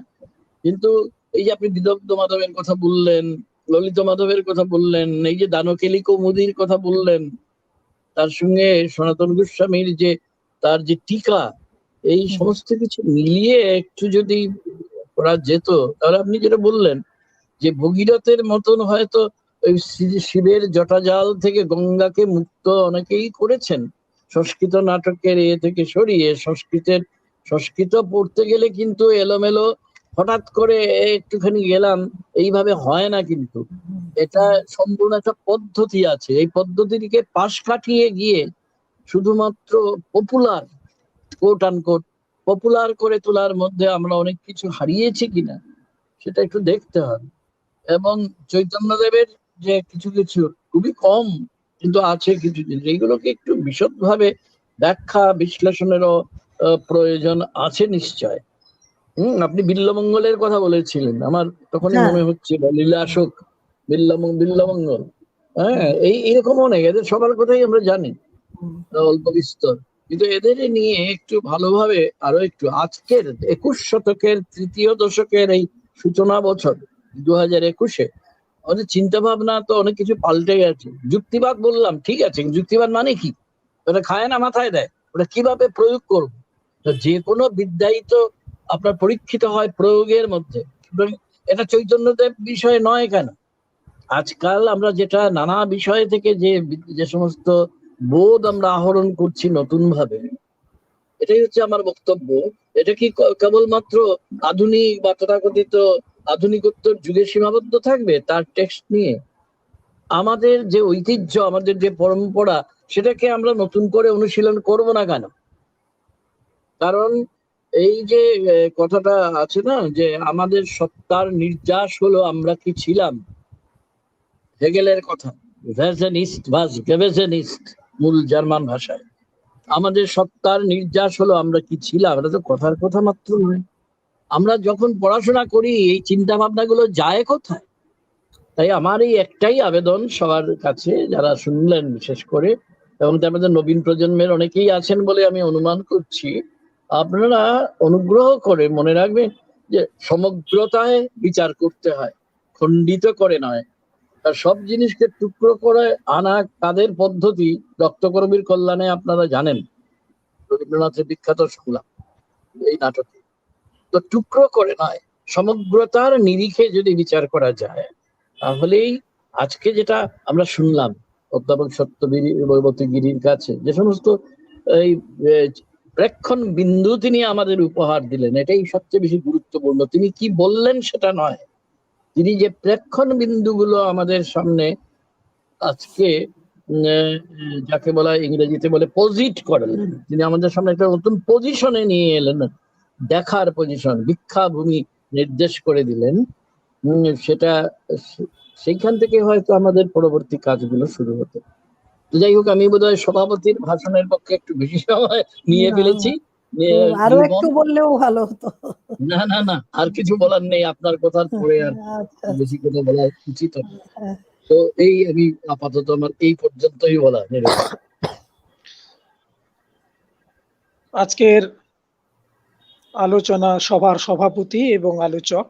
কিন্তু এই যে আপনি বিদগ্ধ মাধবের কথা বললেন, ললিত মাধবের কথা বললেন, এই যে দানকেলি কৌমুদীর কথা বললেন, তার সঙ্গে সনাতন গোস্বামীর যে তার যে টিকা, এই সমস্ত কিছু মিলিয়ে একটু যদি করা যেত, তাহলে আপনি যেটা বললেন যে ভগীরথের মতন হয়তো ওই শিবের জটাজাল থেকে গঙ্গাকে মুক্ত অনেকেই করেছেন, সংস্কৃত নাটকের থেকে সরিয়ে সংস্কৃতের সংস্কৃত পড়তে গেলে কিন্তু এলোমেলো হঠাৎ করে একটুখানি গেলাম এইভাবে হয় না, কিন্তু এটা সম্পূর্ণ একটা পদ্ধতি আছে। এই পদ্ধতিটিকে পাশ কাটিয়ে গিয়ে শুধুমাত্র পপুলার, কোট আনকোট পপুলার করে তোলার মধ্যে আমরা অনেক কিছু হারিয়েছি কিনা সেটা একটু দেখতে হবে। এবং চৈতন্যদেবের যে কিছু কিছু খুবই কম কিন্তু আছে কিছু জিনিস, এইগুলোকে একটু বিশদভাবে ব্যাখ্যা বিশ্লেষণেরও প্রয়োজন আছে নিশ্চয়। আপনি বিল্বমঙ্গলের কথা বলেছিলেন, আমার তখনই হ্যাঁ। মনে হচ্ছিল লীলাশোক, বিল্বমঙ্গল, হ্যাঁ, এরকম অনেক, এদের সবার কথাই আমরা জানি অল্প বিস্তর, কিন্তু এদের নিয়ে একটু ভালোভাবে আরো একটু আজকের 21 শতকের তৃতীয় দশকের এই সূচনা বছর 2021-এ আমাদের চিন্তা ভাবনা তো অনেক কিছু পাল্টে গেছে। যুক্তিবাদ বললাম, ঠিক আছে, যুক্তিবাদ মানে কি? ওটা খায় না মাথায় দেয়, ওটা কিভাবে প্রয়োগ করবো? যে কোনো বিদ্যাই তো আপনার পরীক্ষিত হয় প্রয়োগের মধ্যে। এটা চৈতন্যদেব বিষয় নয় কেন? আজকাল আমরা যেটা নানা বিষয় থেকে যে সমস্ত বোধ আমরা আহরণ করছি নতুন ভাবে, এটাই হচ্ছে আমার বক্তব্য। এটা কি কেবলমাত্র আধুনিক বা তথাকথিত আধুনিকোত্তর যুগে সীমাবদ্ধ থাকবে তার টেক্সট নিয়ে? আমাদের যে ঐতিহ্য, আমাদের যে পরম্পরা, সেটাকে আমরা নতুন করে অনুশীলন করব না কেন? কারণ এই যে কথাটা আছে না, যে আমাদের সত্তার নির্যাস হলো আমরা কি ছিলাম, হেগেলের কথা, মূল জার্মান ভাষায়। আমাদের সত্তার নির্যাস হলো আমরা কি ছিলাম, এটা তো কথার কথা মাত্র নয়। আমরা যখন পড়াশোনা করি এই চিন্তা ভাবনাগুলো যায় কোথায়? তাই আমার এই একটাই আবেদন সবার কাছে, যারা শুনলেন বিশেষ করে, এবং তার মধ্যে নবীন প্রজন্মের অনেকেই আছেন বলে আমি অনুমান করছি, আপনারা অনুগ্রহ করে মনে রাখবেন যে সমগ্রতায় বিচার করতে হয়, খণ্ডিত করে নয়। আর সব জিনিসকে টুকরো করে আনা কাদের পদ্ধতি, রক্তকর্মীর কল্যাণে আপনারা জানেন, রবীন্দ্রনাথের বিখ্যাত সংলাপ এই নাটকে। তো টুকরো করে নয়, সমগ্রতার নিরিখে যদি বিচার করা যায়, তাহলেই আজকে যেটা আমরা শুনলাম অধ্যাপক সত্যবতী গিরির কাছে যে সমস্ত এই প্রেক্ষণ বিন্দু তিনি আমাদের উপহার দিলেন, এটাই সবচেয়ে বেশি গুরুত্বপূর্ণ। তিনি কি বললেন সেটা নয়, তিনি যে প্রেক্ষণ বিন্দুগুলো আমাদের সামনে আজকে যাকে বলা ইংরেজিতে বলে পজিট করলেন, তিনি আমাদের সামনে একটা নতুন পজিশনে নিয়ে এলেন, দেখার পজিশন, ভিক্ষাভূমি নির্দেশ করে দিলেন। সেটা সেইখান থেকে হয়তো আমাদের পরবর্তী কাজগুলো শুরু হতো। যাই হোক, আমি বোধহয় সভাপতির ভাষণের পক্ষে একটু বেশি সময় নিয়ে ফেলেছি। আরো একটু বললেও ভালো হতো। না না না, আর কিছু বলার নেই, আপনার কথার পরে আর বেশি কথা বলা উচিত। তো এই আমি আপাতত আমার এই পর্যন্তই বলা। আজকের আলোচনা সভার সভাপতি এবং আলোচক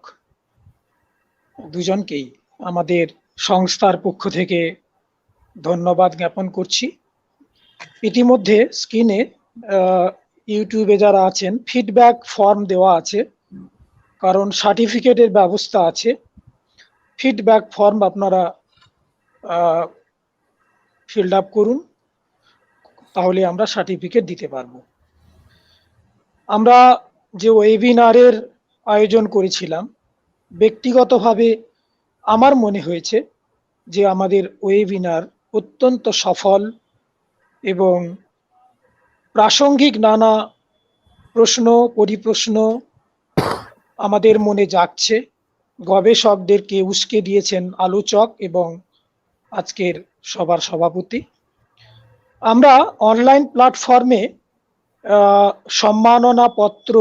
দুজনকেই আমাদের সংস্থার পক্ষ থেকে ধন্যবাদ জ্ঞাপন করছি। ইতিমধ্যে স্ক্রিনে ইউটিউবে যারা আছেন ফিডব্যাক ফর্ম দেওয়া আছে, কারণ সার্টিফিকেটের ব্যবস্থা আছে। ফিডব্যাক ফর্ম আপনারা ফিল আপ করুন, তাহলে আমরা সার্টিফিকেট দিতে পারবো। আমরা যে ওয়েবিনারের আয়োজন করেছিলাম, ব্যক্তিগতভাবে আমার মনে হয়েছে যে আমাদের ওয়েবিনার অত্যন্ত সফল এবং প্রাসঙ্গিক নানা প্রশ্ন পরিপ্রশ্ন আমাদের মনে জাগছে। গবেষকদেরকে উস্কে দিয়েছেন আলোচক এবং আজকের সবার সভাপতি। আমরা অনলাইন প্ল্যাটফর্মে সম্মাননা পত্র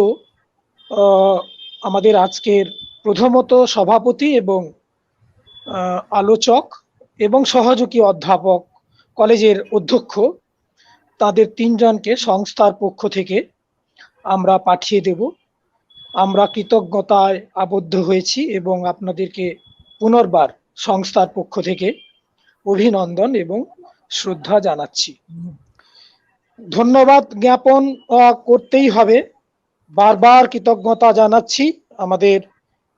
আমাদের আজকের প্রথমত সভাপতি এবং আলোচক এবং সহযোগী অধ্যাপক, কলেজের অধ্যক্ষ, তাদের তিনজনকে সংস্থার পক্ষ থেকে আমরা পাঠিয়ে দেব। আমরা কৃতজ্ঞতায় আবদ্ধ হয়েছি এবং আপনাদেরকে পুনর্বার সংস্থার পক্ষ থেকে অভিনন্দন এবং শ্রদ্ধা জানাচ্ছি। ধন্যবাদ জ্ঞাপন করতেই হবে, বারবার কৃতজ্ঞতা জানাচ্ছি আমাদের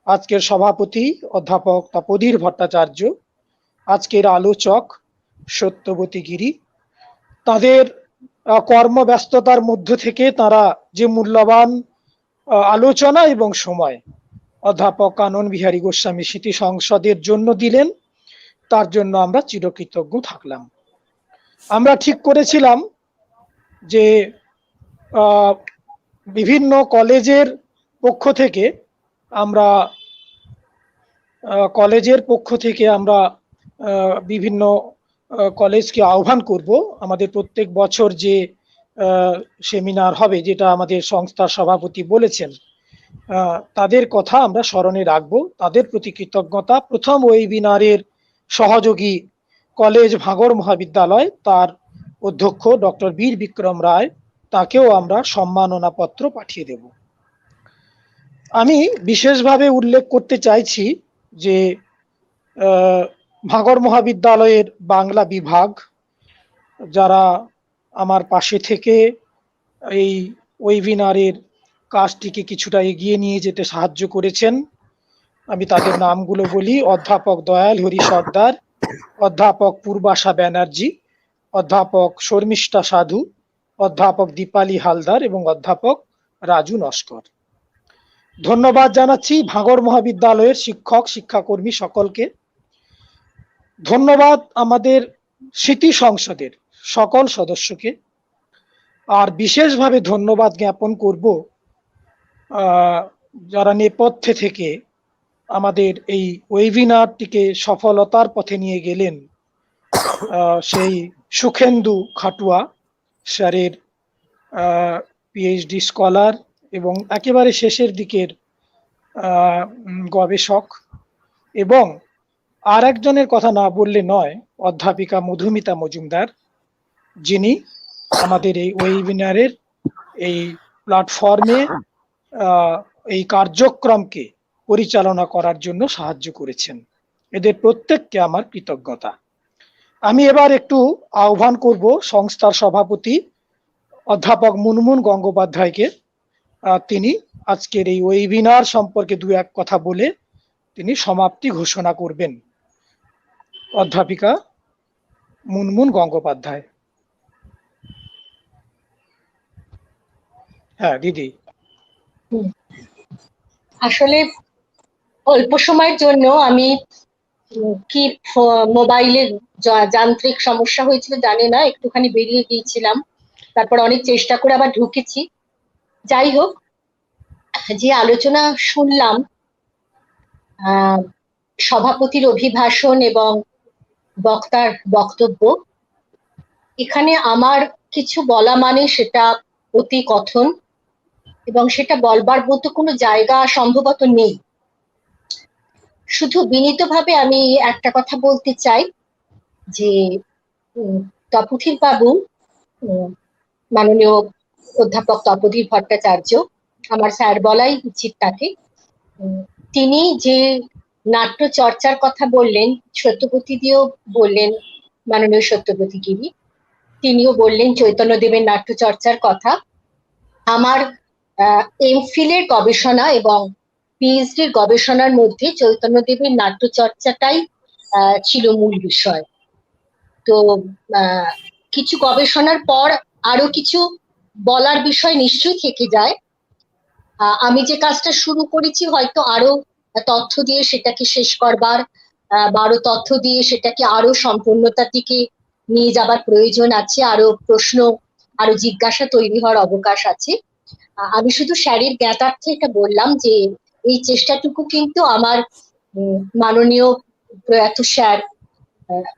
আজকের সভাপতি অধ্যাপক তপোধীর ভট্টাচার্য, আজকের আলোচক সত্যবতী গিরি। তাদের কর্মব্যস্ততার মধ্য থেকে তারা যে মূল্যবান আলোচনা এবং সময় অধ্যাপক কানন বিহারী গোস্বামী স্মৃতি সংসদের জন্য দিলেন, তার জন্য আমরা চিরকৃতজ্ঞ থাকলাম। আমরা ঠিক করেছিলাম যে বিভিন্ন কলেজের পক্ষ থেকে আমরা বিভিন্ন কলেজকে আহ্বান করব। আমাদের প্রত্যেক বছর যে সেমিনার হবে, যেটা আমাদের সংস্থার সভাপতি বলেছেন, তাদের কথা আমরা স্মরণে রাখবো, তাদের প্রতি কৃতজ্ঞতা। প্রথম ওয়েবিনারের সহযোগী কলেজ ভাঙড় মহাবিদ্যালয়, তার অধ্যক্ষ ডক্টর বীর বিক্রম রায়, তাকেও আমরা সম্মাননা পত্র পাঠিয়ে দেব। আমি বিশেষভাবে উল্লেখ করতে চাইছি যে ভাঙড় মহাবিদ্যালয়ের বাংলা বিভাগ, যারা আমার পাশে থেকে এই ওয়েবিনারের কাজটিকে কিছুটা এগিয়ে নিয়ে যেতে সাহায্য করেছেন, আমি তাদের নামগুলো বলি। অধ্যাপক দয়াল হরি সর্দার, অধ্যাপক পূর্বাশা ব্যানার্জি, অধ্যাপক শর্মিষ্ঠা সাধু, অধ্যাপক দীপালি হালদার এবং অধ্যাপক রাজু নস্কর। ধন্যবাদ জানাচ্ছি ভাঙড় মহাবিদ্যালয়ের শিক্ষক শিক্ষাকর্মী সকলকে। ধন্যবাদ আমাদের স্মৃতি সংসদের সকল সদস্যকে। আর বিশেষভাবে ধন্যবাদ জ্ঞাপন করব যারা নেপথ্যে থেকে আমাদের এই ওয়েবিনারটিকে সফলতার পথে নিয়ে গেলেন। সেই সুখেন্দু খাটুয়া স্যারের পিএইচডি স্কলার এবং একেবারে শেষের দিকের গবেষক, এবং আর একজনের কথা না বললে নয়, অধ্যাপিকা মধুমিতা মজুমদার, যিনি আমাদের এই ওয়েবিনারের এই প্ল্যাটফর্মে এই কার্যক্রমকে পরিচালনা করার জন্য সাহায্য করেছেন। এদের প্রত্যেককে আমার কৃতজ্ঞতা। আমি এবার একটু আহ্বান করব সংস্থার সভাপতি অধ্যাপক মুনমুন গঙ্গোপাধ্যায়কে। তিনি আজকের এই ওয়েবিনার সম্পর্কে দু এক কথা বলে তিনি সমাপ্তি ঘোষণা করবেন। অধ্যাপিকা মুনমুন গঙ্গোপাধ্যায়। হ্যাঁ দিদি। আসলে অল্প সময়ের জন্য আমি কি মোবাইলের যান্ত্রিক সমস্যা হয়েছিল জানি না, একটুখানি বেরিয়ে গিয়েছিলাম, তারপর অনেক চেষ্টা করে আবার ঢুকেছি। যাই হোক, যে আলোচনা শুনলাম, সভাপতির অভিভাষণ এবং বক্তার বক্তব্য, এখানে আমার কিছু বলা মানে সেটা অতি কথন, এবং সেটা বলবার মতো কোনো জায়গা সম্ভবত নেই। শুধু বিনীতভাবে আমি একটা কথা বলতে চাই যে তপোধীর বাবু, মাননীয় অধ্যাপক তপোধীর ভট্টাচার্য, আমার স্যার বলাই উচিত তাকে, তিনি যে নাট্য চর্চার কথা বললেন, সত্যপতি দিয়েও বললেন, মাননীয় সত্যপতি গিরি, তিনিও বললেন চৈতন্যদেবের নাট্য চর্চার কথা। আমার এমফিলের গবেষণা এবং পিএইচডির গবেষণার মধ্যে চৈতন্যদেবের নাট্য চর্চাটাই ছিল মূল বিষয়। তো কিছু গবেষণার পর আরো কিছু বলার বিষয় নিশ্চয়ই থেকে যায়। আমি যে কাজটা শুরু করেছি হয়তো আরো তথ্য দিয়ে সেটাকে শেষ করবার, বা আরো তথ্য দিয়ে সেটাকে আরো সম্পূর্ণতার দিকে নিয়ে যাবার প্রয়োজন আছে, আরো প্রশ্ন, আরো জিজ্ঞাসা তৈরি হওয়ার অবকাশ আছে। আমি শুধু স্যারের জ্ঞাতার্থে এটা বললাম যে এই চেষ্টাটুকু কিন্তু আমার মাননীয় প্রয়াত স্যার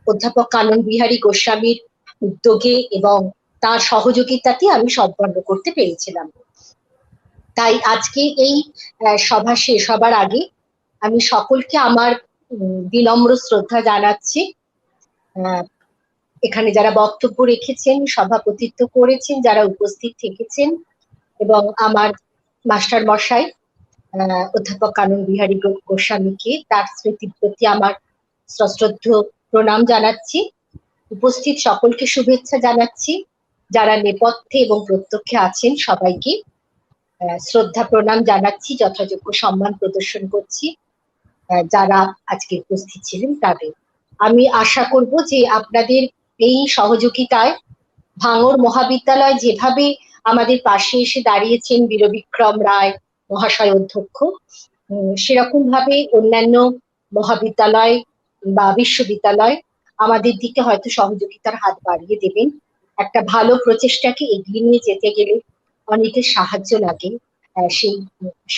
অধ্যাপক কানন বিহারী গোস্বামীর উদ্যোগে এবং তার সহযোগিতাতে আমি সম্পন্ন করতে পেরেছিলাম। তাই আজকে এই সভা শেষ হবার আগে আমি সকলকে আমার বিনম্র শ্রদ্ধা জানাচ্ছি। এখানে যারা বক্তব্য রেখেছেন, সভাপতিত্ব করেছেন, যারা উপস্থিত থেকেছেন, এবং আমার মাস্টার মশাই অধ্যাপক কানন বিহারী গোস্বামীকে তার স্মৃতির প্রতি আমার সশ্রদ্ধ প্রণাম জানাচ্ছি। উপস্থিত সকলকে শুভেচ্ছা জানাচ্ছি। যারা নেপথ্যে এবং প্রত্যক্ষে আছেন সবাইকে শ্রদ্ধা প্রণাম জানাচ্ছি, যথাযোগ্য সম্মান প্রদর্শন করছি। যারা আজকে উপস্থিত ছিলেন তাদের আমি আশা করব যে আপনাদের এই সহযোগিতায় ভাঙড় মহাবিদ্যালয় যেভাবে আমাদের পাশে এসে দাঁড়িয়েছেন বীরবিক্রম রায় মহাশয় অধ্যক্ষ। সেরকম ভাবে অন্যান্য মহাবিদ্যালয় বা বিশ্ববিদ্যালয় আমাদের দিকে হয়তো সহযোগিতার হাত বাড়িয়ে দেবেন। একটা ভালো প্রচেষ্টাকে এগিয়ে নিয়ে যেতে গেলে অনেকের সাহায্য লাগে, সেই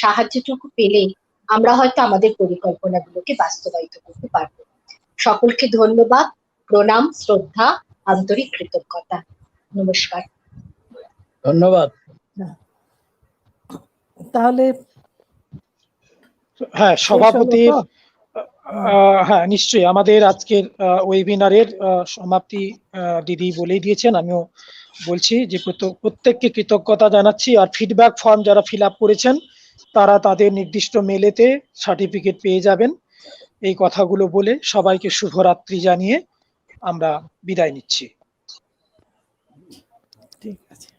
সাহায্যটুকু পেলে আমরা হয়তো আমাদের পরিকল্পনাগুলোকে বাস্তবায়িত করতে পারবো। সকলকে ধন্যবাদ, প্রণাম, শ্রদ্ধা, আন্তরিক কৃতজ্ঞতা। নমস্কার। ধন্যবাদ। তাহলে হ্যাঁ, সভাপতির শেষ হলো তো? হ্যাঁ নিশ্চয়ই, আমাদের আজকের ওয়েবিনারের সমাপ্তি দিদি বলেই দিয়েছেন। আমিও বলছি যে প্রত্যেককে কৃতজ্ঞতা জানাচ্ছি, আর ফিডব্যাক ফর্ম যারা ফিল আপ করেছেন তারা তাদের নির্দিষ্ট মেলেতে সার্টিফিকেট পেয়ে যাবেন। এই কথাগুলো বলে সবাইকে শুভরাত্রি জানিয়ে আমরা বিদায় নিচ্ছি। ঠিক আছে।